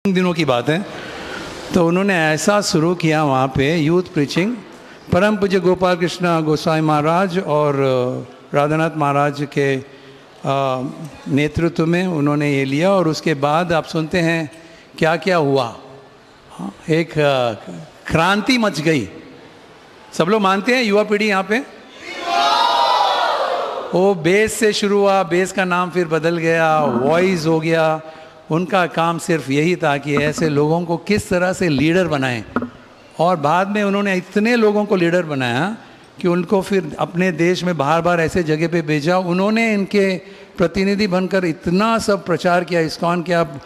दिनों की बात है। तो उन्होंने ऐसा शुरू किया वहाँ पे यूथ प्रीचिंग। परम पूज्य गोपाल कृष्ण गोसाई महाराज और राधानाथ महाराज के नेतृत्व में उन्होंने ये लिया और उसके बाद आप सुनते हैं क्या क्या हुआ। एक क्रांति मच गई। सब लोग मानते हैं युवा पीढ़ी यहाँ पे वो बेस से शुरू हुआ, बेस का नाम फिर बदल गया, वॉइस हो गया। उनका काम सिर्फ यही था कि ऐसे लोगों को किस तरह से लीडर बनाएं और बाद में उन्होंने इतने लोगों को लीडर बनाया कि उनको फिर अपने देश में बार बार ऐसे जगह पे भेजा। उन्होंने इनके प्रतिनिधि बनकर इतना सब प्रचार किया इस्कॉन के। अब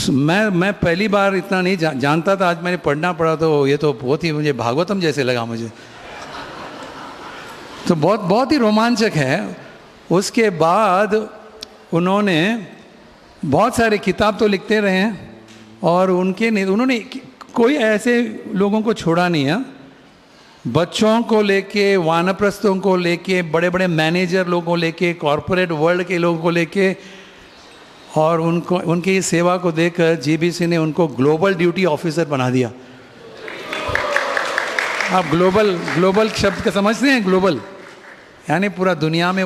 मैं पहली बार इतना नहीं जानता था, आज मैंने पढ़ना पड़ा तो ये तो बहुत ही मुझे भागवतम जैसे लगा मुझे, तो बहुत ही रोमांचक है। उसके बाद उन्होंने बहुत सारे किताब तो लिखते रहे हैं और उन्होंने कोई ऐसे लोगों को छोड़ा नहीं है। बच्चों को लेके, वानप्रस्थों को लेके, बड़े बड़े मैनेजर लोगों को लेके, कॉरपोरेट वर्ल्ड के लोगों को लेके, और उनकी इस सेवा को देखकर जीबीसी ने उनको ग्लोबल ड्यूटी ऑफिसर बना दिया। आप ग्लोबल शब्द का समझते हैं? ग्लोबल यानी पूरा दुनिया में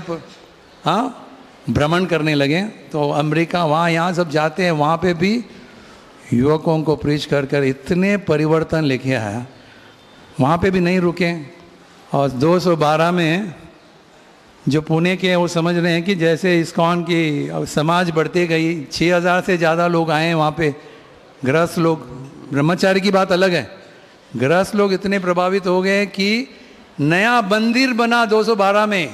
भ्रमण करने लगे। तो अमेरिका वहाँ यहाँ सब जाते हैं, वहाँ पे भी युवकों को प्रीच कर कर इतने परिवर्तन लेके आया। वहाँ पे भी नहीं रुके और 212 में जो पुणे के वो समझ रहे हैं कि जैसे इस्कॉन की समाज बढ़ती गई, 6000 से ज़्यादा लोग आए वहाँ पे। गृहस्थ लोग, ब्रह्मचारी की बात अलग है, गृहस्थ लोग इतने प्रभावित हो गए कि नया मंदिर बना 212 में।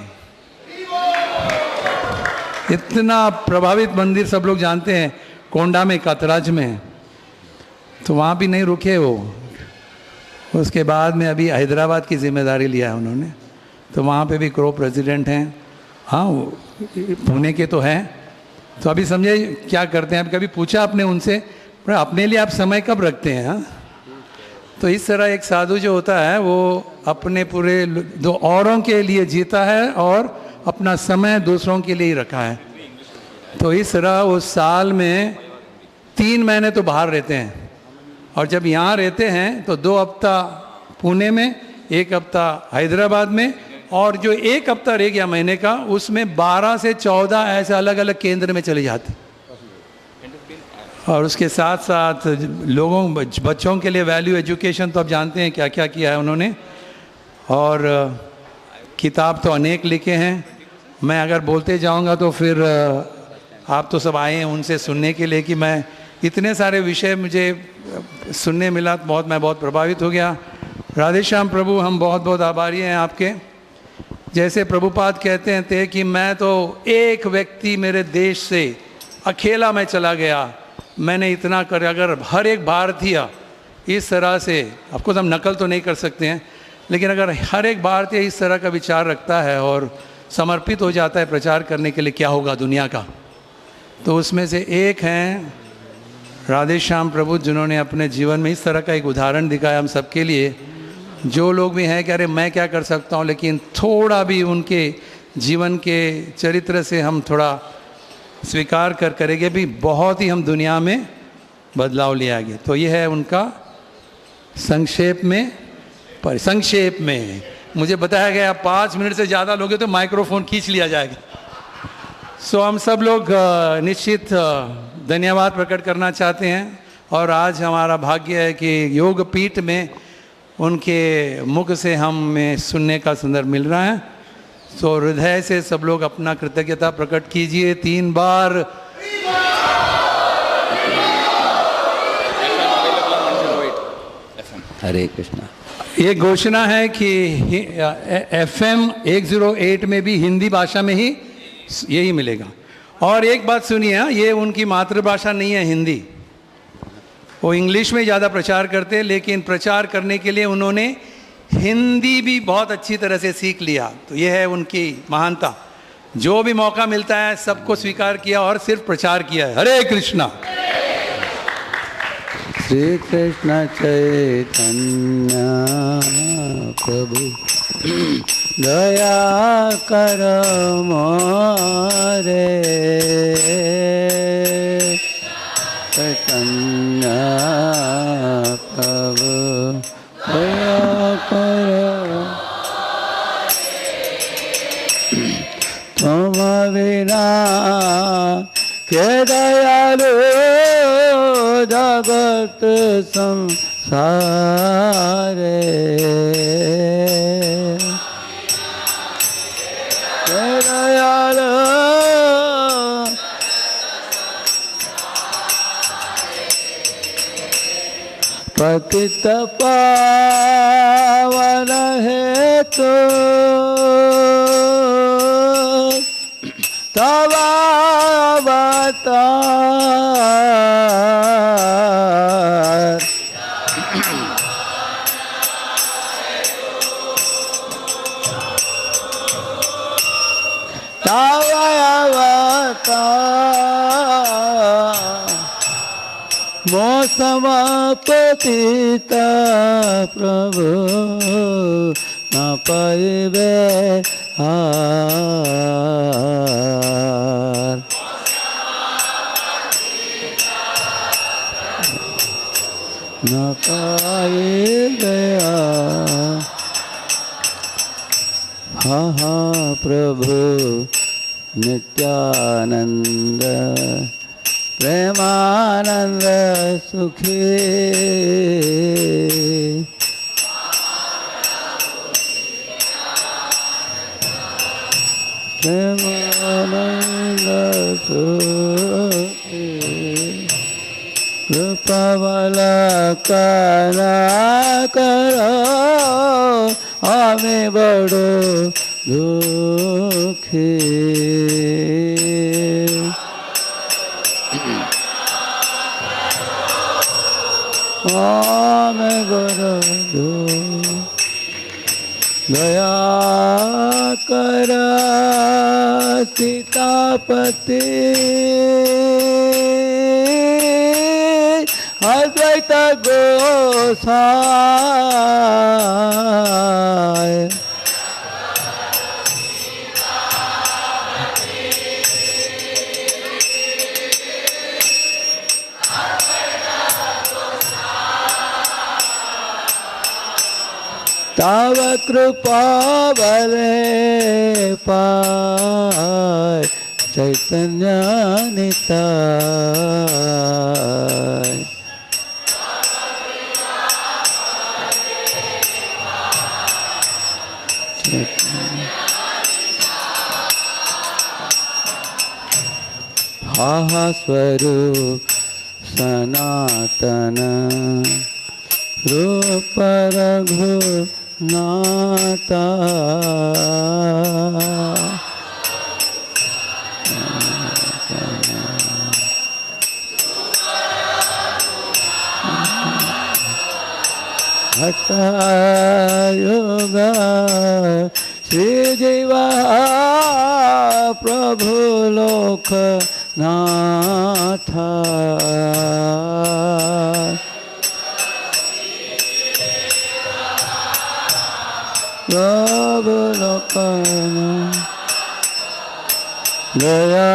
इतना प्रभावित मंदिर सब लोग जानते हैं, कोंडा में, कातराज में। तो वहाँ भी नहीं रुके वो। उसके बाद में अभी हैदराबाद की जिम्मेदारी लिया है उन्होंने, तो वहाँ पे भी को प्रेसिडेंट हैं। हाँ, पुणे के तो हैं। तो अभी समझे क्या करते हैं। कभी पूछा आपने उनसे, अपने लिए आप समय कब रखते हैं? हाँ, तो इस तरह एक साधु जो होता है वो अपने पूरे दो औरों के लिए जीता है और अपना समय दूसरों के लिए ही रखा है। तो इस तरह वो साल में 3 महीने तो बाहर रहते हैं और जब यहाँ रहते हैं तो 2 हफ्ता पुणे में, 1 हफ्ता हैदराबाद में, और जो 1 हफ्ता रह गया महीने का उसमें 12 से 14 ऐसे अलग अलग केंद्र में चले जाते। और उसके साथ साथ लोगों, बच्चों के लिए वैल्यू एजुकेशन तो आप जानते हैं क्या क्या किया है उन्होंने। और किताब तो अनेक लिखे हैं। मैं अगर बोलते जाऊंगा तो फिर आप तो सब आए हैं उनसे सुनने के लिए कि मैं इतने सारे विषय मुझे सुनने मिला, तो मैं बहुत प्रभावित हो गया। राधे श्याम प्रभु, हम बहुत बहुत आभारी हैं आपके। जैसे प्रभुपाद कहते हैं थे कि मैं तो एक व्यक्ति मेरे देश से अकेला मैं चला गया, मैंने इतना कर। अगर हर एक भारतीय इस तरह से, आपको हम नकल तो नहीं कर सकते हैं, लेकिन अगर हर एक भारतीय इस तरह का विचार रखता है और समर्पित हो जाता है प्रचार करने के लिए, क्या होगा दुनिया का। तो उसमें से एक हैं राधे श्याम प्रभु, जिन्होंने अपने जीवन में इस तरह का एक उदाहरण दिखाया हम सबके लिए। जो लोग भी हैं कि अरे मैं क्या कर सकता हूँ, लेकिन थोड़ा भी उनके जीवन के चरित्र से हम थोड़ा स्वीकार करेंगे भी, बहुत ही हम दुनिया में बदलाव ले आएंगे। तो ये है उनका संक्षेप में मुझे बताया गया 5 मिनट से ज़्यादा लोगे तो माइक्रोफोन खींच लिया जाएगा। सो हम सब लोग निश्चित धन्यवाद प्रकट करना चाहते हैं। और आज हमारा भाग्य है कि योग पीठ में उनके मुख से हमें सुनने का संदर्भ मिल रहा है। सो हृदय से सब लोग अपना कृतज्ञता प्रकट कीजिए 3 बार। हरे कृष्णा। ये घोषणा है कि FM 108 में भी हिंदी भाषा में ही यही मिलेगा। और एक बात सुनिए, ये उनकी मातृभाषा नहीं है हिंदी, वो इंग्लिश में ज़्यादा प्रचार करते हैं, लेकिन प्रचार करने के लिए उन्होंने हिंदी भी बहुत अच्छी तरह से सीख लिया। तो ये है उनकी महानता। जो भी मौका मिलता है सबको स्वीकार किया और सिर्फ प्रचार किया है। हरे कृष्णा। श्री कृष्ण चैतन्य प्रभु दया कर मोरे चैतन्य प्रभु दया करो तुम बिना के दयालु जगत संसारे के दयालु पतित पावन है तो तब अवतार तब अवतार मौसम पतित प्रभु न पाइबे हार न पाइबे हा हा प्रभु नित्यानंद प्रेमानंद सुखी प्रेमानंद सुखी कृपावाला करा करो हमें बड़ो दुखी मैं गुरु दया कर सीतापति अद्वैत गोसाई तव कृपा बले पाय चैतन्य निताय हा हा स्वरूप सनातन रूप रघु नाता हठा योगा श्री जीवा प्रभु लोक नाथा प्रभु लोकना दया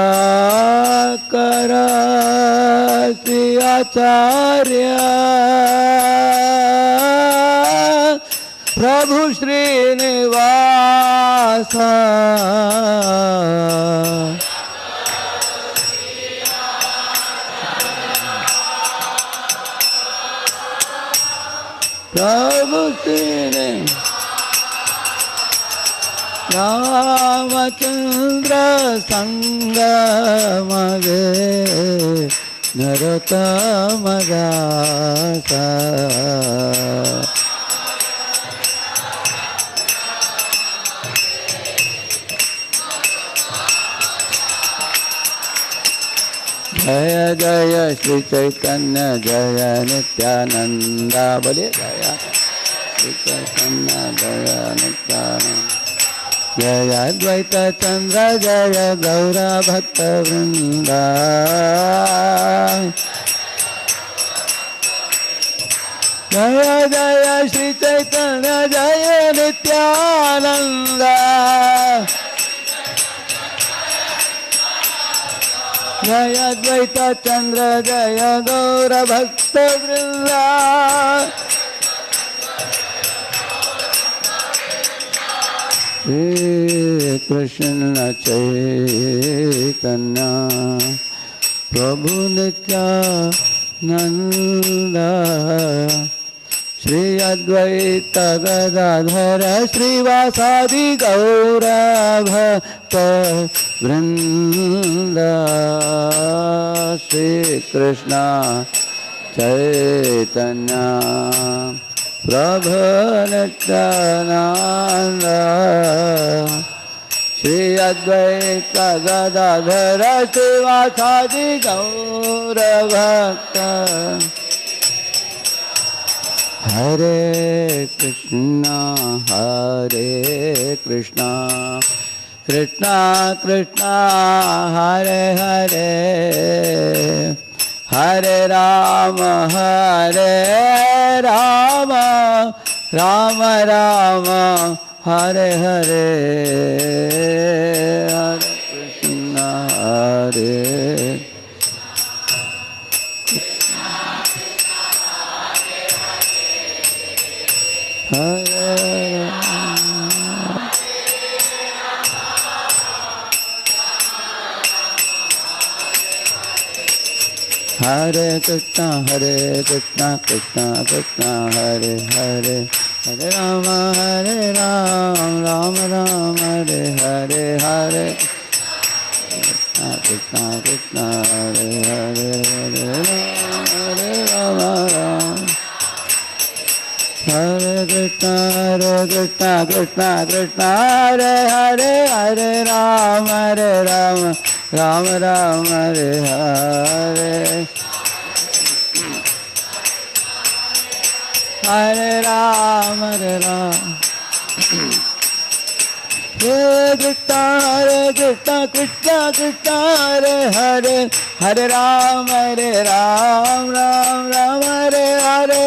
कर श्री आचार्य प्रभु श्रीनिवास प्रभु श्रीनिवास रामचंद्र संगमगे नरोत्तम दासा जय जय श्री चैतन्य जय नित्यानंद बोले जय श्री चैतन्य जय नित्यानंद जय अद्वैत चंद्र जय गौर भक्त वृंदा जय जय श्री चैतन्य जय नित्यानंद जय अद्वैत चंद्र जय गौर भक्त वृंदा श्री कृष्ण चैतन्य प्रभु नित्यानंद श्री अद्वैत गदाधर श्रीवासादि गौर भक्त वृंद श्री कृष्ण चैतन्य प्रभु नित्यानंद श्री अद्वैत गदाधर श्रीवासादि गौर भक्त हरे कृष्णा कृष्णा कृष्णा हरे हरे हरे राम राम राम हरे हरे हरे कृष्णा हरे हरे कृष्णा कृष्णा कृष्णा हरे हरे हरे राम राम राम हरे हरे हरे कृष्णा कृष्णा हरे हरे हरे राम राम हरे कृष्णा कृष्णा कृष्णा हरे हरे हरे राम राम राम हरे हरे हरे राम कृष्णा कृष्णा कृष्णा हरे हरे हरे राम राम हरे हरे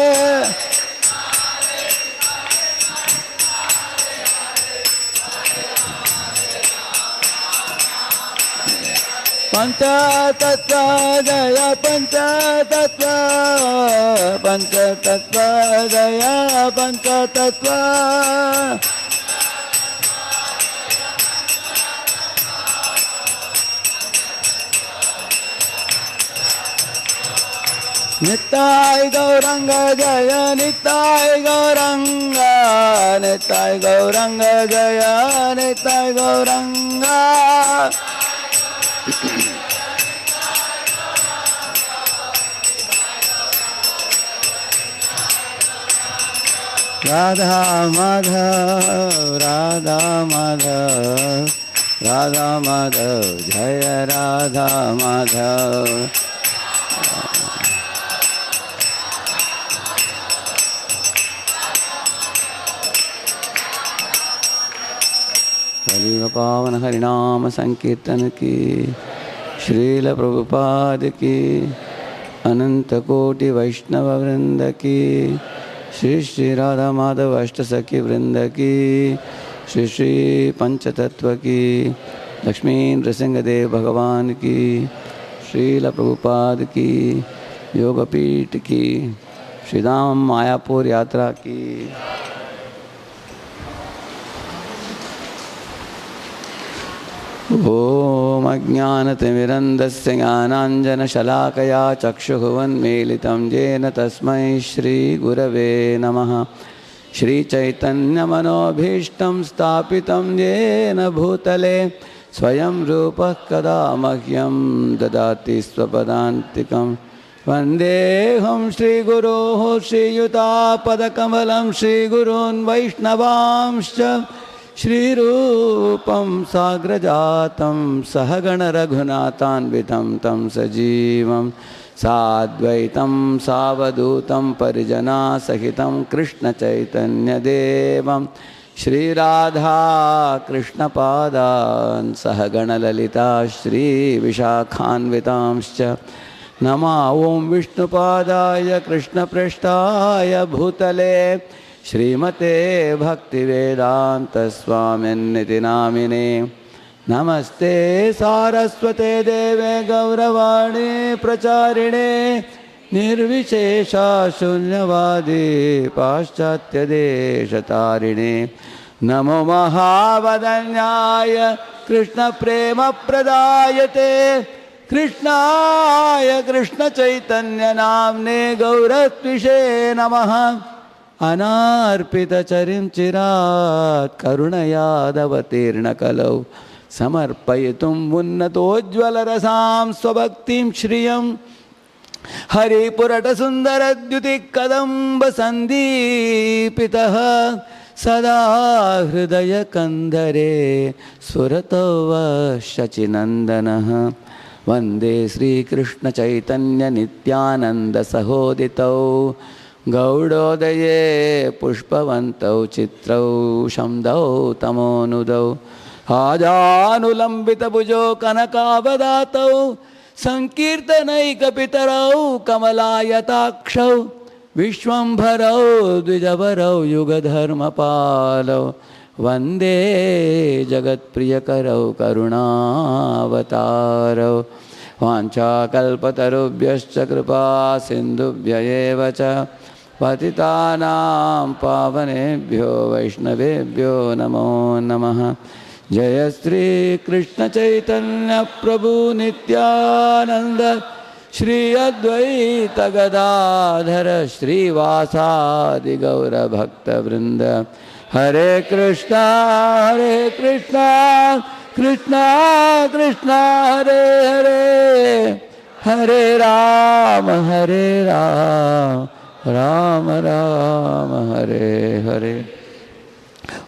पंचतत्व जय पंचतत्व जय पंचतत्व निताय गौरंग जय निताय गौरंग जय निताय गौरंग राधा माधव जय राधा माधव कलियुग पावन हरिनाम संकीर्तन की श्रील प्रभुपाद की अनंत कोटि वैष्णव वृंद की श्री श्री राधा माधव अष्ट सखी वृंद की श्री श्री पंचतत्व की लक्ष्मी नृसिंहदेव भगवान की श्रील प्रभुपाद की योगपीठ की श्रीधाम मायापुर यात्रा की ओम अज्ञानतिमिरन्धस्य ज्ञानाञ्जनशलाकया चक्षुरुन्मीलितं येन तस्मै श्रीगुरवे नमः। श्रीचैतन्यमनोभीष्टं स्थापितं येन भूतले स्वयं रूपः कदा मह्यं ददाति स्वपदान्तिकं। वन्देऽहं श्रीगुरोः श्रीयुतापदकमलं श्रीगुरून् वैष्णवांश्च श्रीरूपं साग्रजातं सहगण रघुनाथान्वितं तं सजीवं साद्वैतं सावधूतं परिजनासहितं कृष्णचैतन्यदेवं श्रीराधा कृष्णपादान् सहगण ललिता श्रीविशाखान्वितांश्च नमा ओं विष्णुपादाय कृष्णप्रेष्ठाय भूतले श्रीमते भक्तिवेदांत स्वामिन्निति नामिने नमस्ते सारस्वते देवे गौरवाणी प्रचारिणे निर्विशेषा शून्यवादी पाश्चात्यदेशतारिणे नमो महावदन्याय कृष्णप्रेमप्रदायते कृष्णाय कृष्णचैतन्यनाम्ने गौरत्विषे नमः अनार्पितचरिं चिरात् करुणयादवतीर्णकलौ समर्पयितुं उन्नतोज्ज्वलरसां स्वभक्तिं श्रियं हरिपुरटसुन्दरद्युतिकदम्बसन्दीपितः सदा हृदयकन्धरे सुरतोऽवशचिनन्दनः वन्दे श्रीकृष्णचैतन्यनित्यानन्दसहोदितौ गौडोदये पुष्पवन्तौ चित्रौ शम्दौ तमोनुदौ आजानुलम्बितभुजौ कनकावदातौ संकीर्तनैकपितरौ कमलायताक्षौ विश्वम्भरौ द्विजवरौ युगधर्मपालौ वन्दे जगत्प्रियकरौ करुणावतारौ वाञ्छाकल्पतरुभ्यश्च कृपा सिन्धुभ्य एव च पतितानां पावनेभ्यो वैष्णवेभ्यो नमो नमः। जय श्री कृष्ण चैतन्य प्रभु नित्यानंद श्री अद्वैत गदाधर श्रीवासादि गौर भक्त वृंद। हरे कृष्णा कृष्णा कृष्णा हरे हरे हरे राम राम राम हरे हरे।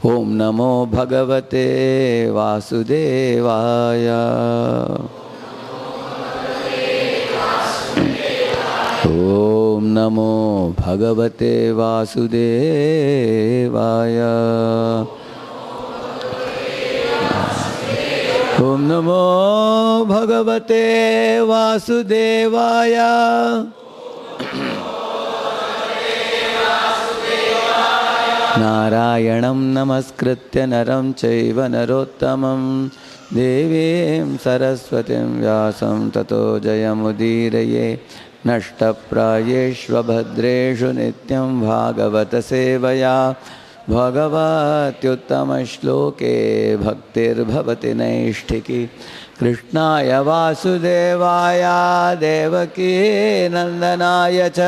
ओम नमो भगवते वासुदेवाय। ओम नमो भगवते वासुदेवाय। ओम नमो भगवते वासुदेवाय। नारायणं नमस्कृत्य नरं चैव नरोत्तमं देवीं सरस्वतीं व्यासं ततो जयमुदीरये। नष्टप्रायेष्वभद्रेषु नित्यं भागवत सेवया भगवत्युत्तमश्लोके भक्तिर्भवति नैष्ठिकी। कृष्णाय वासुदेवाय देवकी नन्दनाय च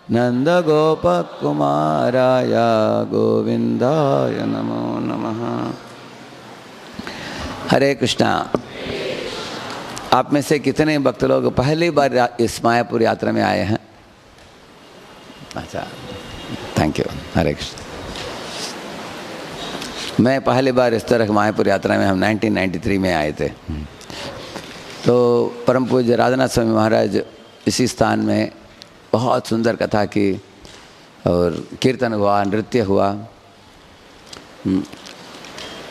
नन्दगोपकुमाराय गोविन्दाय नमो नमः। हरे कृष्णा। आप में से कितने भक्त लोग पहली बार इस मायापुर यात्रा में आए हैं? अच्छा, थैंक यू। हरे कृष्ण। मैं पहली बार इस तरह मायापुर यात्रा में हम 1993 में आए थे। तो परम पूज्य राधानाथ स्वामी महाराज इसी स्थान में बहुत सुंदर कथा की और कीर्तन हुआ, नृत्य हुआ।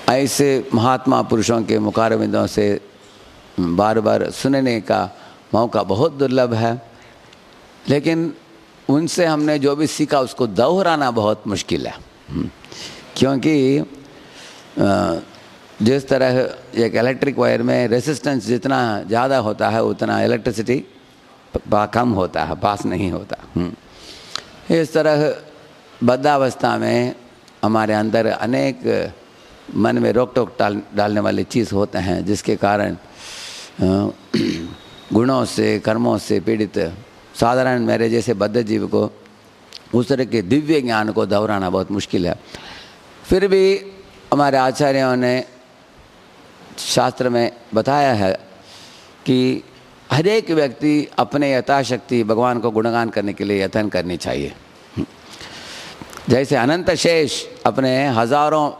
ऐसे महात्मा पुरुषों के मुखारविंदों से बार बार सुनने का मौका बहुत दुर्लभ है, लेकिन उनसे हमने जो भी सीखा उसको दोहराना बहुत मुश्किल है। क्योंकि जिस तरह एक इलेक्ट्रिक वायर में रेसिस्टेंस जितना ज़्यादा होता है उतना इलेक्ट्रिसिटी कम होता है, पास नहीं होता। इस तरह बद्धावस्था में हमारे अंदर अनेक मन में रोक टोक डालने वाली चीज़ होते हैं, जिसके कारण गुणों से कर्मों से पीड़ित साधारण मेरे जैसे बद्ध जीव को उस तरह के दिव्य ज्ञान को दोहराना बहुत मुश्किल है। फिर भी हमारे आचार्यों ने शास्त्र में बताया है कि हर एक व्यक्ति अपने यथाशक्ति भगवान को गुणगान करने के लिए यत्न करनी चाहिए। जैसे अनंत शेष अपने हजारों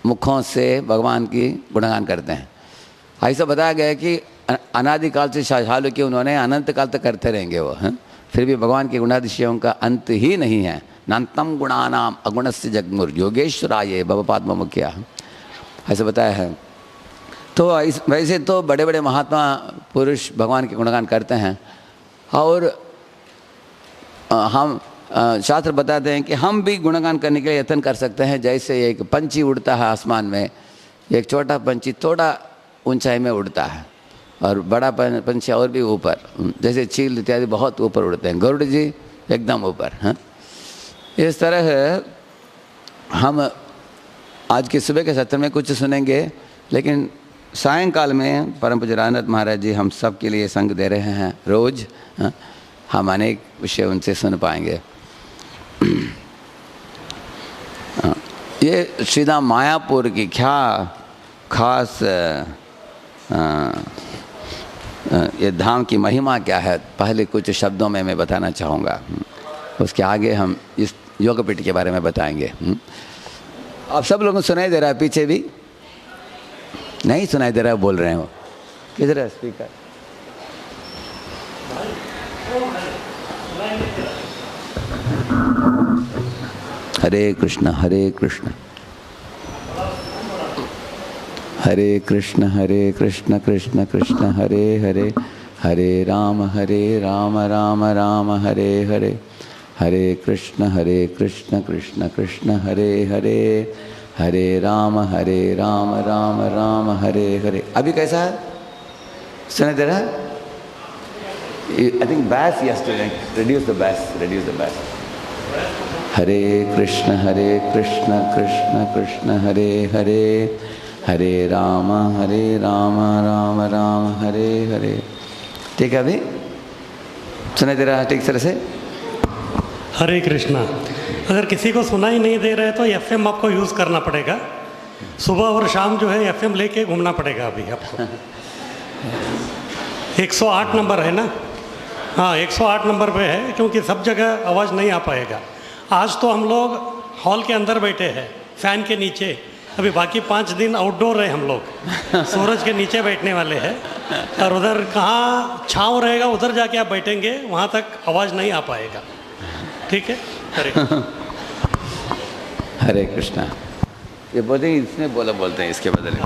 मुखों से भगवान की गुणगान करते हैं, ऐसा बताया गया कि अनादिकाल से शालू की उन्होंने अनंत काल तक करते रहेंगे वो हैं। फिर भी भगवान के गुणातिशयों का अंत ही नहीं है। नान्तम गुणानाम अगुणस्य जगमुर योगेश्वराय भवपाद्म मुख्या, ऐसा बताया है। तो वैसे तो बड़े बड़े महात्मा पुरुष भगवान के गुणगान करते हैं, और हम शास्त्र बताते हैं कि हम भी गुणगान करने के लिए यत्न कर सकते हैं। जैसे एक पंछी उड़ता है आसमान में, एक छोटा पंछी थोड़ा ऊंचाई में उड़ता है, और बड़ा पंछी और भी ऊपर, जैसे चील इत्यादि बहुत ऊपर उड़ते हैं, गरुड़ जी एकदम ऊपर। हाँ, इस तरह हम आज के सुबह के सत्र में कुछ सुनेंगे, लेकिन सायंकाल में परम पूज्य रामनाथ महाराज जी हम सब के लिए संग दे रहे हैं रोज। हाँ, हम अनेक विषय उनसे सुन पाएंगे। ये श्रीधाम मायापुर की क्या खास ये धाम की महिमा क्या है, पहले कुछ शब्दों में मैं बताना चाहूँगा, उसके आगे हम इस योगपीठ के बारे में बताएंगे। आप सब लोगों को सुनाई दे रहा है? पीछे भी नहीं सुनाई दे रहा है? बोल रहे हो? किधर है स्पीकर? हरे कृष्ण हरे कृष्ण हरे कृष्ण कृष्ण कृष्ण हरे हरे, हरे राम राम राम हरे हरे, हरे कृष्ण कृष्ण कृष्ण हरे हरे, हरे राम राम राम हरे हरे। अभी कैसा है? सुनाई दे रहा है? I think bass, yes, reduce the bass. Hare Krishna Krishna Krishna Hare Hare, Hare Rama Rama Rama Hare Hare. ठीक है, अभी सुनाई दे रहा है ठीक तरह से? हरे कृष्णा। अगर किसी को सुनाई नहीं दे रहा है तो एफएम आपको यूज़ करना पड़ेगा, सुबह और शाम जो है एफएम लेके घूमना पड़ेगा अभी आपको। 108 नंबर है ना? हाँ, 108 नंबर पे है, क्योंकि सब जगह आवाज़ नहीं आ पाएगा। आज तो हम लोग हॉल के अंदर बैठे हैं फैन के नीचे, अभी बाकी 5 दिन आउटडोर है हम लोग, सूरज के नीचे बैठने वाले हैं, और उधर कहाँ छाँव रहेगा उधर जाके आप बैठेंगे, वहाँ तक आवाज़ नहीं आ पाएगा। ठीक है? हरे कृष्णा। ये बोलते हैं, इसमें बोलते हैं इसके बदले।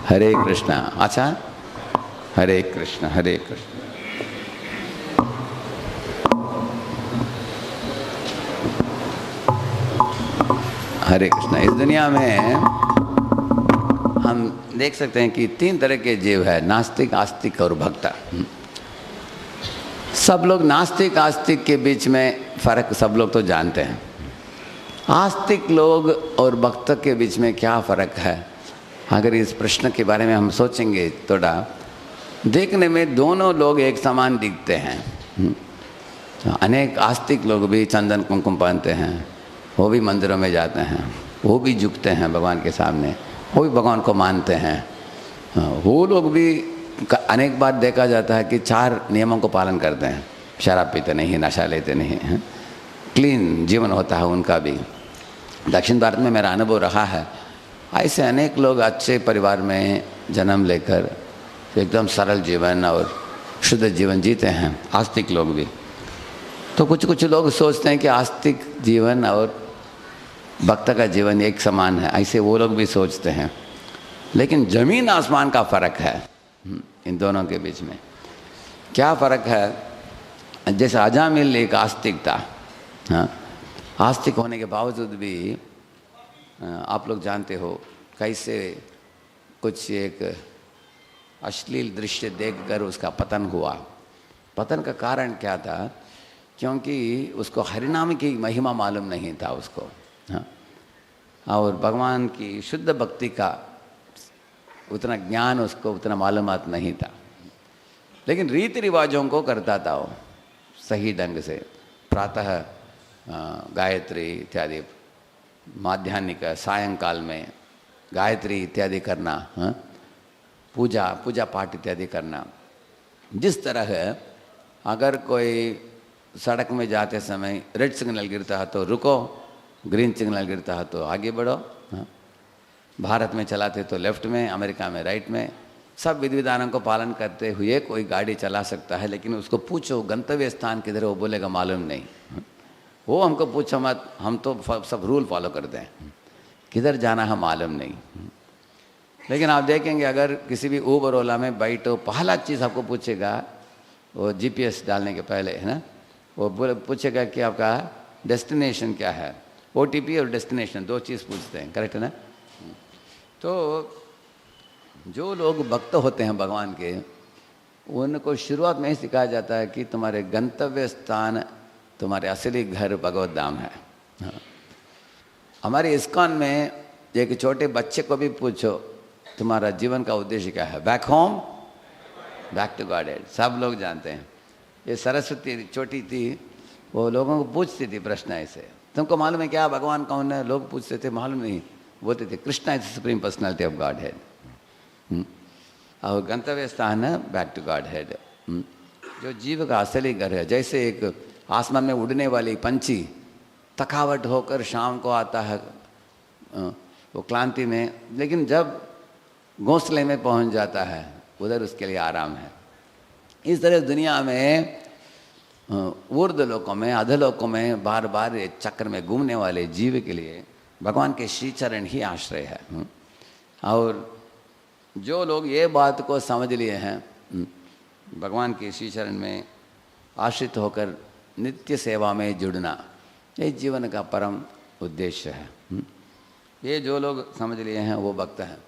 हरे कृष्णा। अच्छा, हरे कृष्ण हरे कृष्ण। हरे कृष्णा। इस दुनिया में हम देख सकते हैं कि 3 तरह के जीव है, नास्तिक, आस्तिक और भक्त। सब लोग नास्तिक आस्तिक के बीच में फ़र्क सब लोग तो जानते हैं। आस्तिक लोग और भक्त के बीच में क्या फ़र्क है, अगर इस प्रश्न के बारे में हम सोचेंगे थोड़ा, देखने में दोनों लोग एक समान दिखते हैं। अनेक आस्तिक लोग भी चंदन कुमकुम पहनते हैं, वो भी मंदिरों में जाते हैं, वो भी झुकते हैं भगवान के सामने, वो भी भगवान को मानते हैं। वो लोग भी अनेक बार देखा जाता है कि 4 नियमों को पालन करते हैं, शराब पीते नहीं, नशा लेते नहीं, क्लीन जीवन होता है उनका भी। दक्षिण भारत में मेरा अनुभव रहा है, ऐसे अनेक लोग अच्छे परिवार में जन्म लेकर एकदम सरल जीवन और शुद्ध जीवन जीते हैं, आस्तिक लोग भी। तो कुछ लोग सोचते हैं कि आस्तिक जीवन और भक्त का जीवन एक समान है, ऐसे वो लोग भी सोचते हैं। लेकिन ज़मीन आसमान का फ़र्क है इन दोनों के बीच में। क्या फ़र्क है? जैसे अजामिल एक आस्तिक था, हाँ, आस्तिक होने के बावजूद भी आप लोग जानते हो कैसे कुछ एक अश्लील दृश्य देखकर उसका पतन हुआ। पतन का कारण क्या था? क्योंकि उसको हरिनाम की महिमा मालूम नहीं था उसको, हाँ, और भगवान की शुद्ध भक्ति का उतना ज्ञान उसको उतना मालूमात नहीं था। लेकिन रीति रिवाजों को करता था वो सही ढंग से, प्रातः गायत्री इत्यादि, माध्यान्हिक सायंकाल में गायत्री इत्यादि करना, हाँ, पूजा पाठ इत्यादि करना। जिस तरह है, अगर कोई सड़क में जाते समय रेड सिग्नल गिरता है तो रुको, ग्रीन सिग्नल गिरता है तो आगे बढ़ो, हाँ, भारत में चलाते तो लेफ्ट में, अमेरिका में राइट में, सब विधि विधानों को पालन करते हुए कोई गाड़ी चला सकता है। लेकिन उसको पूछो गंतव्य स्थान किधर, वो बोलेगा मालूम नहीं। वो हमको पूछो मत, हम तो सब रूल फॉलो करते हैं, किधर जाना है मालूम नहीं। लेकिन आप देखेंगे अगर किसी भी ऊबर ओला में बैठो, पहला चीज़ आपको पूछेगा वो GPS डालने के पहले, है ना, वो पूछेगा कि आपका डेस्टिनेशन क्या है, OTP और डेस्टिनेशन 2 चीज़ पूछते हैं, करेक्ट है ना। तो जो लोग भक्त होते हैं भगवान के, उनको शुरुआत में ही सिखाया जाता है कि तुम्हारे गंतव्य स्थान, तुम्हारे असली घर भगवत धाम है। हाँ। हमारे इस्कॉन में एक छोटे बच्चे को भी पूछो तुम्हारा जीवन का उद्देश्य क्या है, back home, back to Godhead, सब लोग जानते हैं। ये सरस्वती छोटी थी, वो लोगों को पूछती थी प्रश्न ऐसे, तुमको मालूम है क्या भगवान कौन है, लोग पूछते थे मालूम नहीं, बोलते थे Krishna is supreme personality of God head. और गंतव्य स्थान है बैक टू गॉड हेड, जो जीव का असली घर है। जैसे एक आसमान में उड़ने वाली पंछी थकावट होकर शाम को आता है वो क्लांति में, लेकिन जब घोंसले में पहुंच जाता है उधर उसके लिए आराम है। इस तरह दुनिया में ऊर्ध लोकों में, अधलोकों में बार बार एक चक्र में घूमने वाले जीव के लिए भगवान के श्री चरण ही आश्रय है। और जो लोग ये बात को समझ लिए हैं, भगवान के श्री चरण में आश्रित होकर नित्य सेवा में जुड़ना, ये जीवन का परम उद्देश्य है। ये जो लोग समझ लिए हैं वो भक्त हैं।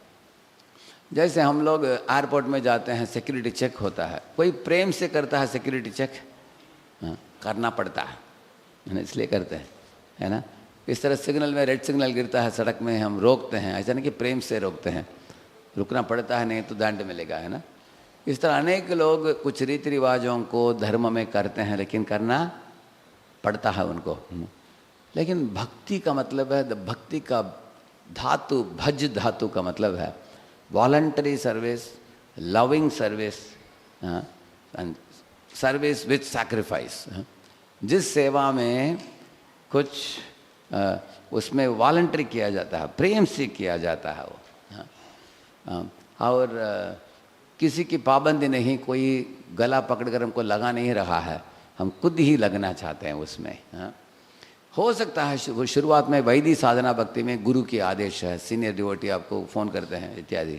जैसे हम लोग एयरपोर्ट में जाते हैं, सिक्योरिटी चेक होता है, कोई प्रेम से करता है सिक्योरिटी चेक, करना पड़ता है इसलिए करते हैं, है ना। इस तरह सिग्नल में रेड सिग्नल गिरता है सड़क में, हम रोकते हैं, ऐसा नहीं कि प्रेम से रोकते हैं, रुकना पड़ता है, नहीं तो दंड मिलेगा, है ना। इस तरह अनेक लोग कुछ रीति रिवाजों को धर्म में करते हैं, लेकिन करना पड़ता है उनको। लेकिन भक्ति का मतलब है, भक्ति का धातु, भज धातु का मतलब है voluntary service, loving service, service with sacrifice. जिस सेवा में कुछ उसमें वॉलंटरी किया जाता है, प्रेम से किया जाता है वो, और किसी की पाबंदी नहीं, कोई गला पकड़कर हमको लगा नहीं रहा है, हम खुद ही लगना चाहते हैं उसमें। हो सकता है शुरुआत में वैदिक साधना भक्ति में गुरु की आदेश है, सीनियर डिवोटी आपको फ़ोन करते हैं इत्यादि,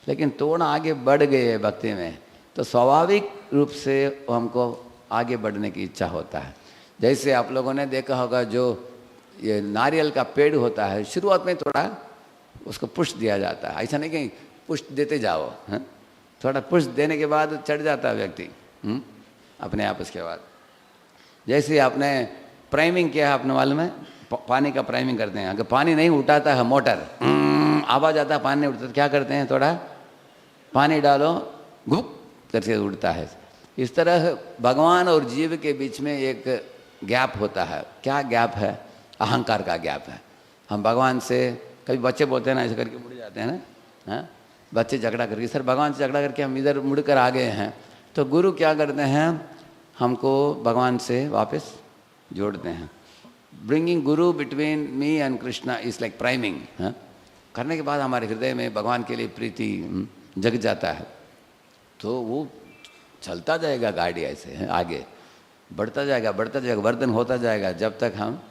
लेकिन थोड़ा आगे बढ़ गए भक्ति में तो स्वाभाविक रूप से हमको आगे बढ़ने की इच्छा होता है। जैसे आप लोगों ने देखा होगा, जो ये नारियल का पेड़ होता है, शुरुआत में थोड़ा उसको पुश दिया जाता है, ऐसा नहीं कि पुश देते जाओ, थोड़ा पुश देने के बाद चढ़ जाता है व्यक्ति अपने आप। उसके बाद जैसे आपने प्राइमिंग किया है, आपने मालूम है, पानी का प्राइमिंग करते हैं, अगर पानी नहीं उठाता है मोटर, आवाज़ आता है, पानी नहीं उठता, तो क्या करते हैं, थोड़ा पानी डालो, घुप करके उड़ता है। इस तरह भगवान और जीव के बीच में एक गैप होता है। क्या गैप है? अहंकार का गैप है। हम भगवान से, कभी बच्चे बोलते हैं ना, ऐसे करके मुड़ जाते हैं ना, हाँ, बच्चे झगड़ा करके, सर भगवान से झगड़ा करके हम इधर मुड़ कर आ गए हैं, तो गुरु क्या करते हैं, हमको भगवान से वापस जोड़ते हैं। Bringing Guru between me and Krishna is like priming. करने के बाद हमारे हृदय में भगवान के लिए प्रीति जग जाता है, तो वो चलता जाएगा गाड़ी ऐसे, आगे बढ़ता जाएगा, बढ़ता जाएगा, वर्धन होता जाएगा, जब तक हम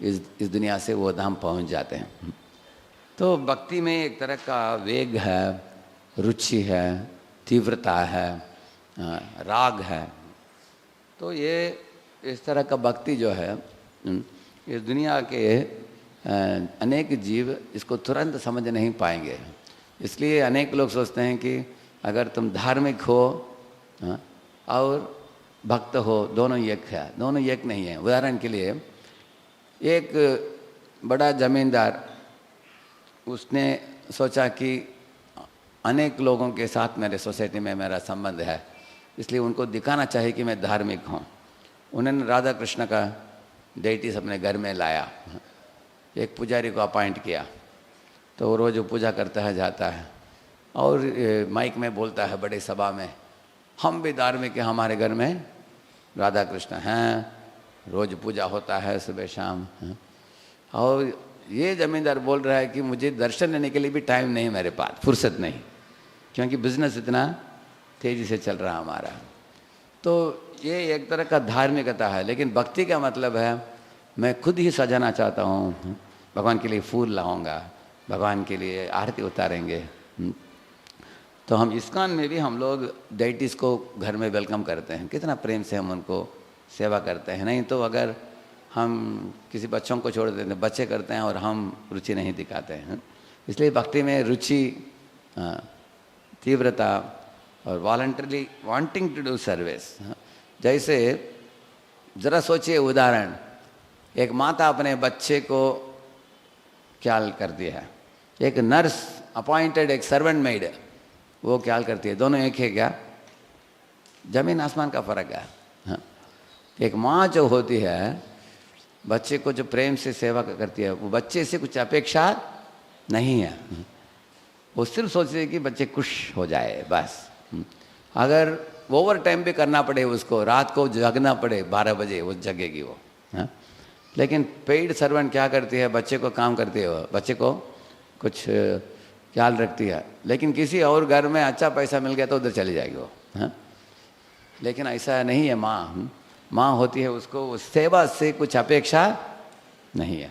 इस दुनिया से वो धाम पहुंच जाते हैं। तो भक्ति में एक तरह का वेग है, रुचि है, तीव्रता है, राग है। तो ये इस तरह का भक्ति जो है, इस दुनिया के अनेक जीव इसको तुरंत समझ नहीं पाएंगे। इसलिए अनेक लोग सोचते हैं कि अगर तुम धार्मिक हो और भक्त हो, दोनों एक है। दोनों एक नहीं है। उदाहरण के लिए, एक बड़ा जमींदार, उसने सोचा कि अनेक लोगों के साथ मेरे सोसाइटी में मेरा संबंध है, इसलिए उनको दिखाना चाहिए कि मैं धार्मिक हूँ। उन्होंने राधा कृष्ण का डेटीज अपने घर में लाया, एक पुजारी को अपॉइंट किया, तो वो रोज़ पूजा करता है, जाता है और माइक में बोलता है बड़े सभा में, हम भी धार्मिक हैं, हमारे घर में राधा कृष्ण हैं, रोज़ पूजा होता है सुबह शाम। और ये जमींदार बोल रहा है कि मुझे दर्शन लेने के लिए भी टाइम नहीं, मेरे पास फुर्सत नहीं, क्योंकि बिजनेस इतना तेज़ी से चल रहा हमारा। तो ये एक तरह का धार्मिकता है। लेकिन भक्ति का मतलब है मैं खुद ही सजाना चाहता हूँ, भगवान के लिए फूल लाऊंगा, भगवान के लिए आरती उतारेंगे। तो हम इस्कॉन में भी हम लोग डेटीज़ को घर में वेलकम करते हैं, कितना प्रेम से हम उनको सेवा करते हैं। नहीं तो अगर हम किसी बच्चों को छोड़ देते हैं, बच्चे करते हैं और हम रुचि नहीं दिखाते हैं। इसलिए भक्ति में रुचि, तीव्रता और voluntarily wanting to do service. जैसे ज़रा सोचिए उदाहरण, एक माता अपने बच्चे को ख्याल करती है, एक नर्स अपॉइंटेड, एक सर्वेंट मेड वो ख्याल करती है, दोनों एक है क्या? जमीन आसमान का फ़र्क है। हाँ। एक माँ जो होती है बच्चे को जो प्रेम से सेवा करती है, वो बच्चे से कुछ अपेक्षा नहीं है, वो सिर्फ सोचती है कि बच्चे खुश हो जाए बस। अगर ओवर टाइम भी करना पड़े, उसको रात को जगना पड़े 12 बजे, वो जगेगी वो। हाँ। लेकिन पेड सर्वेंट क्या करती है? बच्चे को काम करती है, वो बच्चे को कुछ ख्याल रखती है, लेकिन किसी और घर में अच्छा पैसा मिल गया तो उधर चली जाएगी वो। हाँ। लेकिन ऐसा नहीं है। माँ होती है, उसको उस सेवा से कुछ अपेक्षा नहीं है।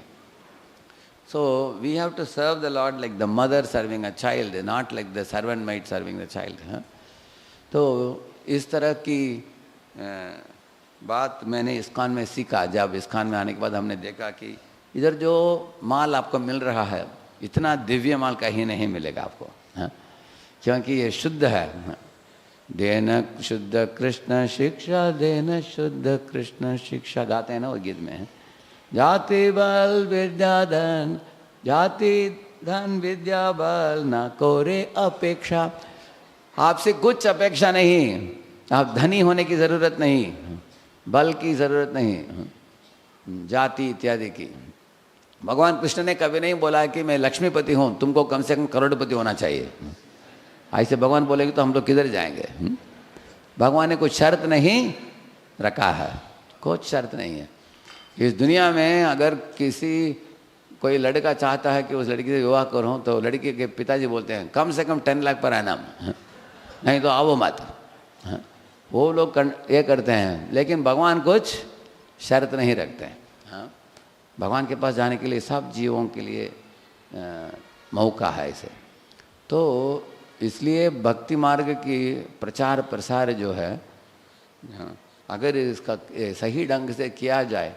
So we have to serve the Lord like the mother serving a child, not like the servant maid serving the child. तो इस तरह की बात मैंने इस्कॉन में सीखा। जब इस्कॉन में आने के बाद हमने देखा कि इधर जो माल आपको मिल रहा है, इतना दिव्य माल कहीं नहीं मिलेगा आपको। हाँ। क्योंकि ये शुद्ध है। देन शुद्ध कृष्ण शिक्षा, देन शुद्ध कृष्ण शिक्षा, गाते हैं ना वो गीत में। जाति बल विद्या धन, जाति धन विद्या बल, न कोरे अपेक्षा। आपसे कुछ अपेक्षा नहीं, आप धनी होने की ज़रूरत नहीं, बल की ज़रूरत नहीं, जाति इत्यादि की। भगवान कृष्ण ने कभी नहीं बोला कि मैं लक्ष्मीपति हूँ, तुमको कम से कम करोड़पति होना चाहिए। ऐसे भगवान बोलेंगे तो हम लोग किधर जाएंगे? भगवान ने कुछ शर्त नहीं रखा है, कुछ शर्त नहीं है। इस दुनिया में अगर कोई लड़का चाहता है कि उस लड़की से विवाह करूं, तो लड़की के पिताजी बोलते हैं कम से कम 10 लाख पर आना, नहीं तो आओ मत। वो लोग ये करते हैं, लेकिन भगवान कुछ शर्त नहीं रखते हैं। हाँ। भगवान के पास जाने के लिए सब जीवों के लिए मौका है इसे। तो इसलिए भक्ति मार्ग की प्रचार प्रसार जो है, अगर इसका सही ढंग से किया जाए,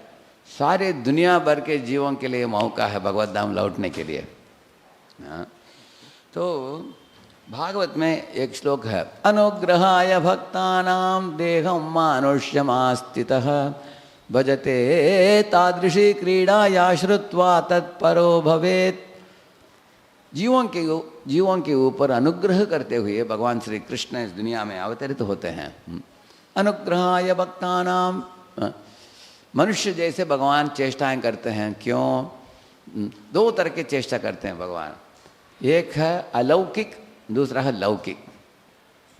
सारे दुनिया भर के जीवों के लिए मौका है भगवत धाम लौटने के लिए। हाँ। तो भागवत में एक श्लोक है, अनुग्रहाय भक्तानां देहं मानुष्यमास्थितः भजते तादृशी क्रीडा या श्रुत्वा तत्परो भवेत्। जीवों के ऊपर अनुग्रह करते हुए भगवान श्री कृष्ण इस दुनिया में अवतरित होते हैं। अनुग्रहाय भक्तानाम, मनुष्य जैसे भगवान चेष्टाएं करते हैं। क्यों? 2 तरह के चेष्टा करते हैं भगवान। एक है अलौकिक, दूसरा है लौकिक।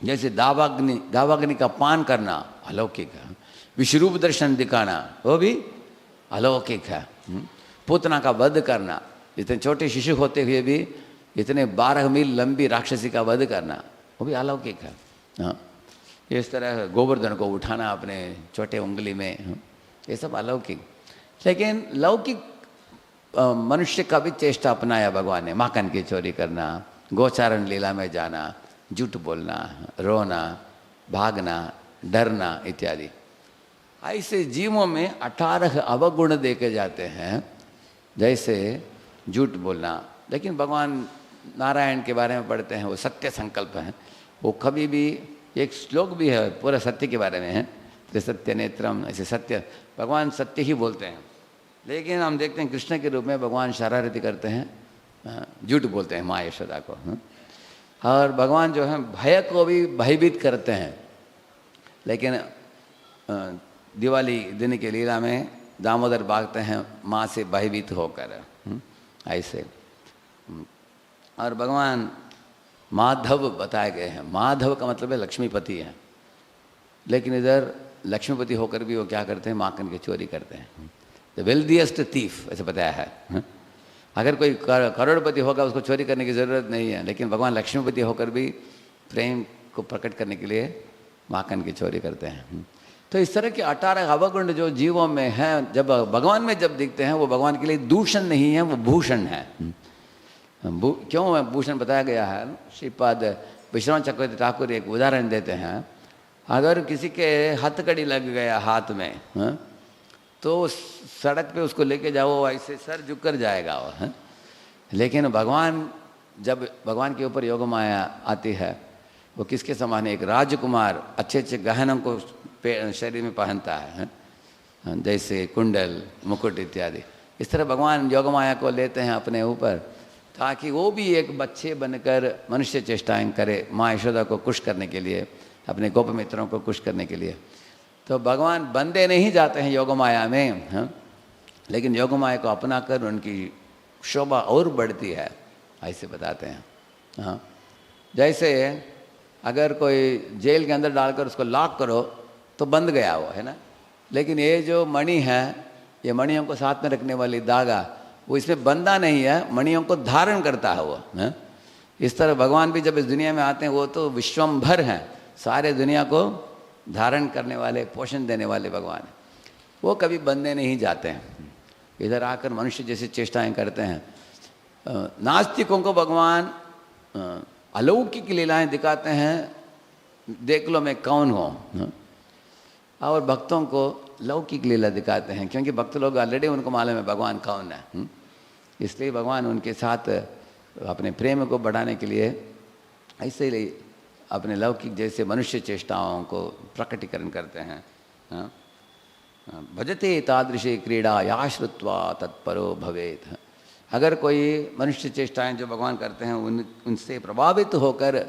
जैसे दावाग्नि का पान करना अलौकिक है, विश्वरूप दर्शन दिखाना वो भी अलौकिक है। पूतना का वध करना, इतने छोटे शिशु होते हुए भी इतने 12 मील लंबी राक्षसी का वध करना वो भी अलौकिक है। हाँ। इस तरह गोवर्धन को उठाना अपने छोटे उंगली में, ये सब अलौकिक। लेकिन लौकिक मनुष्य का भी चेष्टा अपनाया भगवान ने। माखन की चोरी करना, गोचारण लीला में जाना, झूठ बोलना, रोना, भागना, डरना इत्यादि। ऐसे जीवों में 18 अवगुण देखे जाते हैं, जैसे झूठ बोलना। लेकिन भगवान नारायण के बारे में पढ़ते हैं, वो सत्य संकल्प हैं। वो कभी भी, एक श्लोक भी है पूरा सत्य के बारे में है, तो सत्य नेत्रम, ऐसे सत्य, भगवान सत्य ही बोलते हैं। लेकिन हम देखते हैं कृष्ण के रूप में भगवान शरारती करते हैं, झूठ बोलते हैं माँ यशोदा को। और भगवान जो है भय को भी भयभीत करते हैं। लेकिन दिवाली दिन की लीला में दामोदर भागते हैं माँ से भयभीत होकर, ऐसे। और भगवान माधव बताए गए हैं। माधव का मतलब है लक्ष्मीपति है, लेकिन इधर लक्ष्मीपति होकर भी वो क्या करते हैं? माखन की चोरी करते हैं। द वेल्दिएस्ट थीफ ऐसे बताया है। अगर कोई करोड़पति होगा उसको चोरी करने की ज़रूरत नहीं है, लेकिन भगवान लक्ष्मीपति होकर भी प्रेम को प्रकट करने के लिए माखन की चोरी करते हैं। तो इस तरह के 18 अवगुण जो जीवों में हैं, जब भगवान में जब दिखते हैं, वो भगवान के लिए दूषण नहीं है, वो भूषण है। क्यों भूषण बताया गया है? श्रीपाद विश्वनाथ चक्रवर्ती ठाकुर एक उदाहरण देते हैं। अगर किसी के हथकड़ी लग गया हाथ में, तो सड़क पे उसको लेके जाओ ऐसे सर झुक कर जाएगा वो, है? लेकिन भगवान, जब भगवान के ऊपर योग माया आती है, वो किसके समान है? एक राजकुमार अच्छे अच्छे गहनों को शरीर में पहनता है, जैसे कुंडल, मुकुट इत्यादि। इस तरह भगवान योग माया को लेते हैं अपने ऊपर, ताकि वो भी एक बच्चे बनकर मनुष्य चेष्टाएं करे माँ यशोदा को खुश करने के लिए, अपने गोप मित्रों को खुश करने के लिए। तो भगवान बंदे नहीं जाते हैं योग माया में, हाँ? लेकिन योग माया को अपना कर उनकी शोभा और बढ़ती है, ऐसे बताते हैं। हाँ, जैसे अगर कोई जेल के अंदर डालकर उसको लॉक करो तो बंद गया वो, है ना? लेकिन ये जो मणि है, ये मणियों को साथ में रखने वाली धागा, वो इसमें बंधा नहीं है, मणियों को धारण करता है वो, है? इस तरह भगवान भी जब इस दुनिया में आते हैं, वो तो विश्वम्भर हैं, सारे दुनिया को धारण करने वाले, पोषण देने वाले भगवान हैं। वो कभी बंधे नहीं जाते हैं, इधर आकर मनुष्य जैसे चेष्टाएं करते हैं। नास्तिकों को भगवान अलौकिक लीलाएं दिखाते हैं, देख लो मैं कौन हूँ, और भक्तों को लौकिक लीला दिखाते हैं, क्योंकि भक्त लोग ऑलरेडी उनको मालूम है भगवान कौन है। इसलिए भगवान उनके साथ अपने प्रेम को बढ़ाने के लिए ऐसे ही अपने लौकिक जैसे मनुष्य चेष्टाओं को प्रकटीकरण करते हैं। भजते तादृशी क्रीड़ा या श्रुत्वा तत्परो भवेत्। अगर कोई मनुष्य चेष्टाएं जो भगवान करते हैं उनसे प्रभावित होकर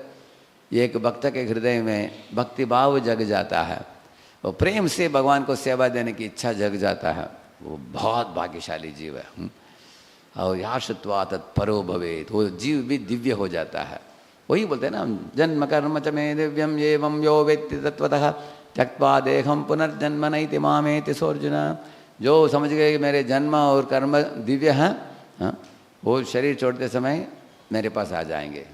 एक भक्त के हृदय में भक्ति भाव जग जाता है, वो प्रेम से भगवान को सेवा देने की इच्छा जग जाता है, वो बहुत भाग्यशाली जीव है। और या श्रुत्वा तत्परो भवेत्, वो जीव भी दिव्य हो जाता है। वही बोलते हैं ना, जन्म कर्म च मे दिव्यम एवं यो वेत्ति तत्वतः त्यक्त्वा देहम पुनर्जन्म नैति मामेति सोऽर्जुन। जो समझ गए कि मेरे जन्म और कर्म दिव्य हैं, वो शरीर छोड़ते समय मेरे पास आ जाएंगे।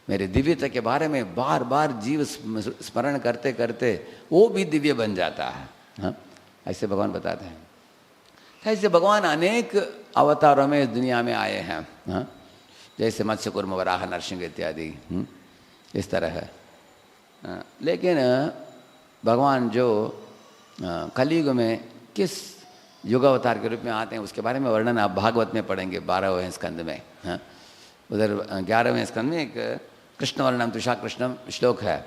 मेरे दिव्यता के बारे में बार बार जीव स्मरण करते करते वो भी दिव्य बन जाता है। ऐसे भगवान बताते हैं। ऐसे भगवान अनेक अवतारों में इस दुनिया में आए हैं, जैसे मत्स्य कूर्म वराह नरसिंह इत्यादि, इस तरह है। लेकिन भगवान जो कलयुग में किस युग अवतार के रूप में आते हैं उसके बारे में वर्णन आप भागवत में पढ़ेंगे 12वें स्कंद में। उधर 11वें स्कंद में एक कृष्ण वर्णन तुषा कृष्णम श्लोक है,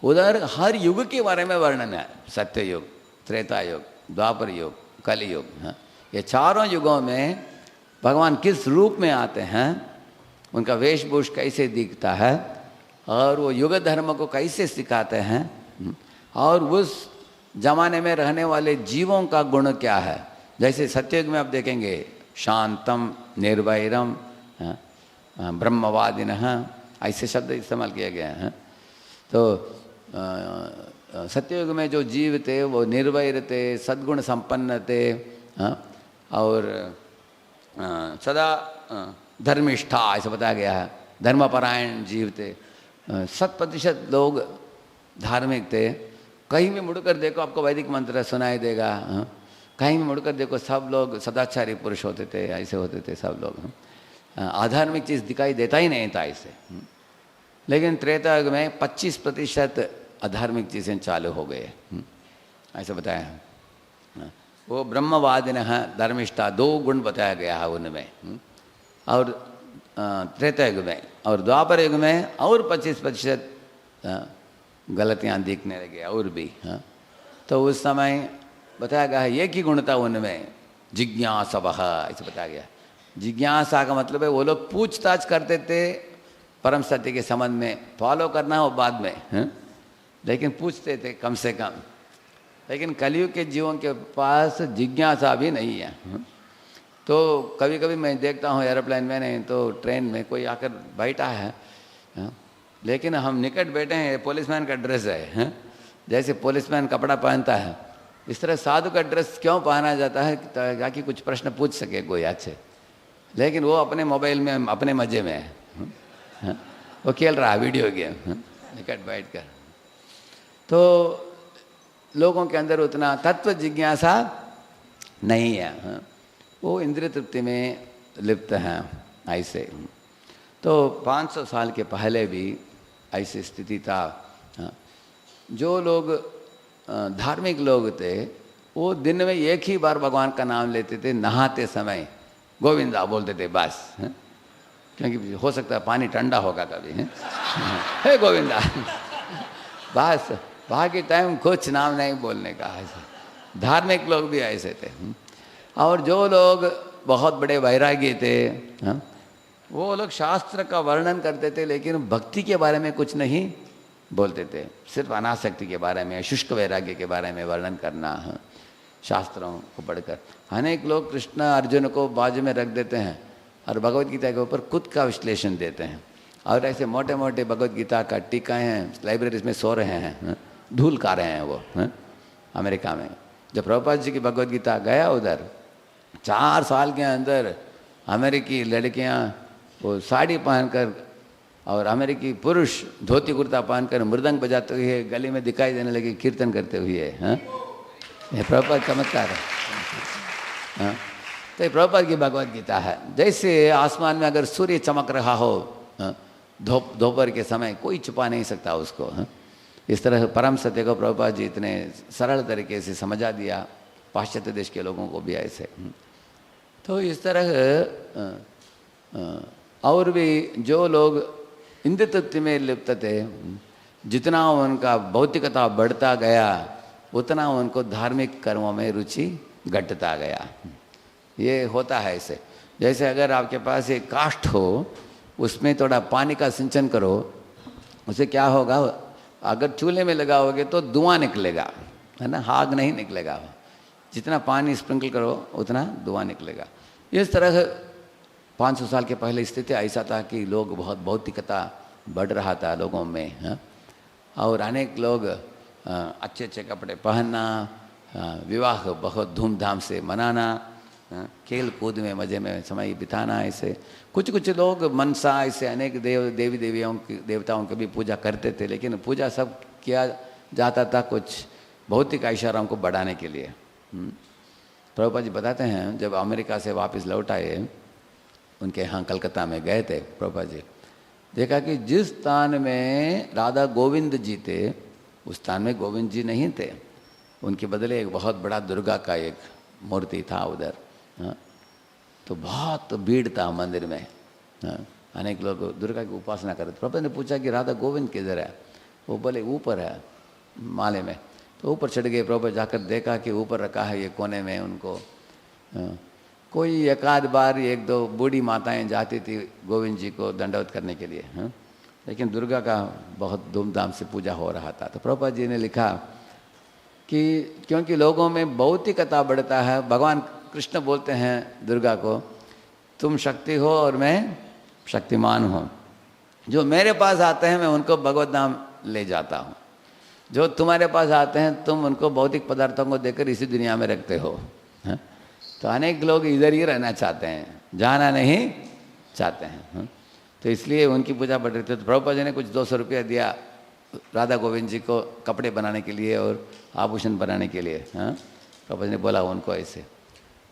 उधर हर युग के बारे में वर्णन है। सत्य युग, त्रेता युग, द्वापर युग, कलयुग, ये चारों युगों में भगवान किस रूप में आते हैं, उनका वेशभूष कैसे दिखता है, और वो युग धर्म को कैसे सिखाते हैं, और उस जमाने में रहने वाले जीवों का गुण क्या है। जैसे सत्ययुग में आप देखेंगे शांतम निर्वैरम ब्रह्मवादिनः, ऐसे शब्द इस्तेमाल किया गया है। तो सत्ययुग में जो जीव थे वो निर्वैर थे, सद्गुण संपन्न थे, और सदा धर्मिष्ठा ऐसा बताया गया है, धर्मपरायण जीव थे। 100% लोग धार्मिक थे। कहीं भी मुड़कर देखो आपको वैदिक मंत्र सुनाई देगा, कहीं भी मुड़कर देखो सब लोग सदाचारी पुरुष होते थे, ऐसे होते थे सब लोग। आधार्मिक चीज़ दिखाई देता ही नहीं था ऐसे। लेकिन त्रेता युग में 25% अधार्मिक चीज़ें चालू हो गए, ऐसा बताया। वो ब्रह्मवादिन है, धर्मिष्ठा, 2 गुण बताया गया है उनमें, और त्रेता युग में। और द्वापर युग में और 25% गलतियाँ दिखने लगे और भी। तो उस समय बताया गया है एक ही गुण था उनमें, जिज्ञासवः, ऐसे बताया गया। जिज्ञासा का मतलब है वो लोग पूछताछ करते थे परम सत्य के संबंध में, फॉलो करना हो बाद में, लेकिन पूछते थे कम से कम। लेकिन कलयुग के जीवों के पास जिज्ञासा भी नहीं है। तो कभी कभी मैं देखता हूँ एरोप्लेन में नहीं तो ट्रेन में कोई आकर बैठा है, लेकिन हम निकट बैठे हैं, पुलिसमैन का ड्रेस है, जैसे पुलिसमैन कपड़ा पहनता है इस तरह साधु का ड्रेस क्यों पहना जाता है, ताकि कुछ प्रश्न पूछ सके कोई अच्छे। लेकिन वो अपने मोबाइल में अपने मज़े में है, वो खेल रहा है वीडियो गेम निकट बैठ कर। तो लोगों के अंदर उतना तत्व जिज्ञासा नहीं है, वो इंद्रिय तृप्ति में लिप्त हैं ऐसे। तो 500 साल के पहले भी ऐसी स्थिति था। जो लोग धार्मिक लोग थे वो दिन में एक ही बार भगवान का नाम लेते थे, नहाते समय गोविंदा बोलते थे बस, है? क्योंकि हो सकता है पानी ठंडा होगा कभी, है? हे गोविंदा बस, बाकी टाइम कुछ नाम नहीं बोलने का। ऐसा धार्मिक लोग भी ऐसे थे। और जो लोग बहुत बड़े वैरागी थे, हाँ, वो लोग शास्त्र का वर्णन करते थे लेकिन भक्ति के बारे में कुछ नहीं बोलते थे, सिर्फ अनासक्ति के बारे में, शुष्क वैराग्य के बारे में वर्णन करना, हाँ, शास्त्रों को पढ़कर। अनेक लोग कृष्ण अर्जुन को बाजू में रख देते हैं और भगवत गीता के ऊपर खुद का विश्लेषण देते हैं, और ऐसे मोटे मोटे भगवत गीता का टीकाएँ हैं लाइब्रेरीज में सो रहे हैं, हाँ, धूल खा रहे हैं वो, हाँ, अमेरिका में। जब प्रभुपाद जी की भगवत गीता गया उधर, 4 साल के अंदर अमेरिकी लड़कियां वो साड़ी पहनकर और अमेरिकी पुरुष धोती कुर्ता पहनकर मृदंग बजाते हुए गली में दिखाई देने लगे, कीर्तन करते हुए। हाँ, ये प्रभुपाद चमत्कार है। हाँ, तो ये प्रभुपाद की भगवत गीता है। जैसे आसमान में अगर सूर्य चमक रहा हो दोपहर के समय, कोई छुपा नहीं सकता उसको। हाँ, इस तरह परम सत्य को प्रभुपाद जी इतने सरल तरीके से समझा दिया, पाश्चात्य देश के लोगों को भी ऐसे। तो इस तरह और भी जो लोग इंद्र तत्व में लिप्त थे, जितना उनका भौतिकता बढ़ता गया उतना उनको धार्मिक कर्मों में रुचि घटता गया। ये होता है ऐसे। जैसे अगर आपके पास एक काष्ठ हो, उसमें थोड़ा पानी का सिंचन करो, उसे क्या होगा, अगर चूल्हे में लगाओगे तो धुआं निकलेगा, है ना, आग नहीं निकलेगा। जितना पानी स्प्रिंकल करो उतना धुआं निकलेगा। इस तरह 500 साल के पहले स्थिति ऐसा था कि लोग बहुत भौतिकता बढ़ रहा था लोगों में। हाँ, और अनेक लोग अच्छे अच्छे कपड़े पहनना, विवाह बहुत धूमधाम से मनाना, खेल कूद में मज़े में समय बिताना, ऐसे कुछ लोग मनसा ऐसे अनेक देवी देवताओं की भी पूजा करते थे, लेकिन पूजा सब किया जाता था कुछ भौतिक ऐश्वर्यों को बढ़ाने के लिए। प्रभुपाद जी बताते हैं जब अमेरिका से वापस लौट आए, उनके यहाँ कलकत्ता में गए थे प्रभुपाद जी, देखा कि जिस स्थान में राधा गोविंद जी थे उस स्थान में गोविंद जी नहीं थे, उनके बदले एक बहुत बड़ा दुर्गा का एक मूर्ति था उधर। हाँ, तो बहुत भीड़ था मंदिर में। हाँ, अनेक लोग दुर्गा की उपासना करते। प्रभुपाद ने पूछा कि राधा गोविंद किधर है? वो बोले ऊपर है माले में। तो ऊपर चढ़ गए प्रभुपाद, जाकर देखा कि ऊपर रखा है ये कोने में उनको। कोई एक आध बार 1-2 बूढ़ी माताएं जाती थी गोविंद जी को दंडवत करने के लिए। हाँ, लेकिन दुर्गा का बहुत धूमधाम से पूजा हो रहा था। तो प्रभुपाद जी ने लिखा कि क्योंकि लोगों में भौतिकता बढ़ता है, भगवान कृष्ण बोलते हैं दुर्गा को, तुम शक्ति हो और मैं शक्तिमान हूँ। जो मेरे पास आते हैं मैं उनको भगवत नाम ले जाता हूँ, जो तुम्हारे पास आते हैं तुम उनको भौतिक पदार्थों को देकर इसी दुनिया में रखते हो। हाँ? तो अनेक लोग इधर ही रहना चाहते हैं, जाना नहीं चाहते हैं। हाँ? तो इसलिए उनकी पूजा बढ़ रही थी। तो प्रभुपाद जी ने कुछ 200 रुपया दिया राधा गोविंद जी को कपड़े बनाने के लिए और आभूषण बनाने के लिए। हाँ, प्रभुपाद जी ने बोला उनको ऐसे।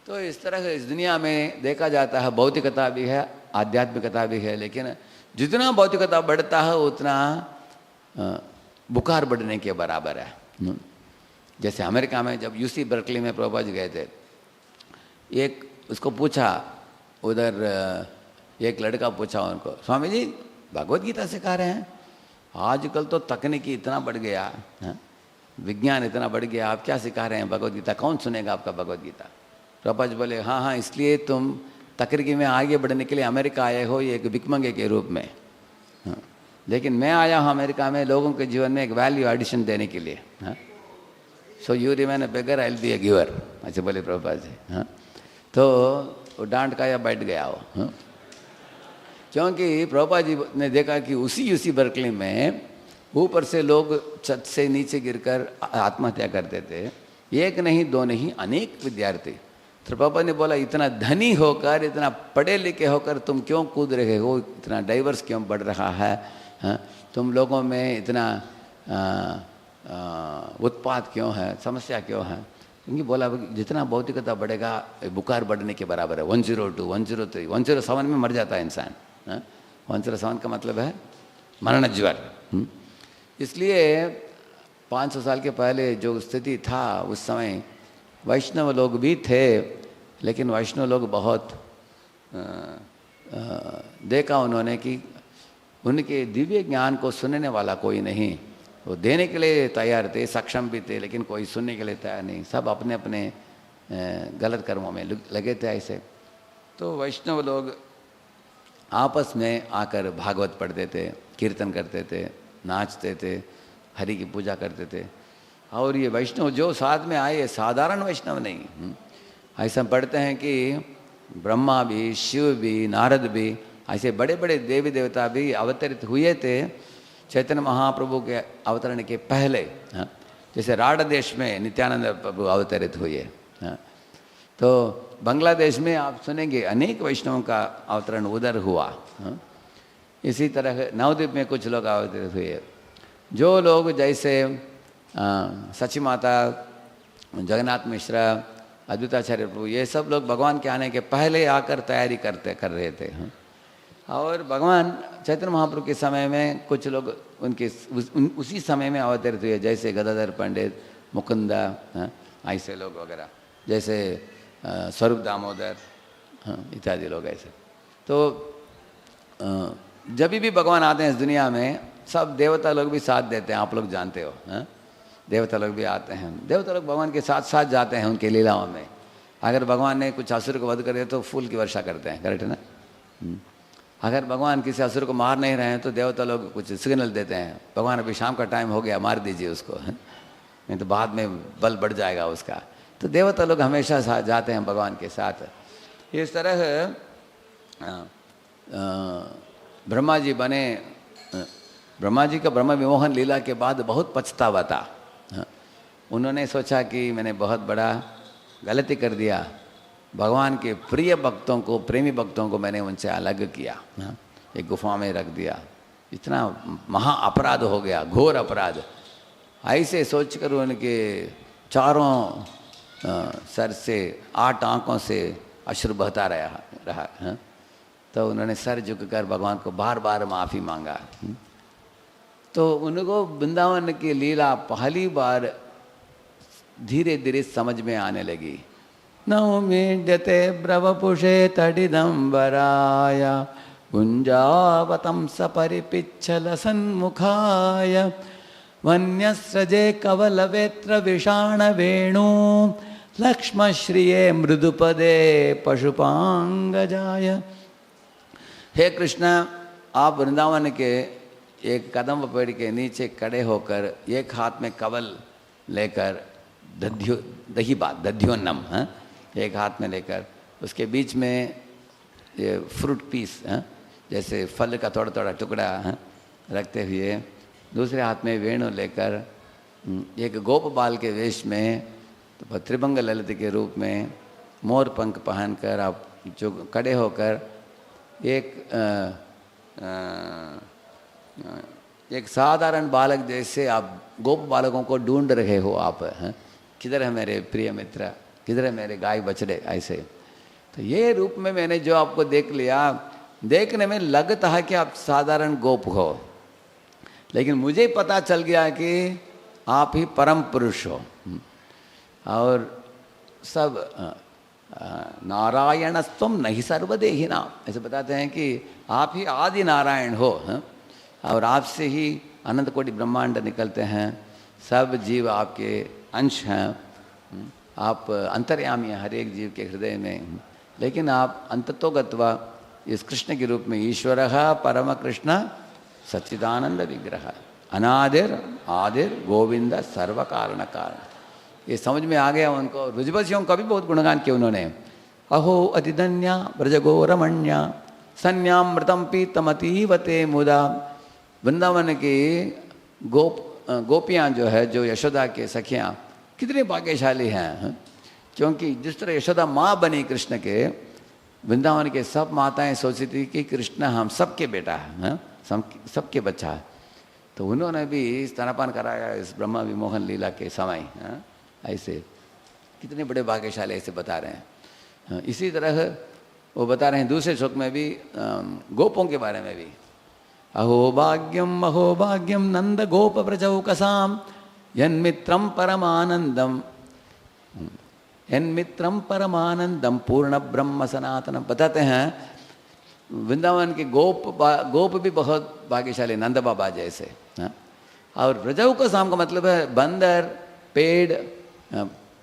तो इस तरह से इस दुनिया में देखा जाता है भौतिकता भी है, आध्यात्मिकता भी है, लेकिन जितना भौतिकता बढ़ता है उतना बुखार बढ़ने के बराबर है। जैसे अमेरिका में जब यूसी बर्कली में प्रभुपाद जी गए थे, एक उसको पूछा उधर, एक लड़का पूछा उनको, स्वामी जी भगवत गीता सिखा रहे हैं? आजकल तो तकनीकी इतना बढ़ गया, विज्ञान इतना बढ़ गया, आप क्या सिखा रहे हैं भगवत गीता? कौन सुनेगा आपका भगवत गीता? प्रभुपाद जी बोले हाँ, इसलिए तुम तकनीकी में आगे बढ़ने के लिए अमेरिका आए हो एक भिखमंगे के रूप में। हाँ, लेकिन मैं आया हूँ अमेरिका में लोगों के जीवन में एक वैल्यू एडिशन देने के लिए। हाँ, so you remain a beggar, I will be a giver, ऐसे बोले प्रभुपाद जी। हाँ, तो वो डांट का या बैठ गया वो। हाँ, क्योंकि प्रभुपाद जी ने देखा कि उसी बर्कली में ऊपर से लोग छत से नीचे गिरकर आत्महत्या करते थे, एक नहीं दो नहीं अनेक विद्यार्थी। तो प्रभुपाद ने बोला इतना धनी होकर, इतना पढ़े लिखे होकर तुम क्यों कूद रहे हो, इतना डाइवर्स क्यों बढ़ रहा है? हाँ, तुम लोगों में इतना उत्पात क्यों है, समस्या क्यों है? क्योंकि बोला जितना भौतिकता बढ़ेगा बुखार बढ़ने के बराबर है। 102, 103, 107 में मर जाता है इंसान। 107 का मतलब है मरण ज्वर। इसलिए 500 साल के पहले जो स्थिति था उस समय वैष्णव लोग भी थे, लेकिन वैष्णव लोग बहुत देखा उन्होंने कि उनके दिव्य ज्ञान को सुनने वाला कोई नहीं। वो देने के लिए तैयार थे, सक्षम भी थे, लेकिन कोई सुनने के लिए तैयार नहीं। सब अपने अपने गलत कर्मों में लगे थे ऐसे। तो वैष्णव लोग आपस में आकर भागवत पढ़ते थे, कीर्तन करते थे, नाचते थे, हरि की पूजा करते थे। और ये वैष्णव जो साथ में आए साधारण वैष्णव नहीं। ऐसा पढ़ते हैं कि ब्रह्मा भी, शिव भी, नारद भी, ऐसे बड़े बड़े देवी देवता भी अवतरित हुए थे चैतन्य महाप्रभु के अवतरण के पहले। हाँ, जैसे राढ़ देश में नित्यानंद प्रभु अवतरित हुए। हाँ, तो बांग्लादेश में आप सुनेंगे अनेक वैष्णवों का अवतरण उधर हुआ। हाँ, इसी तरह नवद्वीप में कुछ लोग अवतरित हुए। जो लोग जैसे सची माता, जगन्नाथ मिश्रा, अद्वैताचार्य प्रभु, ये सब लोग भगवान के आने के पहले आकर तैयारी कर रहे थे। हाँ, और भगवान चैतन्य महाप्रभु के समय में कुछ लोग उनके उसी समय में अवतरित हुए, जैसे गदाधर पंडित, मुकुंदा, ऐसे लोग वगैरह, जैसे स्वरूप दामोदर, इत्यादि लोग ऐसे। तो जब भी भगवान आते हैं इस दुनिया में, सब देवता लोग भी साथ देते हैं, आप लोग जानते हो। देवता लोग भी आते हैं, देवता लोग भगवान के साथ साथ जाते हैं उनके लीलाओं में। अगर भगवान ने कुछ असुर को वध कर दिया तो फूल की वर्षा करते हैं, करेक्ट है ना। अगर भगवान किसी असुर को मार नहीं रहे हैं तो देवता लोग कुछ सिग्नल देते हैं, भगवान अभी शाम का टाइम हो गया, मार दीजिए उसको, नहीं तो बाद में बल बढ़ जाएगा उसका। तो देवता लोग हमेशा साथ जाते हैं भगवान के साथ। इस तरह ब्रह्मा जी बने। ब्रह्मा जी का ब्रह्म विमोहन लीला के बाद बहुत पछतावा था। उन्होंने सोचा कि मैंने बहुत बड़ा गलती कर दिया, भगवान के प्रिय भक्तों को, प्रेमी भक्तों को मैंने उनसे अलग किया, एक गुफा में रख दिया, इतना महा अपराध हो गया, घोर अपराध। ऐसे सोचकर उनके चारों सर से 8 आंखों से अश्रु बहता रहा। तो उन्होंने सर झुककर भगवान को बार बार माफ़ी मांगा। तो उनको वृंदावन की लीला पहली बार धीरे धीरे समझ में आने लगी। नौमीड्यते ब्रवपुषे तडिदंबराय गुंजावतं सपरिपिच्छल सन्मुखाय वन्यस्रजे कवलवेत्र विषाण वेणु लक्ष्मश्रिये मृदुपदे पशुपांगजाय। हे कृष्ण, आप वृंदावन के एक कदम पेड़ के नीचे खड़े होकर एक हाथ में कवल लेकर दध्योन्नम एक हाथ में लेकर, उसके बीच में ये फ्रूट पीस जैसे फल का थोड़ा थोड़ा टुकड़ा रखते हुए, दूसरे हाथ में वेणु लेकर, एक गोप बाल के वेश में, तो त्रिभंग ललित के रूप में मोर पंख पहनकर आप जो खड़े होकर एक साधारण बालक जैसे आप गोप बालकों को ढूंढ रहे हो। आप किधर है मेरे प्रिय मित्र, किधर है मेरे गाय बछड़े, ऐसे। तो ये रूप में मैंने जो आपको देख लिया, देखने में लगता है कि आप साधारण गोप हो, लेकिन मुझे पता चल गया कि आप ही परम पुरुष हो। और सब नारायणस्त्वम नहीं सर्वदेही नाम, ऐसे बताते हैं कि आप ही आदि नारायण हो। और आपसे ही अनंत कोटि ब्रह्मांड निकलते हैं, सब जीव आपके अंश हैं। आप अंतर्यामी हैं हर एक जीव के हृदय में, लेकिन आप अंततोगत्वा इस कृष्ण के रूप में ईश्वर परम कृष्ण सच्चिदानंद विग्रह अनादिर आदिर गोविंद सर्व कारण कारण। ये समझ में आ गया उनको। ब्रजवासियों का भी बहुत गुणगान किया उन्होंने। अहो अतिधन्या ब्रजगो रमण्या सन्यामृतम पीतमतीव ते मुदा। वृंदावन की गोपियाँ जो है, जो यशोदा के सखियाँ, कितने भाग्यशाली हैं। क्योंकि जिस तरह यशोदा माँ बनी कृष्ण के, वृंदावन के सब माताएं सोची थी कि कृष्ण हम सबके बेटा है, सबके बच्चा है। तो उन्होंने भी स्तनपान कराया इस ब्रह्मा विमोहन लीला के समय। ऐसे कितने बड़े भाग्यशाली ऐसे बता रहे हैं। इसी तरह वो बता रहे हैं दूसरे श्लोक में भी गोपों के बारे में भी। अहो भाग्यम नंद गोप प्रचौकसाम यन्मित्रम परमानंदम। एन मित्रम परमानंदम पूर्ण ब्रह्म सनातनम। बताते हैं वृंदावन के गोप भी बहुत भाग्यशाली, नंद बाबा जैसे। हाँ? और ब्रजौ का शाम का मतलब है बंदर, पेड़,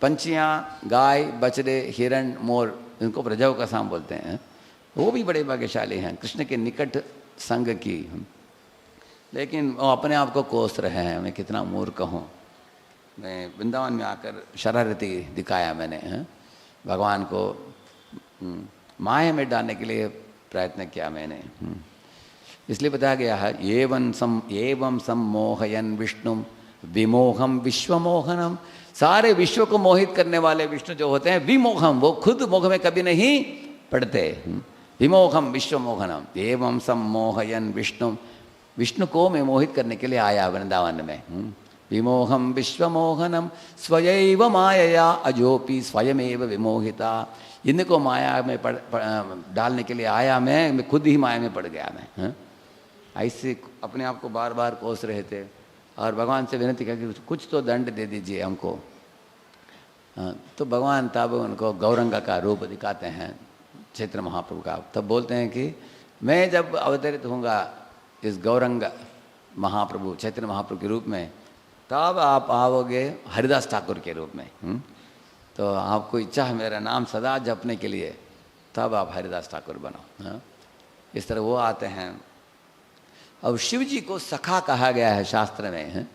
पंछियाँ, गाय, बछड़े, हिरण, मोर, इनको ब्रजौ का शाम बोलते हैं। वो भी बड़े भाग्यशाली हैं, कृष्ण के निकट संग की। लेकिन वो अपने आप को कोस रहे हैं, मैं कितना मूर्ख हूँ, मैं वृंदावन में आकर शरारती दिखाया मैंने। भगवान को माया में डालने के लिए प्रयत्न किया मैंने। इसलिए बताया गया है एवं सम्मोहयन विष्णु विमोहम विश्वमोहनम। सारे विश्व को मोहित करने वाले विष्णु जो होते हैं विमोहम, वो खुद मोह में कभी नहीं पड़ते। विमोहम विश्वमोहनम एवं सम्मोहयन विष्णु, विष्णु को मैं मोहित करने के लिए आया वृंदावन में। विमोहम विश्वमोहनम स्वयैव मायया अजोपि स्वयमेव विमोहिता। इनको माया में डालने के लिए आया मैं खुद ही माया में पड़ गया मैं। ऐसे अपने आप को बार बार कोस रहे थे और भगवान से विनती करके कुछ तो दंड दे दीजिए हमको। तो भगवान तब उनको गौरंग का रूप दिखाते हैं, चैत्र महाप्रभु का। तब बोलते हैं कि मैं जब अवतरित होऊंगा इस गौरंग महाप्रभु, चैत्र महाप्रभु के रूप में, तब आप आओगे हरिदास ठाकुर के रूप में। तो आपको इच्छा है मेरा नाम सदा जपने के लिए, तब आप हरिदास ठाकुर बनो। इस तरह वो आते हैं। अब शिव जी को सखा कहा गया है शास्त्र में।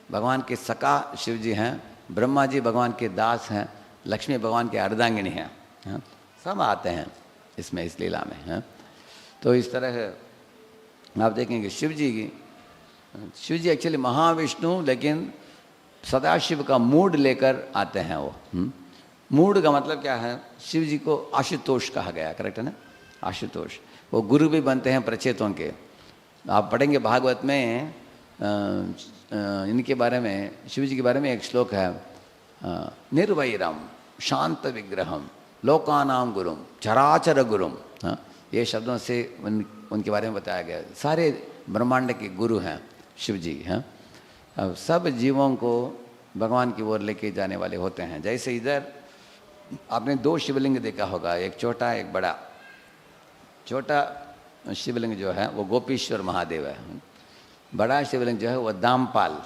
भगवान के सखा शिव जी हैं, ब्रह्मा जी भगवान के दास हैं, लक्ष्मी भगवान के अर्धांगिनी हैं। सब आते हैं इसमें, इस लीला में। तो इस तरह आप देखेंगे शिव जी एक्चुअली महाविष्णु, लेकिन सदाशिव का मूड लेकर आते हैं वो। मूड का मतलब क्या है? शिव जी को आशुतोष कहा गया, करेक्ट है ना? आशुतोष वो गुरु भी बनते हैं प्रचेतों के। आप पढ़ेंगे भागवत में इनके बारे में, शिव जी के बारे में एक श्लोक है, निर्वैरम शांत विग्रहम लोकानाम गुरुम चराचर गुरुम। ये शब्दों से उनके बारे में बताया गया। सारे ब्रह्मांड के गुरु हैं शिव जी। अब सब जीवों को भगवान की ओर लेके जाने वाले होते हैं। जैसे इधर आपने दो शिवलिंग देखा होगा, एक छोटा एक बड़ा। छोटा शिवलिंग जो है वो गोपीश्वर महादेव है। बड़ा शिवलिंग जो है वो दामपाल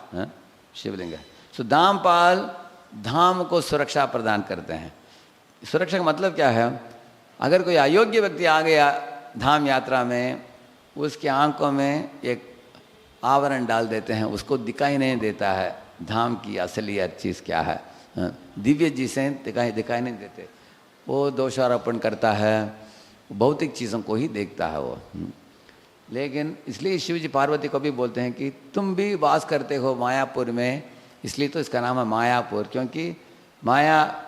शिवलिंग है। तो दामपाल धाम को सुरक्षा प्रदान करते हैं। सुरक्षा का मतलब क्या है? अगर कोई अयोग्य व्यक्ति आ गया धाम यात्रा में, उसकी आंखों में एक आवरण डाल देते हैं, उसको दिखाई नहीं देता है धाम की असलियत चीज़ क्या है। दिव्य जी से दिखाई नहीं देते। वो दोषारोपण करता है, भौतिक चीज़ों को ही देखता है वो। लेकिन इसलिए शिव जी पार्वती को भी बोलते हैं कि तुम भी वास करते हो मायापुर में, इसलिए तो इसका नाम है मायापुर, क्योंकि माया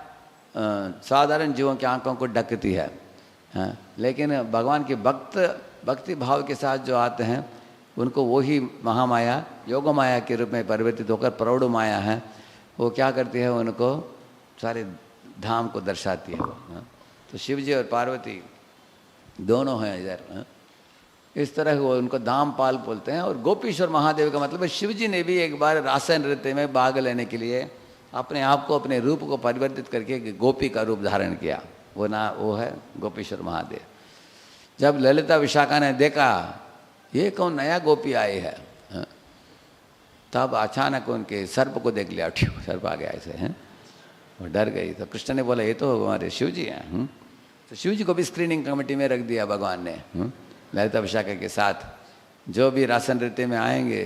साधारण जीवों की आंखों को ढकती है। लेकिन भगवान के भक्ति भाव के साथ जो आते हैं उनको वही महामाया योग माया के रूप में परिवर्तित होकर प्रौढ़ माया है, वो क्या करती है? उनको सारे धाम को दर्शाती है वो। तो शिव जी और पार्वती दोनों हैं इधर। इस तरह वो उनको दामपाल बोलते हैं। और गोपीश्वर महादेव का मतलब है शिव जी ने भी एक बार रास नृत्य में भाग लेने के लिए अपने आप को, अपने रूप को परिवर्तित करके गोपी का रूप धारण किया। वो है गोपीश्वर महादेव। जब ललिता विशाखा ने देखा ये कौन नया गोपी आए है, तब अचानक उनके सर्प को देख लिया, सर्प आ गया ऐसे हैं, वो डर गई। तो कृष्ण ने बोला ये तो हमारे शिव जी हैं। तो शिव जी को भी स्क्रीनिंग कमेटी में रख दिया भगवान ने। ललिता विशाखा के साथ जो भी रासन नृत्य में आएंगे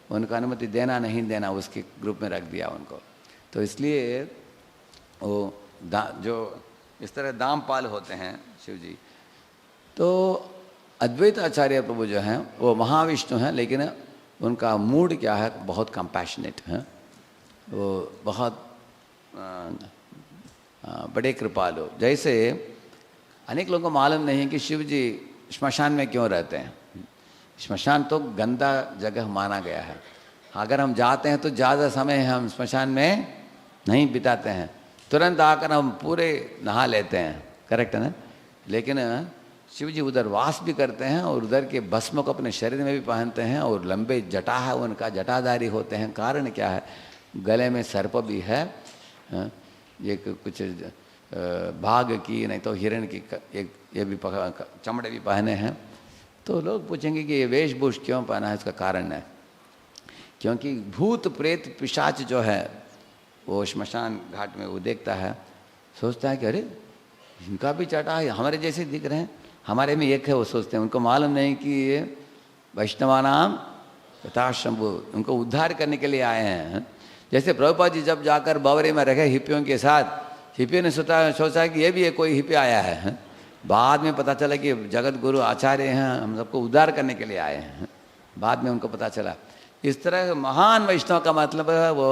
उनको अनुमति देना नहीं देना उसके ग्रुप में रख दिया उनको। तो इसलिए वो जो इस तरह दामपाल होते हैं शिव जी। तो अद्वैत आचार्य प्रभु जो हैं वो महाविष्णु हैं, लेकिन उनका मूड क्या है? बहुत कंपैशनेट है। वो बहुत बड़े कृपालु। जैसे अनेक लोगों को मालूम नहीं है कि शिव जी श्मशान में क्यों रहते हैं। श्मशान तो गंदा जगह माना गया है। अगर हम जाते हैं तो ज़्यादा समय हम श्मशान में नहीं बिताते हैं, तुरंत आकर हम पूरे नहा लेते हैं, करेक्ट है ना? लेकिन शिव जी उधर वास भी करते हैं और उधर के भस्म को अपने शरीर में भी पहनते हैं और लंबे जटा है उनका, जटाधारी होते हैं। कारण क्या है? गले में सर्प भी है, ये कुछ बाघ की, नहीं तो हिरण की एक ये भी चमड़े भी पहने हैं। तो लोग पूछेंगे कि ये वेशभूष क्यों पहना है, इसका कारण है क्योंकि भूत प्रेत पिशाच जो है वो श्मशान घाट में वो देखता है, सोचता है कि अरे इनका भी चटा है, हमारे जैसे दिख रहे हैं, हमारे में एक है, वो सोचते हैं। उनको मालूम नहीं कि ये वैष्णवानाम यथाशंभु उनको उद्धार करने के लिए आए हैं। जैसे प्रभुपाद जी जब जाकर बावरे में रखे हिप्पियों के साथ, हिप्पियों ने सोचा कि ये भी कोई हिप्पी आया है। बाद में पता चला कि जगत गुरु आचार्य हैं, हम सबको उद्धार करने के लिए आए हैं। बाद में उनको पता चला। इस तरह महान वैष्णव का मतलब है वो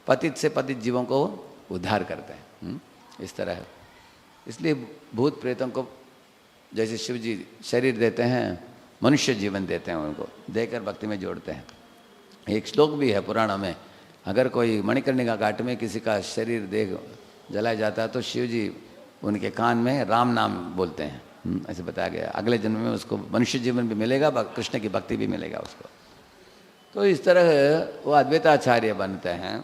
पतित से पतित जीवों को उद्धार करते हैं। इस तरह है। इसलिए भूत प्रेतों को जैसे शिव जी शरीर देते हैं, मनुष्य जीवन देते हैं, उनको देकर भक्ति में जोड़ते हैं। एक श्लोक भी है पुराणों में, अगर कोई मणिकर्णिका घाट में किसी का शरीर देह जलाया जाता है तो शिव जी उनके कान में राम नाम बोलते हैं। ऐसे बताया गया। अगले जन्म में उसको मनुष्य जीवन भी मिलेगा, कृष्ण की भक्ति भी मिलेगा उसको। तो इस तरह वो अद्वैताचार्य बनते हैं।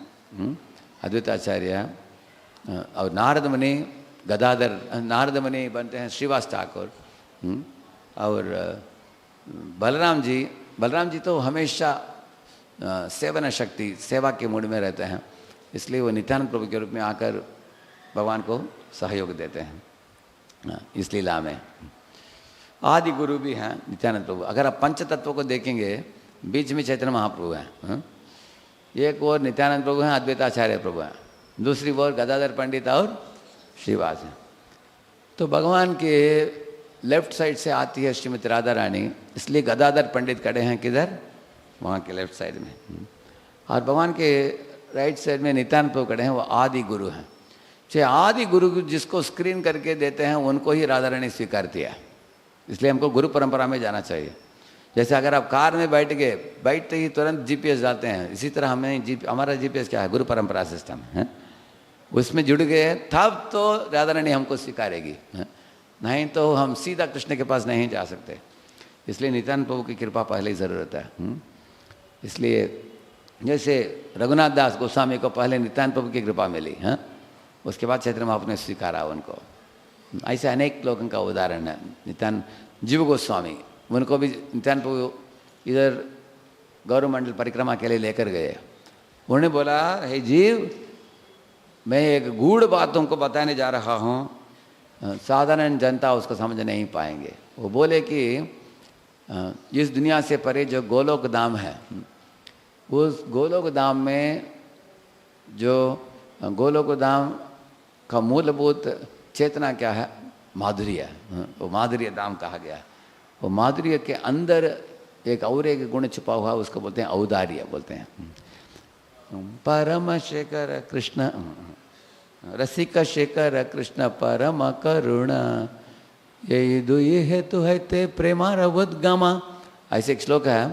अद्वैताचार्य और नारद मुनि गदाधर, नारद मुनि बनते हैं श्रीवास ठाकुर। और बलराम जी तो हमेशा सेवन शक्ति सेवा के मूड में रहते हैं, इसलिए वो नित्यानंद प्रभु के रूप में आकर भगवान को सहयोग देते हैं इस लीला में। आदि गुरु भी हैं नित्यानंद प्रभु। अगर आप पंच तत्वों को देखेंगे, बीच में चैतन्य महाप्रभु हैं, एक ओर नित्यानंद प्रभु हैं, अद्वैताचार्य प्रभु हैं, दूसरी ओर गदाधर पंडित और श्रीवास हैं। तो भगवान के लेफ्ट साइड से आती है श्रीमती राधा रानी, इसलिए गदाधर पंडित खड़े हैं किधर, वहाँ के लेफ्ट साइड में। और भगवान के राइट साइड में नित्यानंद प्रभु खड़े हैं, वो आदि गुरु हैं। चाहे आदि गुरु जिसको स्क्रीन करके देते हैं उनको ही राधा रानी स्वीकारती है। इसलिए हमको गुरु परंपरा में जाना चाहिए। जैसे अगर आप कार में बैठते ही तुरंत जीपीएस डालते हैं, इसी तरह हमें हमारा जीपीएस क्या है, गुरु परंपरा सिस्टम है। उसमें जुड़ गए तब तो राधा रानी हमको स्वीकारेगी, नहीं तो हम सीधा कृष्ण के पास नहीं जा सकते। इसलिए नित्यानंद प्रभु की कृपा पहले ही ज़रूरत है। इसलिए जैसे रघुनाथ दास गोस्वामी को पहले नित्यानंद प्रभु की कृपा मिली, उसके बाद चैतन्य महाप्रभु ने स्वीकारा उनको। ऐसे अनेक लोगों का उदाहरण है। नित्यानंद जीव गोस्वामी, उनको भी नित्यानंद प्रभु इधर गौरमंडल परिक्रमा के लिए लेकर गए। उन्होंने बोला, हे जीव, मैं एक गूढ़ बात तुमको बताने जा रहा हूँ, साधारण जनता उसको समझ नहीं पाएंगे। वो बोले कि इस दुनिया से परे जो गोलोक धाम है, उस गोलोक धाम में जो गोलोक धाम का मूलभूत चेतना क्या है, माधुर्य। वो माधुर्य धाम कहा गया है। वो माधुर्य के अंदर एक और एक गुण छुपा हुआ, उसको बोलते हैं औदार्य बोलते हैं। परम शेखर कृष्ण रसिक शेखर कृष्ण परम करुण, ये दुई हेतु है ते प्रेमारवद्गमा। ऐसे एक श्लोक है।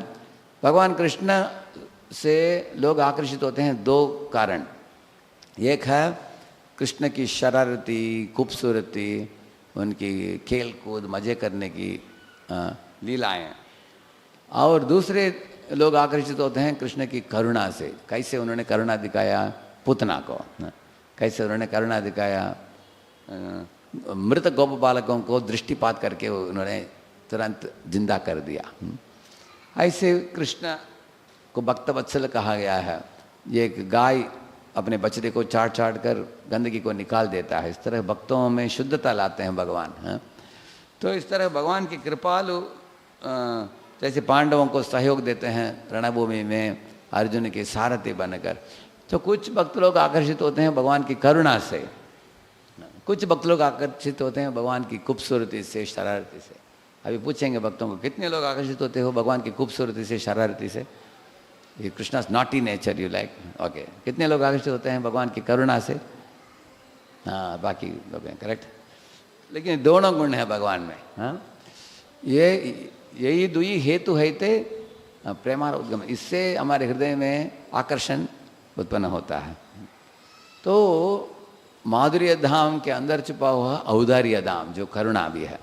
भगवान कृष्ण से लोग आकर्षित होते हैं दो कारण। एक है कृष्ण की शरारती खूबसूरती, उनकी खेल कूद मज़े करने की लीलाएं, और दूसरे लोग आकर्षित होते हैं कृष्ण की करुणा से। कैसे उन्होंने करुणा दिखाया पुतना को, कैसे उन्होंने करुणा दिखाया मृत गोप बालकों को दृष्टिपात करके उन्होंने तुरंत जिंदा कर दिया। ऐसे कृष्ण को भक्त वत्सल कहा गया है। ये एक गाय अपने बछड़े को चाट चाट कर गंदगी को निकाल देता है। इस तरह भक्तों में शुद्धता लाते हैं भगवान। तो इस तरह भगवान की कृपालु जैसे पांडवों को सहयोग देते हैं रणभूमि में अर्जुन के सारथी बनकर, तो कुछ भक्त लोग आकर्षित होते हैं भगवान की करुणा से, कुछ भक्त लोग आकर्षित होते हैं भगवान की खूबसूरती से, शरारती से। अभी पूछेंगे भक्तों को, कितने लोग आकर्षित होते हो भगवान की खूबसूरती से, शरारती से? ये Krishna's naughty nature you like, okay. कितने लोग आकर्षित होते हैं भगवान की करुणा से? हाँ, बाकी लोग हैं, करेक्ट। लेकिन दोनों गुण है भगवान में। हाँ, यही दुई हेतु है ते प्रेमार उद्गम, इससे हमारे हृदय में आकर्षण उत्पन्न होता है। तो माधुर्य धाम के अंदर छुपा हुआ औदार्य धाम जो करुणा भी है,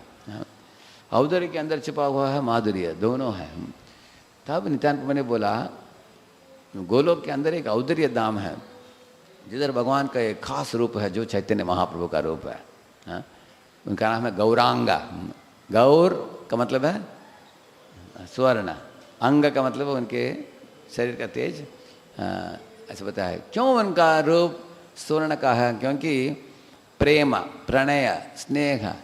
औदार्य के अंदर छुपा हुआ है माधुर्य, दोनों है। तब नित्यानंद प्रभु ने बोला गोलोक के अंदर एक औदार्य धाम है जिधर भगवान का एक खास रूप है जो चैतन्य महाप्रभु का रूप है, हाँ? उनका नाम है गौरांगा। गौर का मतलब है स्वर्ण, अंग का मतलब उनके शरीर का तेज। ऐसा बताया है। क्यों उनका रूप स्वर्ण का है? क्योंकि प्रेम, प्रणय, स्नेह,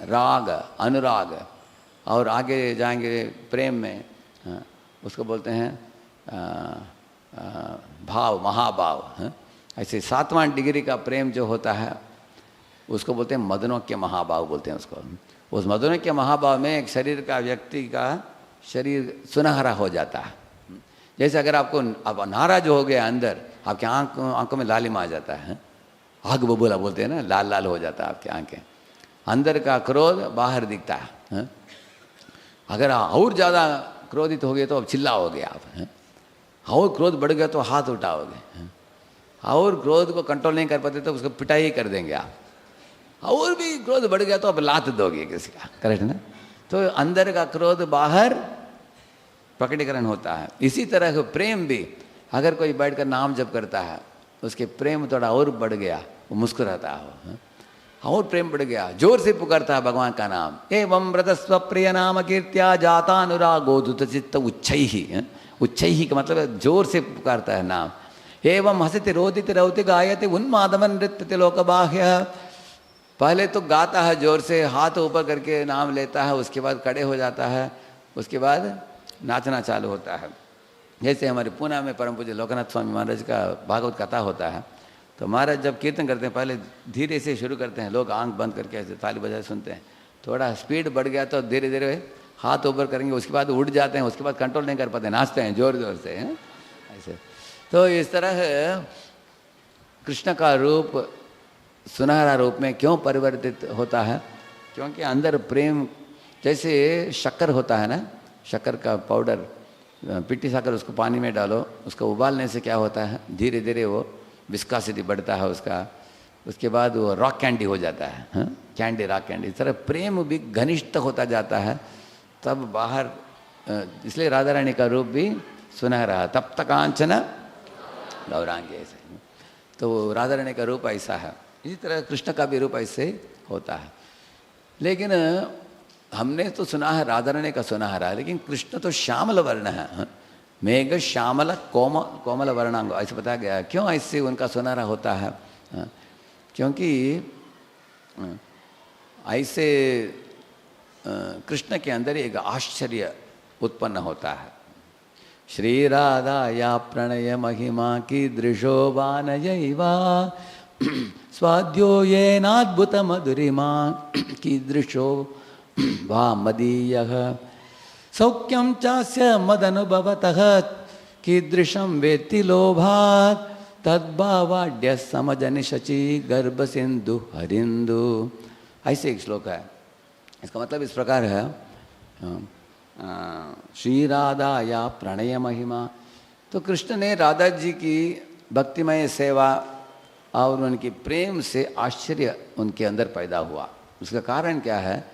राग, अनुराग, और आगे जाएंगे प्रेम में उसको बोलते हैं भाव, महाभाव। ऐसे 7वां डिग्री का प्रेम जो होता है उसको बोलते हैं मदनोक्य महाभाव बोलते हैं उसको। उस मदनोक्य महाभाव में एक शरीर का, व्यक्ति का शरीर सुनहरा हो जाता है। जैसे अगर आपको अब नाराज हो गया अंदर, आपके आंखों में लालिमा आ जाता है, आग बबूला बोलते हैं ना, लाल लाल हो जाता है आपकी आंखें। अंदर का क्रोध बाहर दिखता है। अगर और ज़्यादा क्रोधित हो गए तो अब चिल्लाओगे आप, और क्रोध बढ़ गया तो हाथ उठाओगे, और क्रोध को कंट्रोल नहीं कर पाते तो उसको पिटाई कर देंगे आप, और भी क्रोध बढ़ गया तो अब लात दोगे किसी का। करेक्ट ना? तो अंदर का क्रोध बाहर प्रकटीकरण होता है। इसी तरह प्रेम भी, अगर कोई बैठकर नाम जप करता है, उसके प्रेम थोड़ा और बढ़ गया, वो मुस्कुराता हो, और प्रेम बढ़ गया, जोर से पुकारता है भगवान का नाम। एवं व्रत स्वप्रिय नाम कीर्त्या जाता अनुरागो दुत चित्त उच्चैहि। उच्चैहि का मतलब जोर से पुकारता है नाम। एवं हसित रोदित रौति गायते उन्मादमन नृत्य लोक बाह्य। पहले तो गाता है जोर से, हाथ ऊपर करके नाम लेता है, उसके बाद खड़े हो जाता है, उसके बाद नाचना चालू होता है। जैसे हमारे पूना में परम पूज्य लोकनाथ स्वामी महाराज का भागवत कथा होता है, तो महाराज जब कीर्तन करते हैं पहले धीरे से शुरू करते हैं, लोग आंख बंद करके ऐसे ताली बजाए सुनते हैं। थोड़ा स्पीड बढ़ गया तो धीरे धीरे हाथ ऊपर करेंगे, उसके बाद उड़ जाते हैं, उसके बाद कंट्रोल नहीं कर पाते, नाचते हैं जोर जोर से, ऐसे। तो इस तरह कृष्ण का रूप सुनहरा रूप में क्यों परिवर्तित होता है? क्योंकि अंदर प्रेम, जैसे शक्कर होता है ना, शक्कर का पाउडर, पिट्टी शक्कर, उसको पानी में डालो, उसको उबालने से क्या होता है, धीरे धीरे वो विस्कासिटी बढ़ता है उसका, उसके बाद वो रॉक कैंडी हो जाता है, कैंडी, रॉक कैंडी। इस तरह प्रेम भी घनिष्ठ होता जाता है, तब बाहर, इसलिए राधा रानी का रूप भी सुनहरा, तब तक कांचन गौरांगी, ऐसे। तो राधा रानी का रूप ऐसा है। इसी तरह कृष्ण का भी रूप ऐसे होता है। लेकिन हमने तो सुना है राधा रानी का सुनहरा, लेकिन कृष्ण तो श्यामल वर्ण है, मेघ श्यामल कोमल वर्णांग, ऐसे बताया गया है। क्यों ऐसे उनका सुनहरा होता है? क्योंकि ऐसे कृष्ण के अंदर एक आश्चर्य उत्पन्न होता है। श्री राधा या प्रणय महिमा की दृशोबानयैवा स्वाद्यो येनाद्भुत मधुरिमा की दृशो वा मदीयः सौख्यं चास्य मदनुभवतः कीदृशं वेत्ति लोभात् तद्भावाढ्य समजनि शची गर्भ सिंधु हरिंदु। ऐसे एक श्लोक है। इसका मतलब इस प्रकार है, श्री राधा या प्रणय महिमा। तो कृष्ण ने राधा जी की भक्तिमय सेवा और उनकी प्रेम से आश्चर्य उनके अंदर पैदा हुआ। उसका कारण क्या है?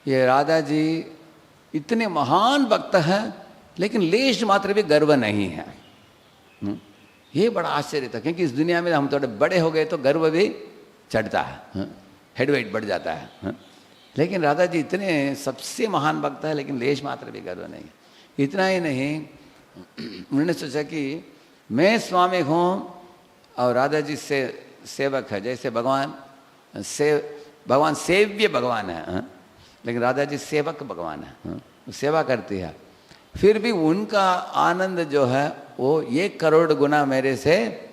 ये राधा जी इतने महान भक्त हैं, लेकिन लेश मात्र भी गर्व नहीं है। ये बड़ा आश्चर्य था, क्योंकि इस दुनिया में हम थोड़े बड़े हो गए तो गर्व भी चढ़ता है, हेड वेट बढ़ जाता है। लेकिन राधा जी इतने सबसे महान भक्त है, लेकिन लेश मात्र भी गर्व नहीं। इतना ही नहीं, उन्होंने सोचा कि मैं स्वामी हूँ और राधा जी से सेवक है। जैसे भगवान सेव्य भगवान है, लेकिन राधा जी सेवक भगवान है, सेवा करती है। फिर भी उनका आनंद जो है वो 1 करोड़ गुना मेरे से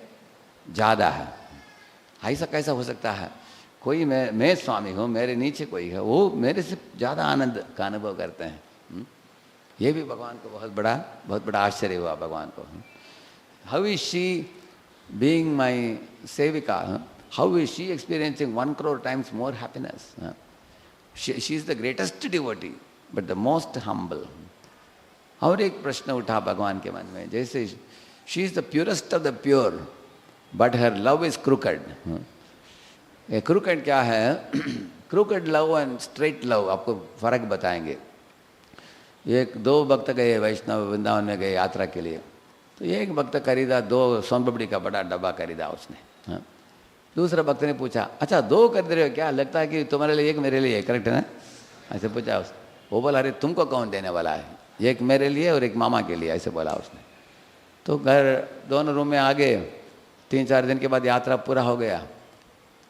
ज़्यादा है। ऐसा कैसा हो सकता है? कोई मैं स्वामी हूँ, मेरे नीचे कोई है, वो मेरे से ज़्यादा आनंद का अनुभव करते हैं। ये भी भगवान को बहुत बड़ा आश्चर्य हुआ भगवान को। हाउ इज शी बीइंग माई सेविका, how is she experiencing 1 crore times more happiness? She is the greatest devotee but the most humble. और एक प्रश्न उठा भगवान के मन में, जैसे she is the purest of the pure but her love is crooked. Crooked क्या है? Crooked love and straight love आपको फर्क बताएंगे। 1-2 भक्त गए वैष्णव वृंदावन में गए यात्रा के लिए, तो एक भक्त खरीदा 2 सोन पापड़ी का बड़ा डब्बा खरीदा उसने। हाँ, दूसरा भक्त ने पूछा, अच्छा 2 खरीद रहे हो क्या, लगता है कि तुम्हारे लिए एक मेरे लिए, करेक्ट है ना? ऐसे पूछा उस, वो बोला अरे तुमको कौन देने वाला है, एक मेरे लिए और एक मामा के लिए, ऐसे बोला उसने। तो घर दोनों रूम में आ गए। 3-4 दिन के बाद यात्रा पूरा हो गया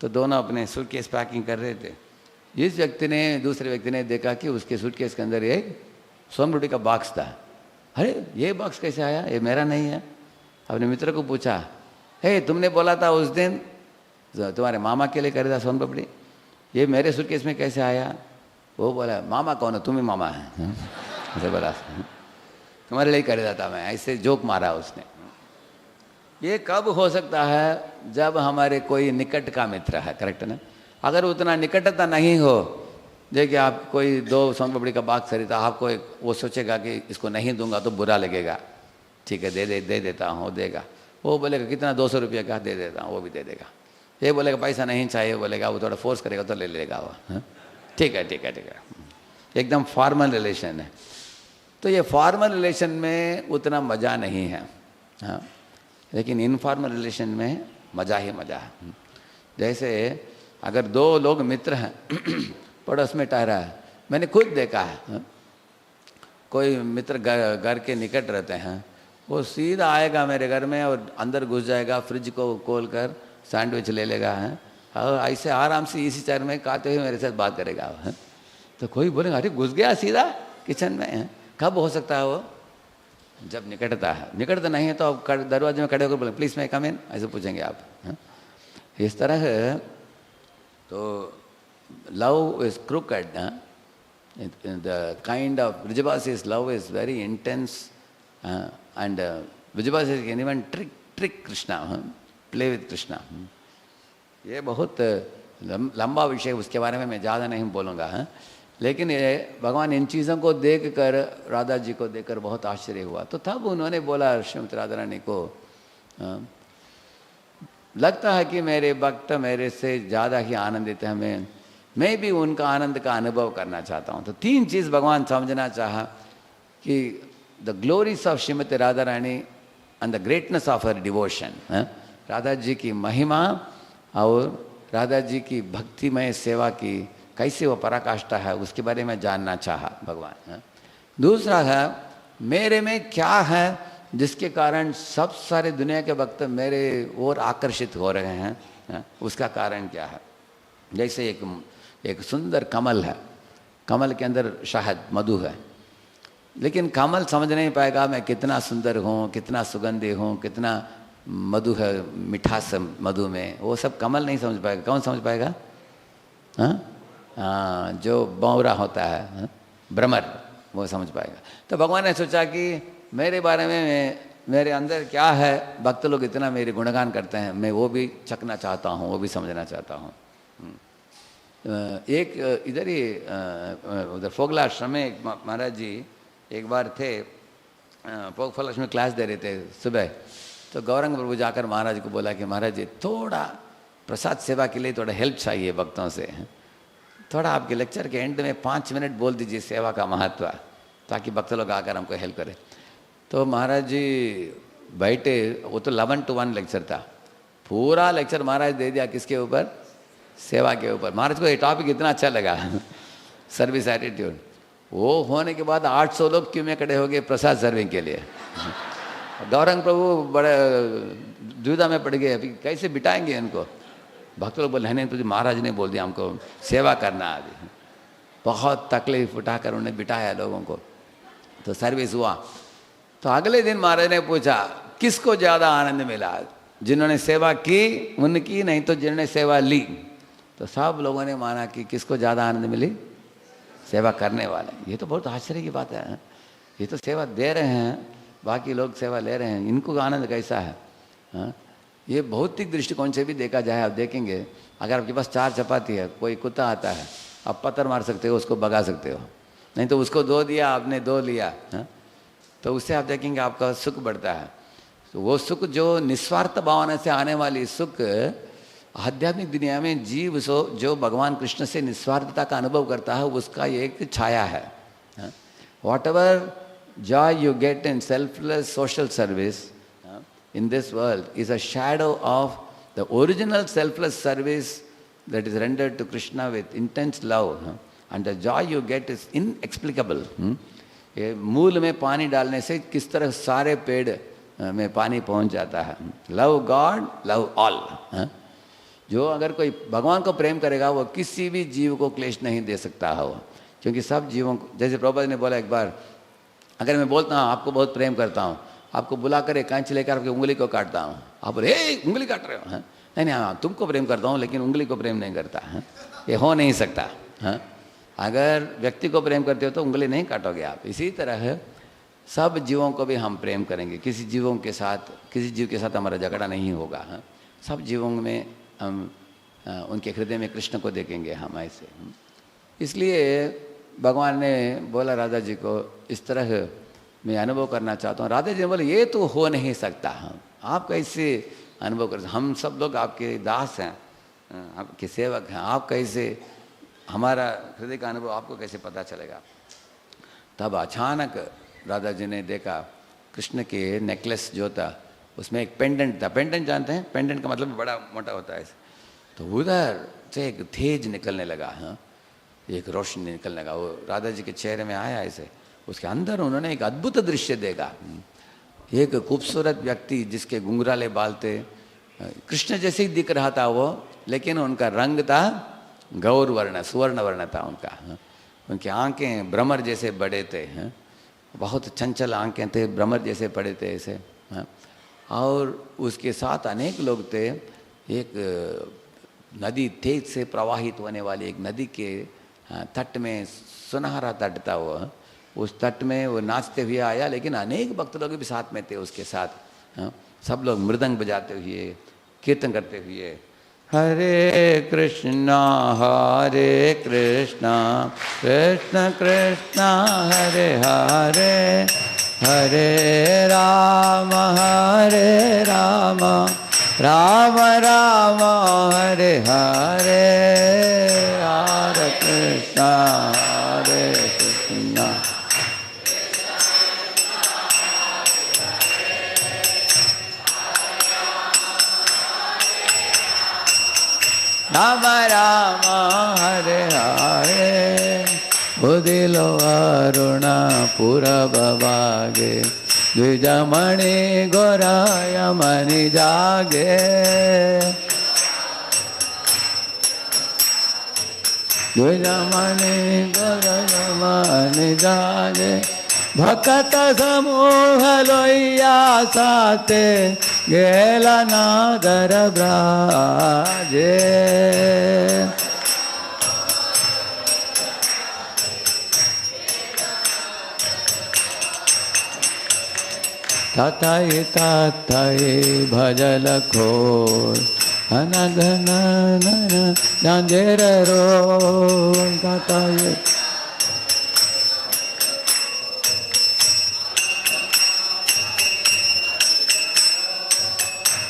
तो दोनों अपने सूटकेस पैकिंग कर रहे थे। इस व्यक्ति ने, दूसरे व्यक्ति ने देखा कि उसके सूटकेस के अंदर एक सोन पापड़ी का बॉक्स था। अरे ये बॉक्स कैसे आया, ये मेरा नहीं है। अपने मित्र को पूछा, हे तुमने बोला था उस दिन तुम्हारे मामा के लिए खरीदा सोन पापड़ी, ये मेरे सूटकेस में कैसे आया? वो बोला मामा कौन है, तुम ही मामा है। ऐसे बोला, तुम्हारे लिए खरीदा था मैं, ऐसे जोक मारा उसने। ये कब हो सकता है, जब हमारे कोई निकट का मित्र है, करेक्ट है ना? अगर उतना निकटता नहीं हो, देखिए आप कोई 2 सोन पापड़ी का बॉक्स खरीदा, आपको वो सोचेगा कि इसको नहीं दूंगा तो बुरा लगेगा, ठीक है दे देता हूँ, देगा। वो बोलेगा कितना, 200 रुपये का, दे देता हूँ, वो भी दे देगा। ये बोलेगा पैसा नहीं चाहिए, बोलेगा वो थोड़ा फोर्स करेगा तो ले लेगा वो। ठीक है ठीक है ठीक है, एकदम फॉर्मल रिलेशन है। तो ये फॉर्मल रिलेशन में उतना मज़ा नहीं है, हाँ, लेकिन इनफॉर्मल रिलेशन में मज़ा ही मज़ा है। जैसे अगर 2 लोग मित्र हैं पड़ोस में ठहरा है, मैंने खुद देखा है, हाँ? कोई मित्र घर के निकट रहते हैं, वो सीधा आएगा मेरे घर में और अंदर घुस जाएगा, फ्रिज को खोल कर सैंडविच ले लेगा, है और ऐसे आराम से इसी चेयर में खाते हुए मेरे साथ बात करेगा, है? तो कोई बोलेगा अरे घुस गया सीधा किचन में, है? कब हो सकता है वो, जब निकटता है। निकटता नहीं है तो आप दरवाजे में खड़े होकर बोले प्लीज़ मैं कम इन, ऐसे पूछेंगे आप, है? इस तरह है। तो love is crooked, the kind of Vrijabhasi's love is very intense and Vrijabhasi can even trick Krishna, play with Krishna. ये बहुत लंबा विषय, उसके बारे में मैं ज़्यादा नहीं बोलूँगा, है? लेकिन ये भगवान इन चीज़ों को देख कर, राधा जी को देखकर बहुत आश्चर्य हुआ। तो तब उन्होंने बोला श्रीमती राधा रानी को, लगता है कि मेरे भक्त मेरे से ज़्यादा ही आनंदित हैं, मैं भी उनका आनंद का अनुभव करना चाहता हूँ। तो 3 चीज़ भगवान समझना चाहा कि the glories of Shrimati Radha Rani and the greatness of her devotion, Radha ji की महिमा और राधा जी की भक्तिमय सेवा की कैसे वो पराकाष्ठा है, उसके बारे में जानना चाहा भगवान। दूसरा है मेरे में क्या है जिसके कारण सब सारे दुनिया के भक्त मेरे ओर आकर्षित हो रहे हैं, उसका कारण क्या है। जैसे एक सुंदर कमल है, कमल के अंदर शहद मधु है, लेकिन कमल समझ नहीं पाएगा मैं कितना सुंदर हूँ, कितना सुगंधी हूँ, कितना मधु है, मिठास मधु में, वो सब कमल नहीं समझ पाएगा। कौन समझ पाएगा? हाँ, जो बौरा होता है, भ्रमर, वो समझ पाएगा। तो भगवान ने सोचा कि मेरे बारे में मेरे अंदर क्या है, भक्त लोग इतना मेरे गुणगान करते हैं, मैं वो भी चखना चाहता हूँ, वो भी समझना चाहता हूँ। एक इधर ही उधर फोगला आश्रम में एक महाराज जी एक बार थे, फोगफल आश्रम में क्लास दे रहे थे सुबह। तो गौरंग प्रभु जाकर महाराज को बोला कि महाराज जी थोड़ा प्रसाद सेवा के लिए थोड़ा हेल्प चाहिए भक्तों से, थोड़ा आपके लेक्चर के एंड में 5 मिनट बोल दीजिए सेवा का महत्व, ताकि भक्त लोग आकर हमको हेल्प करें। तो महाराज जी बैठे, वो तो 11 to 1 लेक्चर था, पूरा लेक्चर महाराज दे दिया किसके ऊपर? सेवा के ऊपर। महाराज को ये टॉपिक इतना अच्छा लगा सर्विस एटीट्यूड। वो होने के बाद 800 लोग क्यों में खड़े हो गए प्रसाद सर्विंग के लिए। गौरंग प्रभु बड़े दुविधा में पड़ गए, अभी कैसे बिठाएंगे इनको। भक्त लोग बोले नहीं, तुझे महाराज ने बोल दिया हमको सेवा करना। अभी बहुत तकलीफ उठाकर उन्हें बिठाया लोगों को, तो सर्विस हुआ। तो अगले दिन महाराज ने पूछा किसको ज़्यादा आनंद मिला, जिन्होंने सेवा की उनकी, नहीं तो जिन्होंने सेवा ली। तो सब लोगों ने माना कि किसको ज़्यादा आनंद मिली? सेवा करने वाले। ये तो बहुत आश्चर्य की बात है। ये तो सेवा दे रहे हैं, बाकी लोग सेवा ले रहे हैं, इनको आनंद कैसा है? हाँ, ये भौतिक दृष्टिकोण से भी देखा जाए, आप देखेंगे अगर आपके पास 4 चपाती है, कोई कुत्ता आता है, आप पत्थर मार सकते हो, उसको भगा सकते हो, नहीं तो उसको 2 दिया, आपने 2 लिया, हाँ? तो उससे आप देखेंगे आपका सुख बढ़ता है। तो वो सुख जो निस्वार्थ भावना से आने वाली सुख, आध्यात्मिक दुनिया में जीव जो भगवान कृष्ण से निस्वार्थता का अनुभव करता है, उसका एक छाया है। What ever joy you get in selfless social service in this world is a shadow of the original selfless service that is rendered to Krishna with intense love, and the joy you get is inexplicable. ये मूल में पानी डालने से किस तरह सारे पेड़ में पानी पहुंच जाता है. Love God, love all. जो अगर कोई भगवान को प्रेम करेगा वो किसी भी जीव को क्लेश नहीं दे सकता है वो, क्योंकि सब जीवों को, जैसे प्रभुपाद ने बोला एक बार, अगर मैं बोलता हूँ आपको बहुत प्रेम करता हूँ, आपको बुला कर एक कैंची लेकर आपकी उंगली को काटता हूँ, आप बोले उंगली काट रहे हो, हाँ नहीं नहीं, हाँ तुमको प्रेम करता हूँ लेकिन उंगली को प्रेम नहीं करता. ये हो नहीं सकता. हाँ, अगर व्यक्ति को प्रेम करते हो तो उंगली नहीं काटोगे आप. इसी तरह सब जीवों को भी हम प्रेम करेंगे. किसी जीवों के साथ, किसी जीव के साथ हमारा झगड़ा नहीं होगा. हाँ, सब जीवों में हम उनके हृदय में कृष्ण को देखेंगे हम ऐसे. इसलिए भगवान ने बोला राधा जी को, इस तरह मैं अनुभव करना चाहता हूँ. राधा जी ने बोले ये तो हो नहीं सकता. हाँ, आप कैसे अनुभव कर, हम सब लोग आपके दास हैं, आपके सेवक हैं, आप कैसे, हमारा हृदय का अनुभव आपको कैसे पता चलेगा. तब अचानक राधा जी ने देखा कृष्ण के नेकलेस जो था उसमें एक पेंडेंट था. पेंडेंट जानते हैं, पेंडेंट का मतलब बड़ा मोटा होता है. तो उधर से एक तेज निकलने लगा. हाँ, एक रोशनी निकलने लगा, वो राधा जी के चेहरे में आया ऐसे. उसके अंदर उन्होंने एक अद्भुत दृश्य देखा. एक खूबसूरत व्यक्ति जिसके घुंघराले बाल थे, कृष्ण जैसे ही दिख रहा था वो, लेकिन उनका रंग था गौर वर्ण, सुवर्ण वर्ण था उनका. उनकी आंखें भ्रमर जैसे बड़े थे. बहुत चंचल आंखें थे, भ्रमर जैसे पड़े थे ऐसे. और उसके साथ अनेक लोग थे. एक नदी, तेज से प्रवाहित होने वाली एक नदी के तट में, सुनहरा तट था वो, उस तट में वो नाचते हुए आया. लेकिन अनेक भक्त लोग भी साथ में थे उसके साथ. सब लोग मृदंग बजाते हुए, कीर्तन करते हुए, हरे कृष्णा कृष्ण कृष्णा हरे हरे, हरे राम राम राम हरे हरे, हरे कृष्णा हरे कृष्णा. राम राम हरे हरे, बुधिलो अरुण पूरब भागे, द्विजमणि गोराय मणि जागे, द्विजमणि गोराय मणि जागे, भक्त समूह लोहिया साथे, गेला नादर ब्राजे. तथाई तथाई भजल खोर, अनघन झांझेर रो. तथाई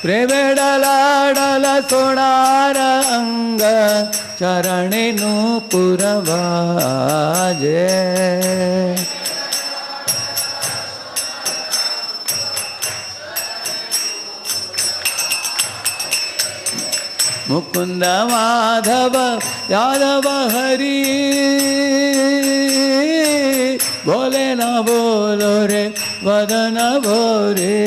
प्रेमेडलाडल सोनार अंग, चरणी नूपुर बाजे. मुकुंद माधव यादव हरि, बोले न बोलो रे वदन भोरे.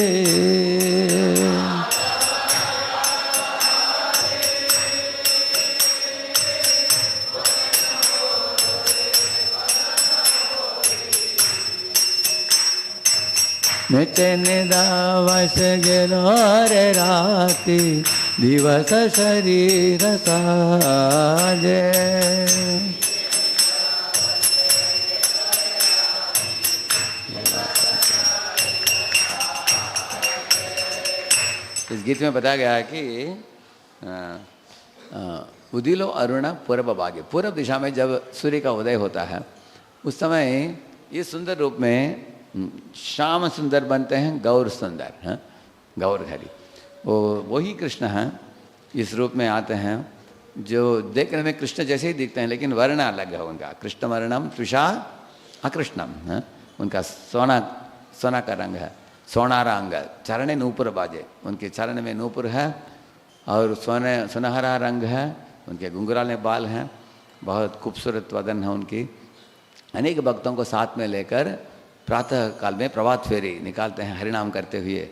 मिटे निदावस गेलो रे राती, दिवस शरीर साजे. इस गीत में बताया गया है कि उदिलो अरुण पूर्व भागे, पूर्व दिशा में जब सूर्य का उदय होता है उस समय ये सुंदर रूप में श्याम सुंदर बनते हैं, गौर सुंदर. हैं, गौर हरि, वही कृष्ण हैं, इस रूप में आते हैं जो देखने में कृष्ण जैसे ही दिखते हैं, लेकिन वर्ण अलग है उनका. कृष्ण वर्णम त्विषा अकृष्णम. उनका सोना का रंग है, सोनारा अंग, चरण नूपुर बाजे, उनके चरण में नूपुर है और सुनहरा रंग है, उनके घुंघराले बाल हैं, बहुत खूबसूरत वदन है उनकी। अनेक भक्तों को साथ में लेकर प्रातः काल में प्रभात फेरी निकालते हैं हरिनाम करते हुए।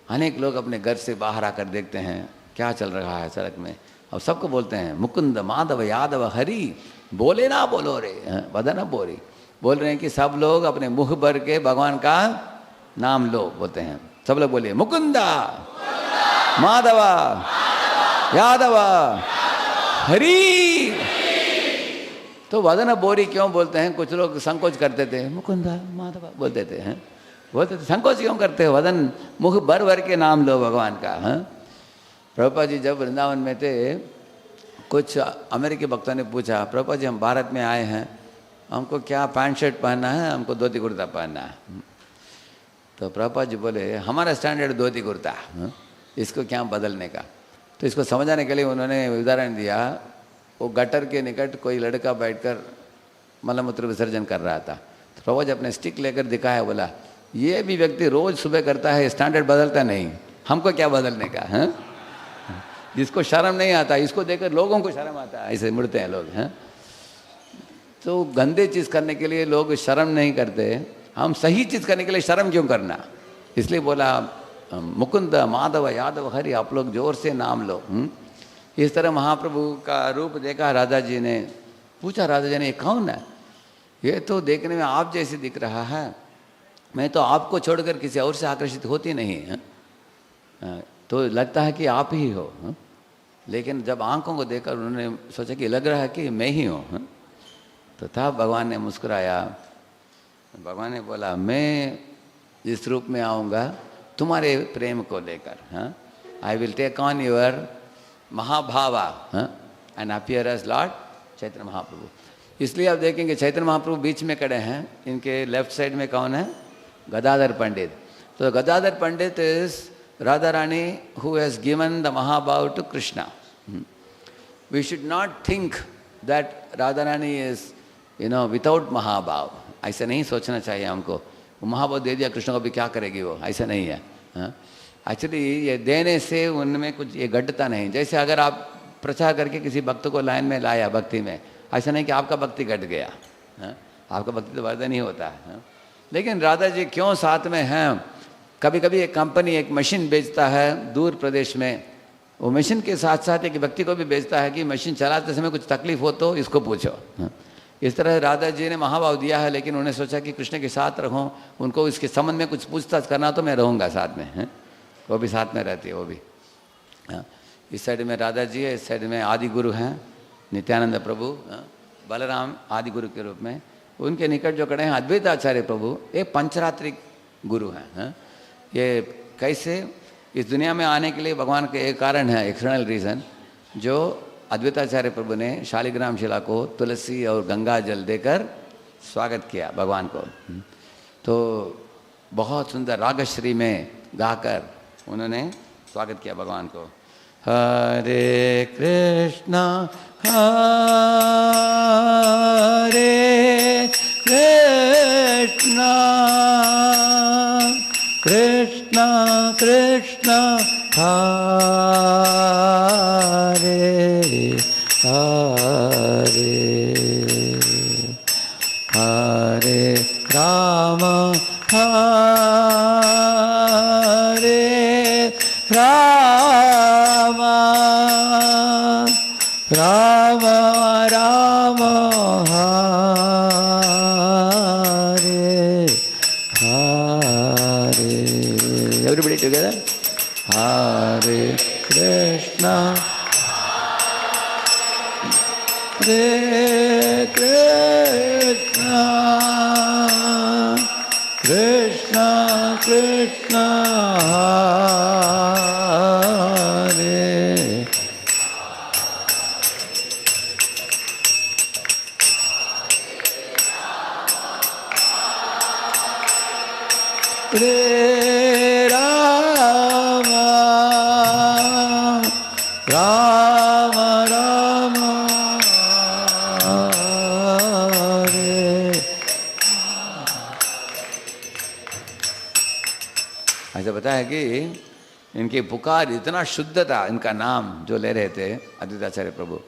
अनेक लोग अपने घर से बाहर आकर देखते हैं क्या चल रहा है सड़क में, और सबको बोलते हैं मुकुंद माधव यादव हरि, बोले ना बोलो रे, वदन बोरी, बोल रहे हैं कि सब लोग अपने मुख भर के भगवान का नाम लो, बोलते हैं। सब लोग बोलिए मुकुंदा माधवा यादवा हरि। तो वदन बोरी क्यों बोलते हैं? कुछ लोग संकोच करते थे, मुकुंदा माधवा बोलते थे, हैं बोलते थे, संकोच क्यों करते हो? वदन मुख भर भर के नाम लो भगवान का। हैं प्रभुपाद जी जब वृंदावन में थे, कुछ अमेरिकी भक्तों ने पूछा, प्रभुपाद जी हम भारत में आए हैं, हमको क्या पैंट शर्ट पहनना है, हमको धोती कुर्ता पहनना है। तो प्रभुपाद जी बोले हमारा स्टैंडर्ड धोती कुर्ता, इसको क्या बदलने का। तो इसको समझाने के लिए उन्होंने उदाहरण दिया, वो गटर के निकट कोई लड़का बैठकर मलमूत्र विसर्जन कर रहा था, तो प्रभु जी अपने स्टिक लेकर दिखाया, बोला ये भी व्यक्ति रोज सुबह करता है, स्टैंडर्ड बदलता नहीं, हमको क्या बदलने का है। जिसको शर्म नहीं आता, इसको देखकर लोगों को शर्म आता है, ऐसे मुड़ते हैं लोग। हैं तो गंदे चीज़ करने के लिए लोग शर्म नहीं करते, हम सही चीज़ करने के लिए शर्म क्यों करना। इसलिए बोला मुकुंद माधव यादव हरि, आप लोग जोर से नाम लो। इस तरह महाप्रभु का रूप देखा राधा जी ने, पूछा राधा जी ने ये कौन है? ये तो देखने में आप जैसे दिख रहा है, मैं तो आपको छोड़कर किसी और से आकर्षित होती नहीं है, तो लगता है कि आप ही हो। लेकिन जब आंखों को देखकर उन्होंने सोचा कि लग रहा है कि मैं ही हूँ, तो तब भगवान ने मुस्कुराया। भगवान ने बोला मैं इस रूप में आऊँगा तुम्हारे प्रेम को लेकर, I will take on your mahabhava and appear as Lord Chaitanya Mahaprabhu. इसलिए आप देखेंगे चैतन्य महाप्रभु बीच में खड़े हैं, इनके लेफ्ट साइड में कौन है? गदाधर पंडित। तो गदाधर पंडित is Radha Rani who has given the Mahabhav to Krishna. We should not think that Radha Rani is, without Mahabhav. ऐसा नहीं सोचना चाहिए हमको, वो महाभाव दे दिया कृष्ण को भी क्या करेगी वो, ऐसा नहीं है। एक्चुअली ये देने से उनमें कुछ ये घटता नहीं। जैसे अगर आप प्रचार करके किसी भक्त को लाइन में लाया भक्ति में, ऐसा नहीं कि आपका भक्ति घट गया, आपका भक्ति तो वर्धन ही होता है। लेकिन राधा जी क्यों साथ में हैं? कभी कभी एक कंपनी एक मशीन बेचता है दूर प्रदेश में, वो मशीन के साथ साथ एक व्यक्ति को भी बेचता है कि मशीन चलाते समय कुछ तकलीफ हो तो इसको पूछो। इस तरह राधा जी ने महाभाव दिया है, लेकिन उन्हें सोचा कि कृष्ण के साथ रहूं, उनको इसके संबंध में कुछ पूछताछ करना तो मैं रहूँगा साथ में। वो भी साथ में रहती है, वो भी। इस साइड में राधा जी है, इस साइड में आदि गुरु हैं नित्यानंद प्रभु, बलराम आदि गुरु के रूप में। उनके निकट जो खड़े हैं अद्वैताचार्य प्रभु, एक पंचरात्रिक गुरु हैं। ये कैसे इस दुनिया में आने के लिए भगवान के एक कारण है, एक्सटर्नल रीज़न, जो अद्वैताचार्य प्रभु ने शालिग्राम शिला को तुलसी और गंगा जल देकर स्वागत किया भगवान को। तो बहुत सुंदर रागश्री में गाकर उन्होंने स्वागत किया भगवान को। हरे कृष्णा हरे कृष्णा कृष्णा कृष्णा हरे हरे हरे राम हरे राम राम राम हरे हरे। Everybody together. Hare Krishna Hare Krishna Krishna Krishna Hare Hare कि इनकी पुकार इतना शुद्ध था, इनका नाम जो ले रहे थे अद्वैताचार्य प्रभु,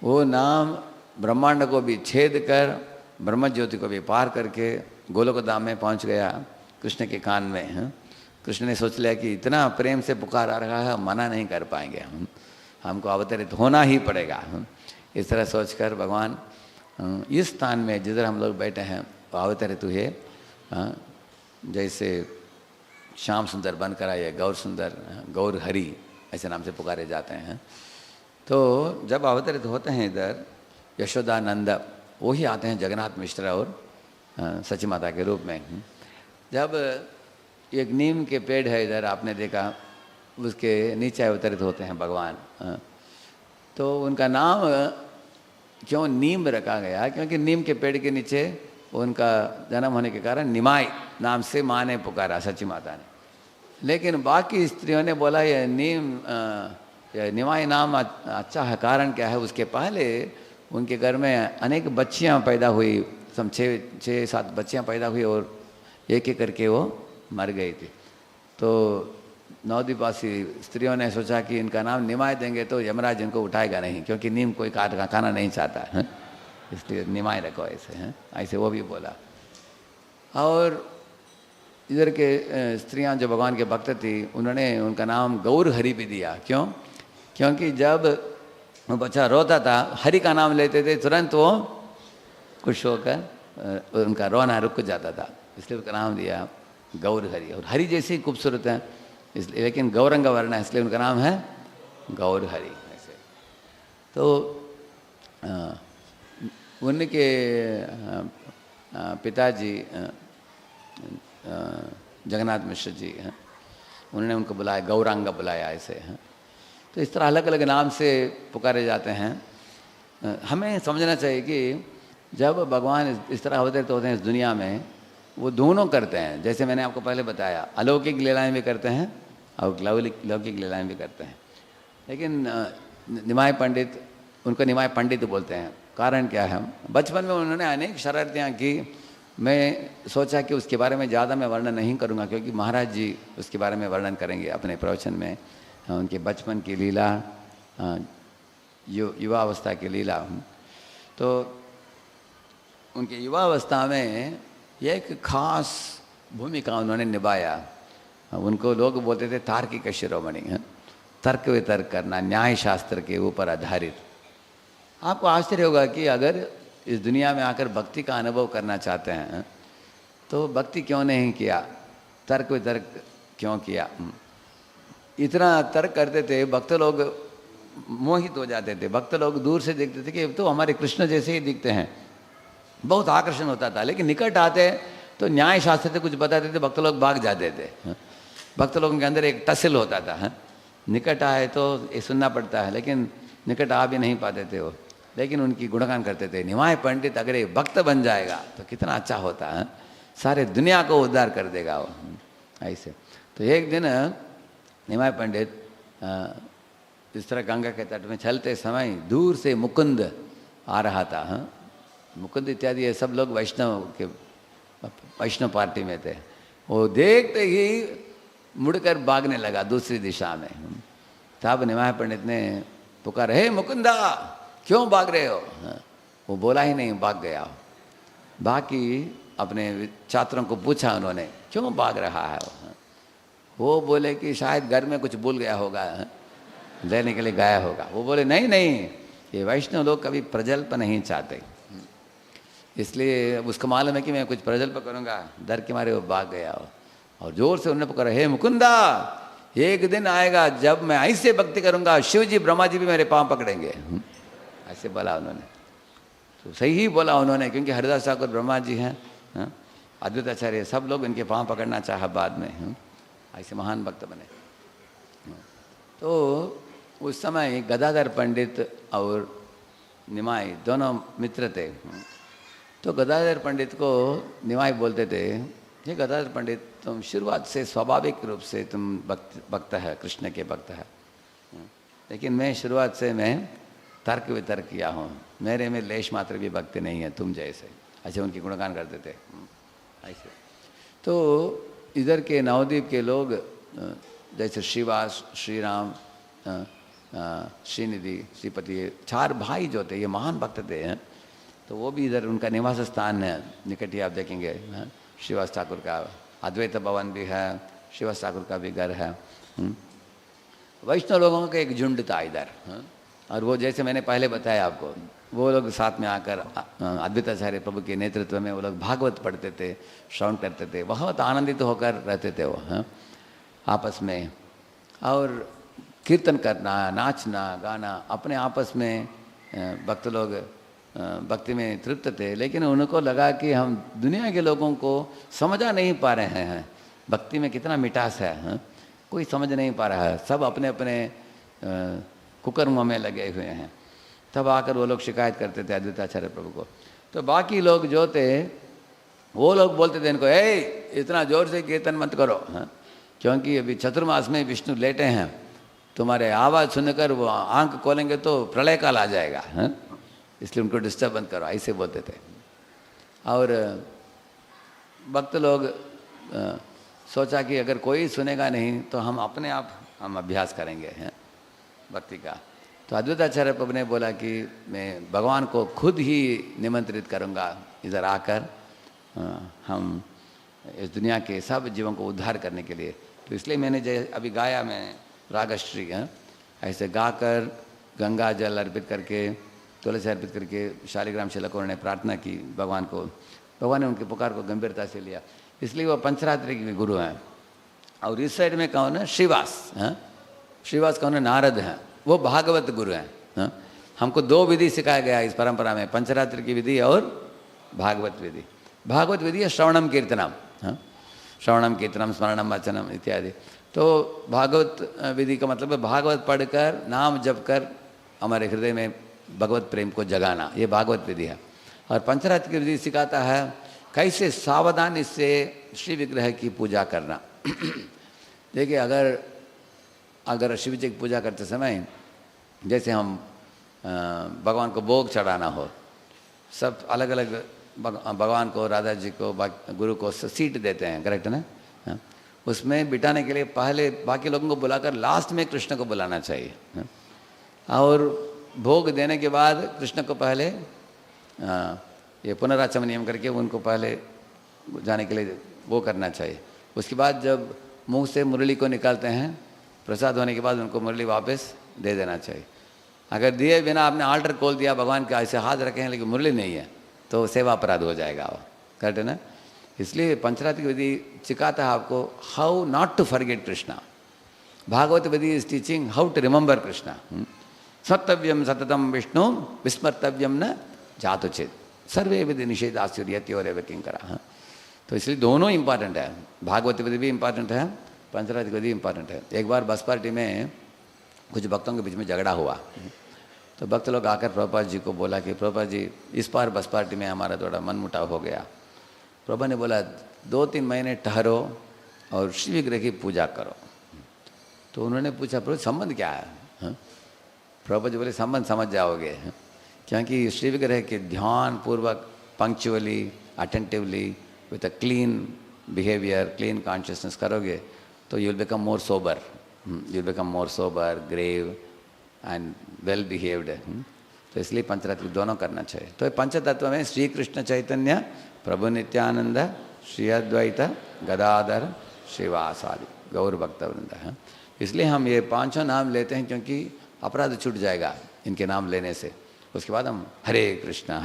वो नाम ब्रह्मांड को भी छेद कर ब्रह्म ज्योति को भी पार करके गोलोक धाम में पहुंच गया कृष्ण के कान में। कृष्ण ने सोच लिया कि इतना प्रेम से पुकार आ रहा है, मना नहीं कर पाएंगे, हमको अवतरित होना ही पड़ेगा। इस तरह सोचकर भगवान इस स्थान में जिधर हम लोग बैठे हैं वो अवतरित हुए। जैसे श्याम सुंदर बनकर आए, गौर सुंदर, गौर हरि ऐसे नाम से पुकारे जाते हैं। तो जब अवतरित होते हैं इधर यशोदानंद, वो ही आते हैं जगन्नाथ मिश्र और सची माता के रूप में। जब एक नीम के पेड़ है इधर, आपने देखा, उसके नीचे अवतरित होते हैं भगवान। तो उनका नाम क्यों नीम रखा गया? क्योंकि नीम के पेड़ के नीचे उनका जन्म होने के कारण निमाई नाम से माँ ने पुकारा, सची माता ने। लेकिन बाकी स्त्रियों ने बोला ये निमाई नाम अच्छा है, कारण क्या है? उसके पहले उनके घर में अनेक बच्चियां पैदा हुई, सम 6-7 बच्चियां पैदा हुई और एक एक करके वो मर गई थी। तो नवद्वीपवासी स्त्रियों ने सोचा कि इनका नाम निमाय देंगे तो यमराज इनको उठाएगा नहीं, क्योंकि नीम कोई खाना नहीं चाहता है, इसलिए निमाय रखो ऐसे हैं। ऐसे वो भी बोला। और इधर के स्त्रियां जो भगवान के भक्त थी, उन्होंने उनका नाम गौर हरि भी दिया। क्यों? क्योंकि जब वो बच्चा रोता था, हरि का नाम लेते थे, तुरंत वो खुश होकर उनका रोना रुक जाता था, इसलिए उसका नाम दिया गौर हरि। और हरि जैसे ही खूबसूरत है इसलिए, लेकिन गौरंग वर्ण है इसलिए उनका नाम है गौर हरि ऐसे। तो उनके पिताजी जगन्नाथ मिश्र जी हैं, उन्होंने उनको बुलाया, गौरांग बुलाया ऐसे हैं। तो इस तरह अलग अलग नाम से पुकारे जाते हैं। हमें समझना चाहिए कि जब भगवान इस तरह अवतरित होते हैं इस दुनिया में, वो दोनों करते हैं। जैसे मैंने आपको पहले बताया, अलौकिक लीलाएं भी करते हैं और लौकिक लीलाएं भी करते हैं। लेकिन निमाय पंडित, उनको निमाय पंडित बोलते हैं। कारण क्या है? बचपन में उन्होंने अनेक शरारतियाँ की। मैं सोचा कि उसके बारे में ज़्यादा मैं वर्णन नहीं करूँगा, क्योंकि महाराज जी उसके बारे में वर्णन करेंगे अपने प्रवचन में, उनके बचपन की लीला, युवावस्था की लीला। तो उनके युवावस्था में एक खास भूमिका उन्होंने निभाया। उनको लोग बोलते थे तार्किक शिरोमणि, तर्क वितर्क करना, न्याय शास्त्र के ऊपर आधारित। आपको आश्चर्य होगा कि अगर इस दुनिया में आकर भक्ति का अनुभव करना चाहते हैं तो भक्ति क्यों नहीं किया, तर्क वितर्क क्यों किया? इतना तर्क करते थे, भक्त लोग मोहित हो जाते थे। भक्त लोग दूर से देखते थे कि तो हमारे कृष्ण जैसे ही दिखते हैं, बहुत आकर्षण होता था। लेकिन निकट आते तो न्याय शास्त्र से कुछ बताते थे, भक्त लोग भाग जाते थे। भक्त लोगों के अंदर एक टसल होता था, निकट आए तो ये सुनना पड़ता है, लेकिन निकट आ भी नहीं पाते थे वो। लेकिन उनकी गुणगान करते थे। निमाय पंडित अगर एक भक्त बन जाएगा तो कितना अच्छा होता है, सारे दुनिया को उद्धार कर देगा वो ऐसे। तो एक दिन निमाय पंडित इस तरह गंगा के तट में चलते समय दूर से मुकुंद आ रहा था। मुकुंद इत्यादि ये सब लोग वैष्णव पार्टी में थे। वो देखते ही मुड़कर भागने लगा दूसरी दिशा में। तब निमाय पंडित ने पुकारा, हे मुकुंदा क्यों भाग रहे हो? वो बोला ही नहीं, भाग गया। बाकी अपने छात्रों को पूछा उन्होंने, क्यों भाग रहा है? वो बोले कि शायद घर में कुछ भूल गया होगा, लेने के लिए गया होगा। वो बोले नहीं नहीं, ये वैष्णव लोग कभी प्रजल्प नहीं चाहते, इसलिए उसको मालूम है कि मैं कुछ प्रजल्प करूँगा, डर के मारे वो भाग गया। और जोर से उन्होंने पुकारा, हे मुकुंदा एक दिन आएगा जब मैं ऐसे भक्ति करूँगा शिव जी ब्रह्मा जी भी मेरे पाँव पकड़ेंगे, ऐसे बोला उन्होंने। तो सही ही बोला उन्होंने, क्योंकि हरिदास ठाकुर ब्रह्मा जी हैं, अद्वैताचार्य, सब लोग इनके पाँव पकड़ना चाहा बाद में, ऐसे महान भक्त बने। तो उस समय गदाधर पंडित और निमाई दोनों मित्र थे। तो गदाधर पंडित को निमाई बोलते थे, ये गदाधर पंडित तुम शुरुआत से स्वाभाविक रूप से तुम भक्त है, कृष्ण के भक्त है, लेकिन मैं शुरुआत से मैं तर्क वितर्क किया हूँ, मेरे में लेश मात्र भी भक्ति नहीं है तुम जैसे। ऐसे उनकी गुणगान करते थे ऐसे। तो इधर के नवद्वीप के लोग जैसे श्रीवास, श्री राम, श्रीनिधि, श्रीपति, ये 4 भाई जो थे, ये महान भक्त थे हैं। तो वो भी इधर उनका निवास स्थान है, निकट ही आप देखेंगे। श्रीवास ठाकुर का अद्वैत भवन भी है, श्रीवास ठाकुर का भी घर है। वैष्णव लोगों का एक झुंड था इधर। और वो जैसे मैंने पहले बताया आपको, वो लोग साथ में आकर अद्वैताचार्य प्रभु के नेतृत्व में वो लोग भागवत पढ़ते थे, श्रवण करते थे, बहुत आनंदित होकर रहते थे वो आपस में। और कीर्तन करना, नाचना, गाना, अपने आपस में भक्त लोग भक्ति में तृप्त थे। लेकिन उनको लगा कि हम दुनिया के लोगों को समझा नहीं पा रहे हैं, भक्ति में कितना मिठास है, कोई समझ नहीं पा रहा है, सब अपने अपने कुकर्मों में लगे हुए हैं। तब आकर वो लोग शिकायत करते थे अद्वैताचार्य प्रभु को। तो बाकी लोग जो थे वो लोग बोलते थे इनको, इतना जोर से कीर्तन मत करो, क्योंकि अभी चतुर्मास में विष्णु लेटे हैं, तुम्हारे आवाज़ सुनकर वो आंख खोलेंगे तो प्रलय काल आ जाएगा, इसलिए उनको डिस्टर्ब मत करो, ऐसे बोलते थे। और भक्त लोग सोचा कि अगर कोई सुनेगा नहीं तो हम अपने आप हम अभ्यास करेंगे भक्ति का। तो अद्वैताचार्य प्रभु ने बोला कि मैं भगवान को खुद ही निमंत्रित करूँगा इधर आकर, हम इस दुनिया के सब जीवों को उद्धार करने के लिए। तो इसलिए मैंने अभी गाया, मैं रागश्री ऐसे गाकर गंगा जल अर्पित करके, तुलसी अर्पित करके शालिग्राम शिलकों ने प्रार्थना की भगवान को। भगवान ने उनकी पुकार को गंभीरता से लिया, इसलिए वो पंचरात्रि के गुरु हैं। और इस साइड में कौन है? श्रीवास। श्रीवास कौन है? नारद हैं, वो भागवत गुरु हैं। हमको 2 विधि सिखाया गया इस परंपरा में, पंचरात्रि की विधि और भागवत विधि। भागवत विधि है श्रवणम कीर्तनम, श्रवणम कीर्तनम स्मरणम वचनम इत्यादि। तो भागवत विधि का मतलब है भागवत पढ़कर, नाम जप कर हमारे हृदय में भगवत प्रेम को जगाना, ये भागवत विधि है। और पंचरात्रि की विधि सिखाता है कैसे सावधानी से श्री विग्रह की पूजा करना। देखिए, अगर शिव जी की पूजा करते समय जैसे हम भगवान को भोग चढ़ाना हो, सब अलग अलग भगवान को, राधा जी को, गुरु को सीट देते हैं, करेक्ट ना? उसमें बिठाने के लिए पहले बाकी लोगों को बुलाकर लास्ट में कृष्ण को बुलाना चाहिए। और भोग देने के बाद कृष्ण को पहले ये पुनराचमनियम करके उनको पहले जाने के लिए वो करना चाहिए। उसके बाद जब मुंह से मुरली को निकालते हैं, प्रसाद होने के बाद उनको मुरली वापस दे देना चाहिए। अगर दिए बिना आपने आल्टर खोल दिया, भगवान के ऐसे हाथ रखे हैं लेकिन मुरली नहीं है, तो सेवा अपराध हो जाएगा वो, करेक्ट है ना? इसलिए पंचरात्रि विधि सिखाता है आपको how not to forget Krishna. Bhagavat vidhi is teaching how to remember Krishna. सतव्यम सततम विष्णु विस्मर्तव्यम न जातुचित सर्वे विधि निषेधास्युर्यति और किंकरा। तो इसलिए दोनों इंपॉर्टेंट है, भागवत विधि भी इंपॉर्टेंट है, पंचरात्रि विधि इंपॉर्टेंट है। एक बार बस पार्टी में कुछ भक्तों के बीच में झगड़ा हुआ, तो भक्त लोग आकर प्रभुपाद जी को बोला कि प्रभुपाद जी, इस बार बस पार्टी में हमारा थोड़ा मनमुटाव हो गया। प्रभु ने बोला 2-3 महीने ठहरो और श्री विग्रह की पूजा करो। तो उन्होंने पूछा, प्रभु संबंध क्या है? प्रभु जी बोले, संबंध समझ जाओगे, क्योंकि श्री विग्रह के ध्यान पूर्वक, punctually, attentively, with a clean behaviour, clean consciousness करोगे तो you will become more sober, you become more sober, grave and well behaved. तो इसलिए पंचरात्रि दोनों करना चाहिए। तो पंचतत्व में श्री कृष्ण चैतन्य प्रभु नित्यानंद, श्री अद्वैत गदाधर श्रीवासादि गौर भक्त वृंद है। इसलिए हम ये 5 नाम लेते हैं, क्योंकि अपराध छूट जाएगा इनके नाम लेने से। उसके बाद हम हरे कृष्ण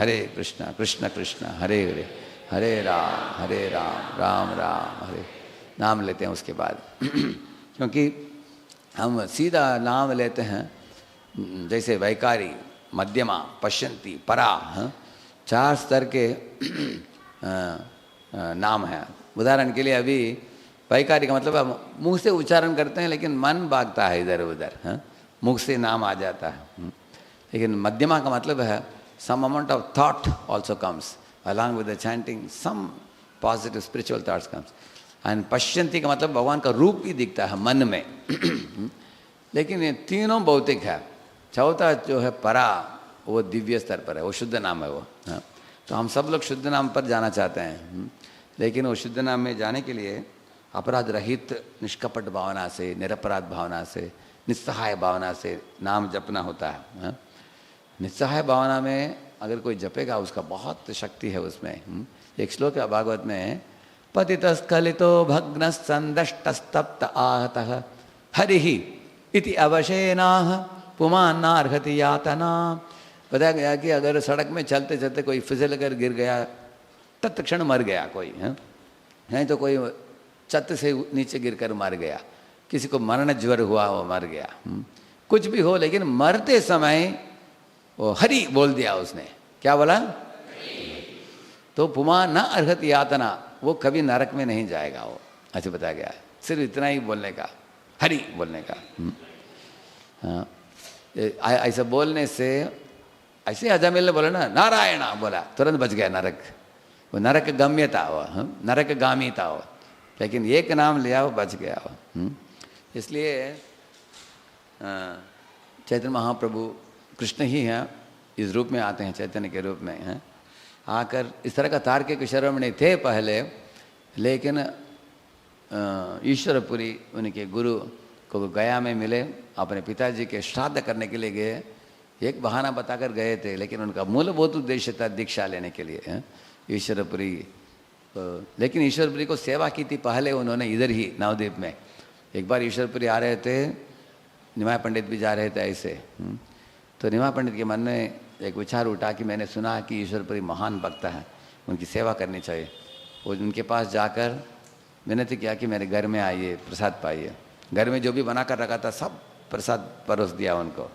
कृष्ण कृष्ण हरे हरे, हरे राम राम राम हरे नाम लेते हैं उसके बाद। क्योंकि हम सीधा नाम लेते हैं, जैसे वैकारी, मध्यमा, पश्यंती, परा, 4 स्तर के नाम हैं। उदाहरण के लिए अभी वैकारी का मतलब हम मुंह से उच्चारण करते हैं लेकिन मन भागता है इधर उधर, मुख से नाम आ जाता है। लेकिन मध्यमा का मतलब है some amount of thought also comes along with the chanting, some positive spiritual thoughts comes. And पश्यंती का मतलब भगवान का रूप भी दिखता है मन में। लेकिन ये तीनों भौतिक है। चौथा जो है परा, वो दिव्य स्तर पर है, वो शुद्ध नाम है वो। तो हम सब लोग शुद्ध नाम पर जाना चाहते हैं, लेकिन वो शुद्ध नाम में जाने के लिए अपराध रहित निष्कपट भावना से, निरपराध भावना से, निस्सहाय भावना से नाम जपना होता है। हाँ? निस्सहाय भावना में अगर कोई जपेगा उसका बहुत शक्ति है उसमें। एक श्लोक है भागवत में, पतितस्खलितो भग्न संदष्टस्तप्त आहतः हरिः इति अवशेनाः पुमान्नार्हति यातना। बताया गया कि अगर सड़क में चलते चलते कोई फिसल कर गिर गया, तत्क्षण मर गया कोई, नहीं तो कोई छत से नीचे गिरकर मर गया, किसी को मरण ज्वर हुआ वो मर गया, कुछ भी हो, लेकिन मरते समय वो हरि बोल दिया उसने। क्या बोला? तो पुमान न अर्हत यातना, वो कभी नरक में नहीं जाएगा वो, ऐसे बताया गया है। सिर्फ इतना ही बोलने का, हरि बोलने का। हाँ, ऐसा बोलने से, ऐसे अजामिल ने बोला ना नारायणा बोला, तुरंत बच गया नरक। वो नरक गम्य था वो, नरक गामी था वो, लेकिन एक नाम लिया वो बच गया वो। इसलिए चैतन्य महाप्रभु कृष्ण ही हैं, इस रूप में आते हैं, चैतन्य के रूप में हैं, आकर इस तरह का तार्किक शिरोमणि थे पहले, लेकिन ईश्वरपुरी उनके गुरु को गया में मिले, अपने पिताजी के श्राद्ध करने के लिए गए। एक बहाना बताकर गए थे, लेकिन उनका मूलभूत उद्देश्य था दीक्षा लेने के लिए ईश्वरपुरी। लेकिन ईश्वरपुरी को सेवा की थी पहले उन्होंने इधर ही नवद्वीप में। एक बार ईश्वरपुरी आ रहे थे, निमाय पंडित भी जा रहे थे ऐसे, तो निमाय पंडित के मन में एक विचार उठा कि मैंने सुना कि ईश्वरपुरी महान भक्त है, उनकी सेवा करनी चाहिए। वो उनके पास जाकर विनती किया कि मेरे घर में आइए, प्रसाद पाइए। घर में जो भी बना कर रखा था सब प्रसाद परोस दिया उनको।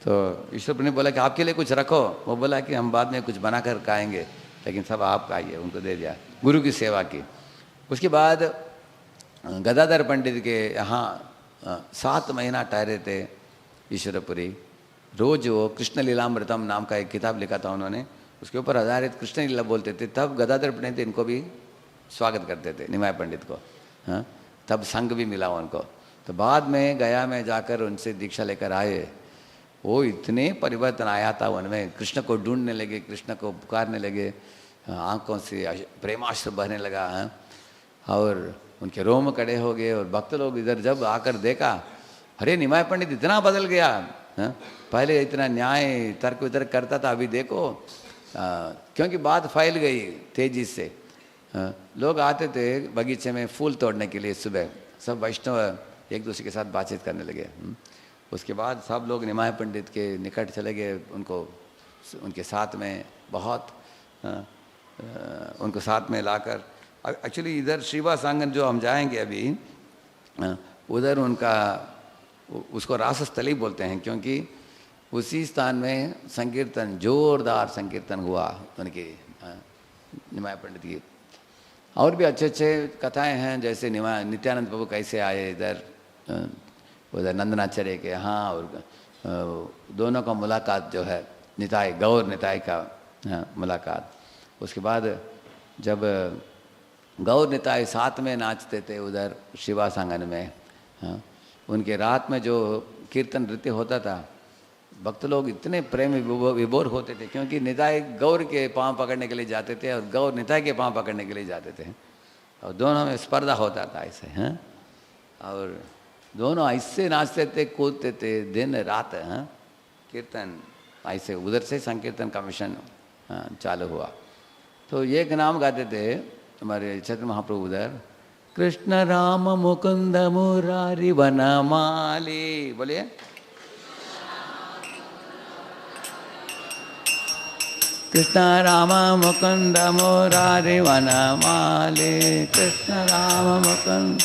तो ईश्वरपुरी ने बोला कि आपके लिए कुछ रखो। वो बोला कि हम बाद में कुछ बना कर खाएंगे, लेकिन सब आप खाइए। उनको दे दिया, गुरु की सेवा की। उसके बाद गदाधर पंडित के यहाँ 7 महीना ठहरे थे ईश्वरपुरी। रोज वो कृष्ण लीलामृतम नाम का एक किताब लिखा था उन्होंने, उसके ऊपर आधारित कृष्ण लीला बोलते थे। तब गदाधर पंडित इनको भी स्वागत करते थे, निमाय पंडित को। हाँ, तब संग भी मिला उनको। तो बाद में गया में जाकर उनसे दीक्षा लेकर आए, वो इतने परिवर्तन आया था उनमें। कृष्ण को ढूंढने लगे, कृष्ण को पुकारने लगे, आंखों से प्रेमाश्रु बहने लगा। और उनके रोम कड़े हो गए। और भक्त लोग इधर जब आकर देखा, अरे निमाय पंडित इतना बदल गया, पहले इतना न्याय तर्क वितर्क करता था, अभी देखो। क्योंकि बात फैल गई तेजी से। लोग आते थे बगीचे में फूल तोड़ने के लिए सुबह, सब वैष्णव एक दूसरे के साथ बातचीत करने लगे। उसके बाद सब लोग निमाय पंडित के निकट चले गए, उनको उनके साथ में बहुत उनको साथ में लाकर। एक्चुअली इधर श्रीवास आंगन जो हम जाएंगे अभी, उधर उनका उसको रासस्थली बोलते हैं, क्योंकि उसी स्थान में संकीर्तन, जोरदार संकीर्तन हुआ उनकी निमाय पंडित की। और भी अच्छे अच्छे कथाएं हैं, जैसे नित्यानंद प्रभु कैसे आए इधर, उधर नंदनाचार्य के यहाँ। और दोनों का मुलाकात जो है, निताई गौर निताई का मुलाकात। उसके बाद जब गौर निताई साथ में नाचते थे उधर श्रीवास आंगन में, उनके रात में जो कीर्तन नृत्य होता था, भक्त लोग इतने प्रेम विभोर होते थे, क्योंकि निताई गौर के पाँव पकड़ने के लिए जाते थे और गौर निताई के पाँव पकड़ने के लिए जाते थे, और दोनों में स्पर्धा होता था ऐसे। हैं, और दोनों ऐसे नाचते थे, कूदते थे दिन रात। कीर्तन ऐसे, उधर से संकीर्तन का मिशन चालू हुआ। तो एक नाम गाते थे हमारे चैतन्य महाप्रभु उधर, कृष्ण राम मुकुंद मुरारी वनमाली। बोलिए, कृष्ण राम मुकुंद मुरारी वनमाली, कृष्ण राम मुकुंद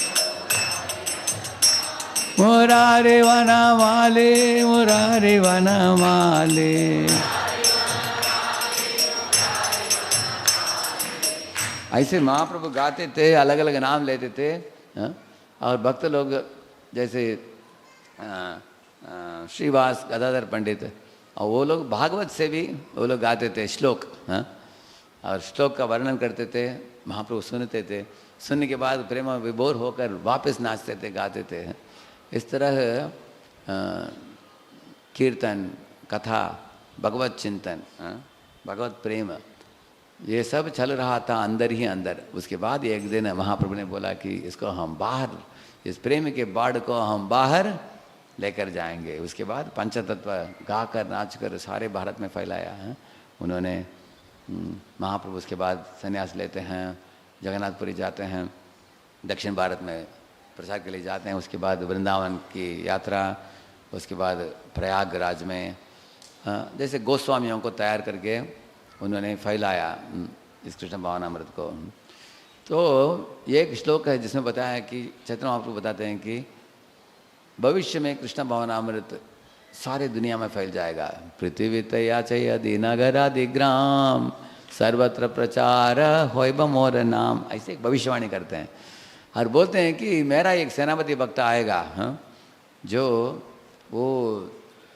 मुरारी वनमाली, मुरारी वनमाली। ऐसे महाप्रभु गाते थे, अलग अलग नाम लेते थे। और भक्त लोग जैसे श्रीवास गदाधर पंडित, और वो लोग भागवत से भी वो लोग गाते थे श्लोक। और श्लोक का वर्णन करते थे, महाप्रभु सुनते थे, सुनने के बाद प्रेम विभोर होकर वापस नाचते थे, गाते थे। इस तरह कीर्तन, कथा, भगवत चिंतन, भगवत प्रेम ये सब चल रहा था अंदर ही अंदर। उसके बाद एक दिन महाप्रभु ने बोला कि इसको हम बाहर, इस प्रेम के बाढ़ को हम बाहर लेकर जाएंगे। उसके बाद पंचतत्व गाकर नाचकर सारे भारत में फैलाया है उन्होंने। महाप्रभु उसके बाद संन्यास लेते हैं, जगन्नाथपुरी जाते हैं, दक्षिण भारत में प्रसाद के लिए जाते हैं। उसके बाद वृंदावन की यात्रा, उसके बाद प्रयागराज में जैसे गोस्वामियों को तैयार करके उन्होंने फैलाया इस कृष्ण भावनामृत को। तो ये एक श्लोक है जिसमें बताया है कि चैतन्य महाप्रभु बताते हैं कि भविष्य में कृष्ण भावनामृत सारे दुनिया में फैल जाएगा। पृथ्वी तया चयदि नगरादि ग्राम सर्वत्र प्रचार होइब मोर नाम, ऐसे एक भविष्यवाणी करते हैं और बोलते हैं कि मेरा एक सेनापति भक्त आएगा जो वो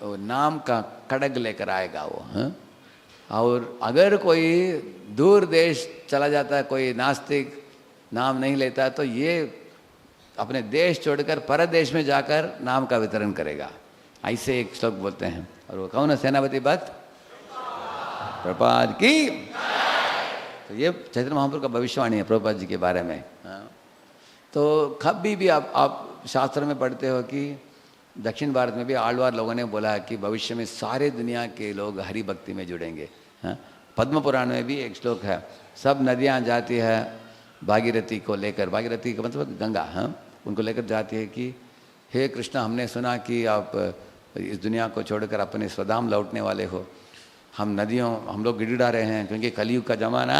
नाम का खड्ग लेकर आएगा वो। और अगर कोई दूर देश चला जाता है, कोई नास्तिक नाम नहीं लेता, तो ये अपने देश छोड़कर परदेश में जाकर नाम का वितरण करेगा। ऐसे एक श्लोक बोलते हैं। और वो कौन है सेनापति भक्त? प्रभुपाद की। तो ये चैतन्य महाप्रभु का भविष्यवाणी है प्रभुपाद जी के बारे में। तो कभी भी आप शास्त्र में पढ़ते हो कि दक्षिण भारत में भी आलवार लोगों ने बोला कि भविष्य में सारे दुनिया के लोग हरि भक्ति में जुड़ेंगे। पद्म पुराण में भी एक श्लोक है, सब नदियाँ जाती है भागीरथी को लेकर, भागीरथी का मतलब गंगा, उनको लेकर जाती है कि हे कृष्ण, हमने सुना कि आप इस दुनिया को छोड़कर अपने स्वधाम लौटने वाले हो। हम लोग गिड़गिड़ा रहे हैं क्योंकि कलयुग का जमाना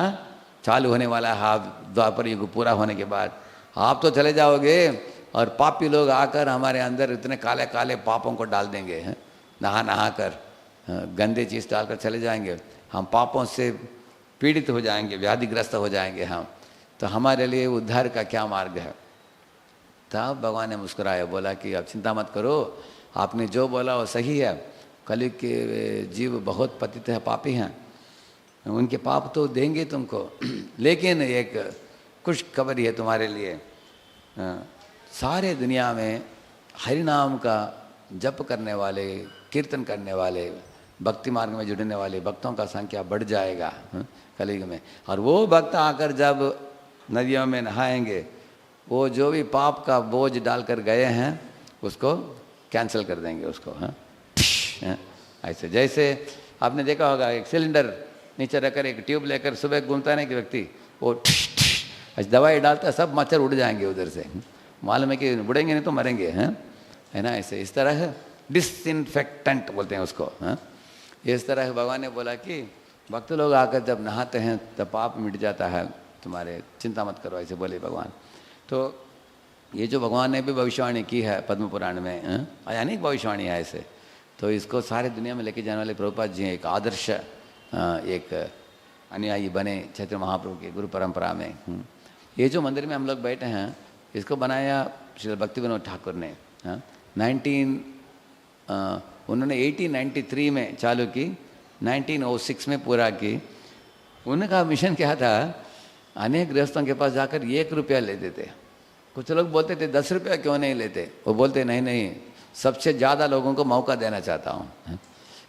चालू होने वाला है। आप द्वापर युग पूरा होने के बाद आप तो चले जाओगे और पापी लोग आकर हमारे अंदर इतने काले काले पापों को डाल देंगे, नहा कर गंदे चीज़ डालकर चले जाएंगे। हम पापों से पीड़ित हो जाएंगे, व्याधिग्रस्त हो जाएंगे हम। तो हमारे लिए उद्धार का क्या मार्ग है? तब भगवान ने मुस्कुराया, बोला कि अब चिंता मत करो, आपने जो बोला वो सही है। कलयुग के जीव बहुत पतित है, पापी हैं, उनके पाप तो देंगे तुमको, लेकिन एक खुश खबरी है तुम्हारे लिए। सारे दुनिया में हरि नाम का जप करने वाले, कीर्तन करने वाले, भक्ति मार्ग में जुड़ने वाले भक्तों का संख्या बढ़ जाएगा कलयुग में। और वो भक्त आकर जब नदियों में नहाएंगे, वो जो भी पाप का बोझ डालकर गए हैं उसको कैंसिल कर देंगे उसको। ऐसे जैसे आपने देखा होगा, एक सिलेंडर नीचे रखकर एक ट्यूब लेकर सुबह घूमता है ना कि व्यक्ति, वो दवाई डालता है, सब मच्छर उड़ जाएंगे उधर से। मालूम है कि बुड़ेंगे नहीं तो मरेंगे, है ना। ऐसे इस तरह डिसइंफेक्टेंट बोलते हैं उसको। इस तरह भगवान ने बोला कि भक्त लोग आकर जब नहाते हैं तब पाप मिट जाता है तुम्हारे, चिंता मत करो, ऐसे बोले भगवान। तो ये जो भगवान ने भी भविष्यवाणी की है पद्म पुराण में, अनेक भविष्यवाणी है ऐसे। तो इसको सारे दुनिया में लेके जाने वाले प्रभुपाद जी एक आदर्श, एक अनुयायी बने चैतन्य महाप्रभु के गुरु परंपरा में। ये जो मंदिर में हम लोग बैठे हैं, इसको बनाया श्री भक्ति विनोद ठाकुर ने। उन्होंने 1893 में चालू की, 1906 में पूरा की। उनका मिशन क्या था, अनेक गृहस्थों के पास जाकर 1 रुपया लेते थे। कुछ लोग बोलते थे 10 रुपया क्यों नहीं लेते, वो बोलते नहीं, सबसे ज़्यादा लोगों को मौका देना चाहता हूँ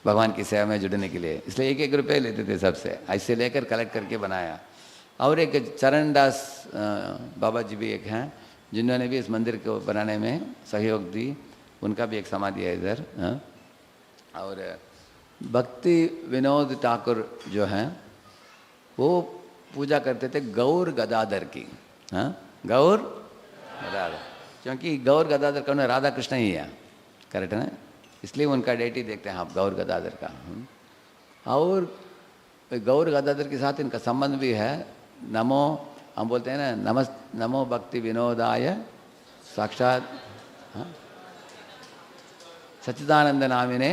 भगवान की सेवा में जुड़ने के लिए, इसलिए 1-1 रुपये लेते थे सबसे। ऐसे लेकर कलेक्ट करके बनाया। और एक चरणदास बाबा जी भी एक हैं जिन्होंने भी इस मंदिर को बनाने में सहयोग दी, उनका भी एक समाधि है इधर। और भक्ति विनोद ठाकुर जो हैं वो पूजा करते थे गौर गदाधर की। गौर गदाधर, क्योंकि गौर गदाधर कौन है? राधा कृष्ण ही है, करेक्ट है ना, इसलिए उनका डेटी देखते हैं आप गौर गदाधर का। और गौर गदाधर के साथ इनका संबंध भी है। नमो, हम बोलते हैं ना, नमो भक्ति विनोदाय साक्षात सच्चिदानंद नामिने,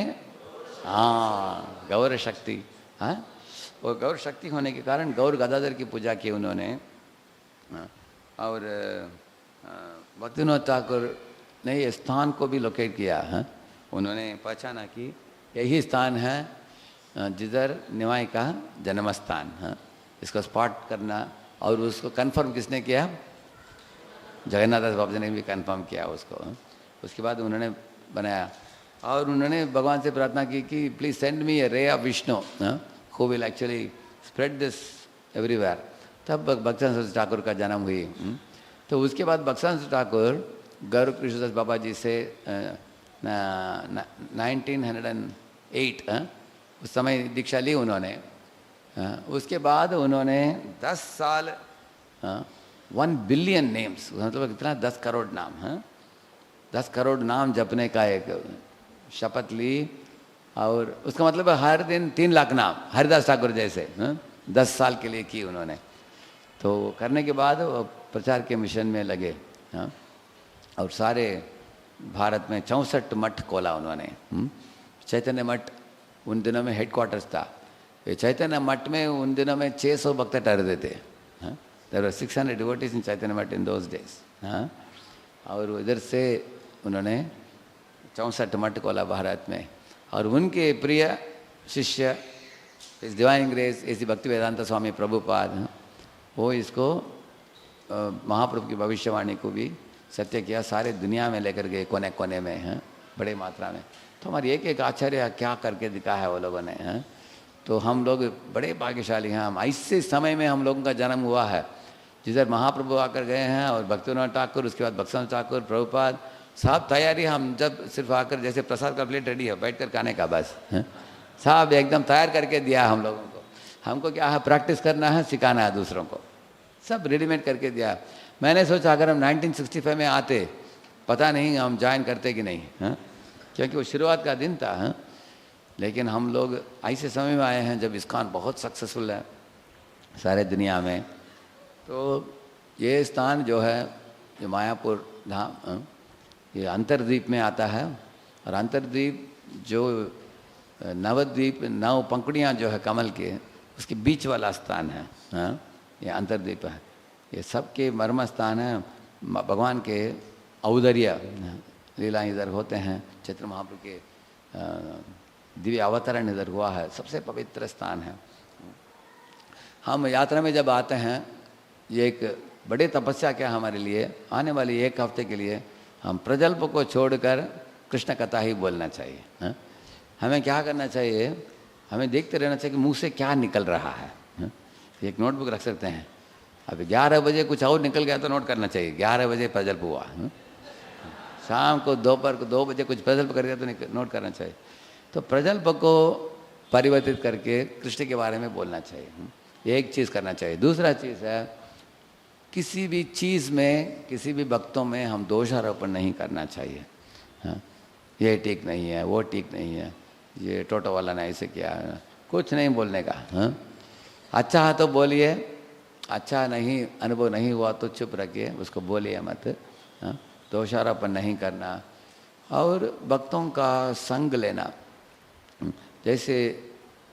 गौर शक्ति। और गौर शक्ति होने के कारण गौर गदाधर की पूजा की उन्होंने। और भक्ति विनोद ठाकुर ने ये स्थान को भी लोकेट किया है। उन्होंने पहचाना कि यही स्थान है जिधर निमाई का जन्म स्थान है, इसको स्पॉट करना। और उसको कंफर्म किसने किया? जगन्नाथ दास बाबा जी ने भी कंफर्म किया उसको। उसके बाद उन्होंने बनाया। और उन्होंने भगवान से प्रार्थना की कि please send me A ray of Vishnu who will actually spread this everywhere. तब बक्सानंद ठाकुर का जन्म हुई। तो उसके बाद बक्सानंद ठाकुर गौर कृष्णदास बाबा जी से 1908 उस समय दीक्षा ली उन्होंने। उसके बाद उन्होंने 10 साल 1 बिलियन नेम्स, मतलब कितना 10 करोड़ नाम, 10 करोड़ नाम जपने का एक शपथ ली। और उसका मतलब हर दिन 3 लाख नाम, हरिदास ठाकुर जैसे 10 साल के लिए की उन्होंने। तो करने के बाद वो प्रचार के मिशन में लगे। और सारे भारत में 64 मठ खोला उन्होंने। चैतन्य मठ उन दिनों में हेडक्वार्टर्स था। ये चैतन्य मठ में उन दिनों में 600 भक्त ठहरते थे। देयर वर 600 डिवोटीज इन चैतन्य मठ इन दोज डेज। और इधर से उन्होंने 64 मठ खोला भारत में। और उनके प्रिय शिष्य इस डिवाइन ग्रेस ऐसी भक्ति वेदांत स्वामी प्रभुपाद, वो इसको महाप्रभु की भविष्यवाणी को भी सत्य किया, सारे दुनिया में लेकर गए, कोने कोने में बड़े मात्रा में। तो हमारी एक एक आचार्य क्या करके दिखाया है वो लोगों ने। तो हम लोग बड़े भाग्यशाली हैं। हम ऐसे समय में हम लोगों का जन्म हुआ है जिधर महाप्रभु आकर गए हैं, और भक्तिविनोद ठाकुर, उसके बाद बक्सानंद ठाकुर, प्रभुपाद, सब तैयारी। हम जब सिर्फ आकर जैसे प्रसाद का प्लेट रेडी है, बैठ कर खाने का बस, सब एकदम तैयार करके दिया हम लोगों को। हमको क्या है, प्रैक्टिस करना है, सिखाना है दूसरों को, सब रेडीमेड करके दिया। मैंने सोचा अगर हम 1965 में आते, पता नहीं हम ज्वाइन करते कि नहीं, क्योंकि वो शुरुआत का दिन था। लेकिन हम लोग ऐसे समय में आए हैं जब इस्कॉन बहुत सक्सेसफुल है सारे दुनिया में। तो ये स्थान जो है, जो मायापुर धाम, ये अंतरद्वीप में आता है। और अंतरद्वीप जो नवद्वीप, 9 पंखुड़ियाँ जो है कमल के, उसके बीच वाला स्थान है। ये अंतरद्वीप है। ये सबके मर्म स्थान है। भगवान के औदर्य लीला इधर होते हैं। चैत्र महाप्रभु के दिव्य अवतरण इधर हुआ है, सबसे पवित्र स्थान है। हम यात्रा में जब आते हैं, ये एक बड़े तपस्या क्या हमारे लिए, आने वाली 1 हफ्ते के लिए हम प्रजल्प को छोड़कर कृष्ण कथा ही बोलना चाहिए। हमें क्या करना चाहिए, हमें देखते रहना चाहिए कि मुंह से क्या निकल रहा है। एक नोटबुक रख सकते हैं। अभी 11 बजे कुछ और निकल गया तो नोट करना चाहिए, 11 बजे प्रजल्प हुआ। शाम को दोपहर को 2 बजे कुछ प्रजल्प कर गया तो नोट करना चाहिए। तो प्रजल्प को परिवर्तित करके कृष्ण के बारे में बोलना चाहिए। एक चीज़ करना चाहिए। दूसरा चीज़ है, किसी भी चीज़ में, किसी भी भक्तों में हम दोषारोपण नहीं करना चाहिए। ये ठीक नहीं है, वो ठीक नहीं है, ये टोटो वाला ने ऐसे किया, कुछ नहीं बोलने का। अच्छा है तो बोलिए, अच्छा नहीं, अनुभव नहीं हुआ तो चुप रखिए, उसको बोलिए मत। दोषारोपण नहीं करना। और भक्तों का संग लेना। जैसे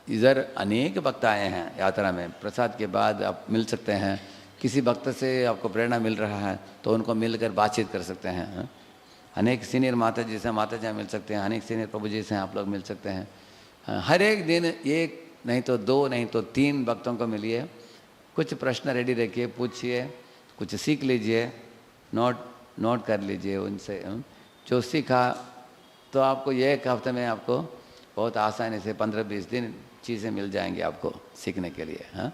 इधर अनेक भक्त आए हैं यात्रा में, प्रसाद के बाद आप मिल सकते हैं। किसी भक्त से आपको प्रेरणा मिल रहा है तो उनको मिलकर बातचीत कर सकते हैं। अनेक सीनियर माता जी से मिल सकते हैं, अनेक सीनियर प्रभु जी से आप लोग मिल सकते हैं। हर एक दिन 1 नहीं तो 2 नहीं तो 3 भक्तों को मिलिए, कुछ प्रश्न रेडी रखिए, पूछिए, कुछ सीख लीजिए, नोट कर लीजिए उनसे। जो सीखा तो आपको 1 हफ्ते में आपको बहुत आसानी से 15-20 दिन चीज़ें मिल जाएंगी आपको सीखने के लिए।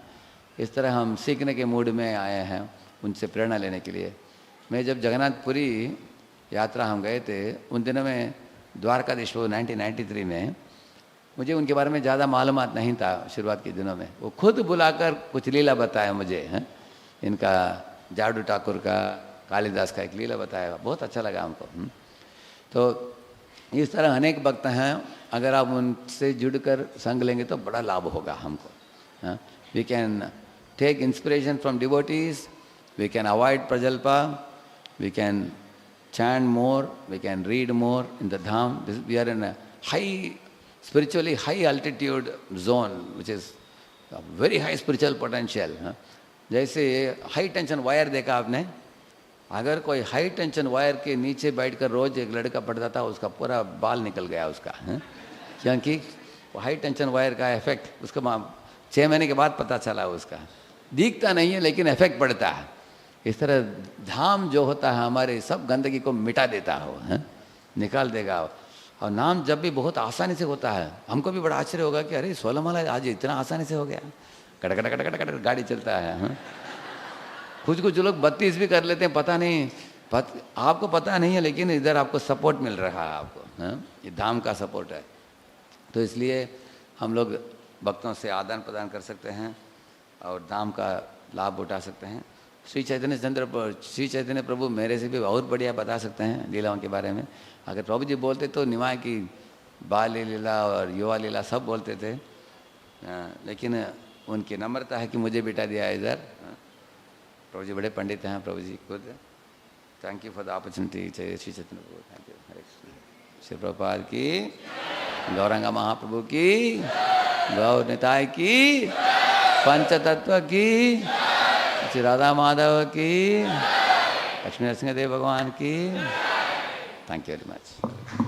इस तरह हम सीखने के मूड में आए हैं, उनसे प्रेरणा लेने के लिए। मैं जब जगन्नाथपुरी यात्रा हम गए थे, उन दिनों में द्वारकाधीश 1993 में, मुझे उनके बारे में ज़्यादा मालूमात नहीं था शुरुआत के दिनों में। वो खुद बुलाकर कुछ लीला बताया मुझे। इनका जाडू ठाकुर का, कालिदास का एक लीला बताया, बहुत अच्छा लगा हमको। तो इस तरह अनेक भक्त हैं, अगर आप उनसे जुड़कर संग लेंगे तो बड़ा लाभ होगा हमको। We can take inspiration from devotees, we can avoid prajalpa, we can chant more, we can read more in the dham. We are in a spiritually high altitude zone, which is a very high spiritual potential. जैसे high tension wire देखा आपने, अगर कोई high tension wire के नीचे बैठकर रोज एक लड़का पढ़ता था, उसका पूरा बाल निकल गया उसका। क्योंकि वो हाई टेंशन वायर का इफेक्ट उसको 6 महीने के बाद पता चला, उसका दिखता नहीं है लेकिन इफेक्ट पड़ता है। इस तरह धाम जो होता है हमारे सब गंदगी को मिटा देता है, निकाल देगा। और नाम जब भी बहुत आसानी से होता है, हमको भी बड़ा आश्चर्य होगा कि अरे 16 माला आज इतना आसानी से हो गया। Cut cut cut cut cut गाड़ी चलता है। हाँ? कुछ कुछ लोग 32 भी कर लेते हैं, पता नहीं, आपको पता नहीं है, लेकिन इधर आपको सपोर्ट मिल रहा है आपको। हाँ? ये धाम का सपोर्ट है। तो इसलिए हम लोग भक्तों से आदान प्रदान कर सकते हैं और धाम का लाभ उठा सकते हैं। श्री चैतन्य प्रभु मेरे से भी बहुत बढ़िया बता सकते हैं लीलाओं के बारे में। अगर प्रभु जी बोलते तो निमाय की बाल लीला और युवा लीला सब बोलते थे, लेकिन उनकी नम्रता है कि मुझे बिठा दिया इधर। प्रभु जी बड़े पंडित हैं, प्रभु जी खुद। Thank you for the opportunity. Shri Chaitanya Prabhu, thank you. Hare Shri Prabhupada की, गौरांगा महाप्रभु की, गौर निताय की, पंचतत्व की, श्री राधा माधव की, लक्ष्मी नरसिंह देव भगवान की। Thank you very much.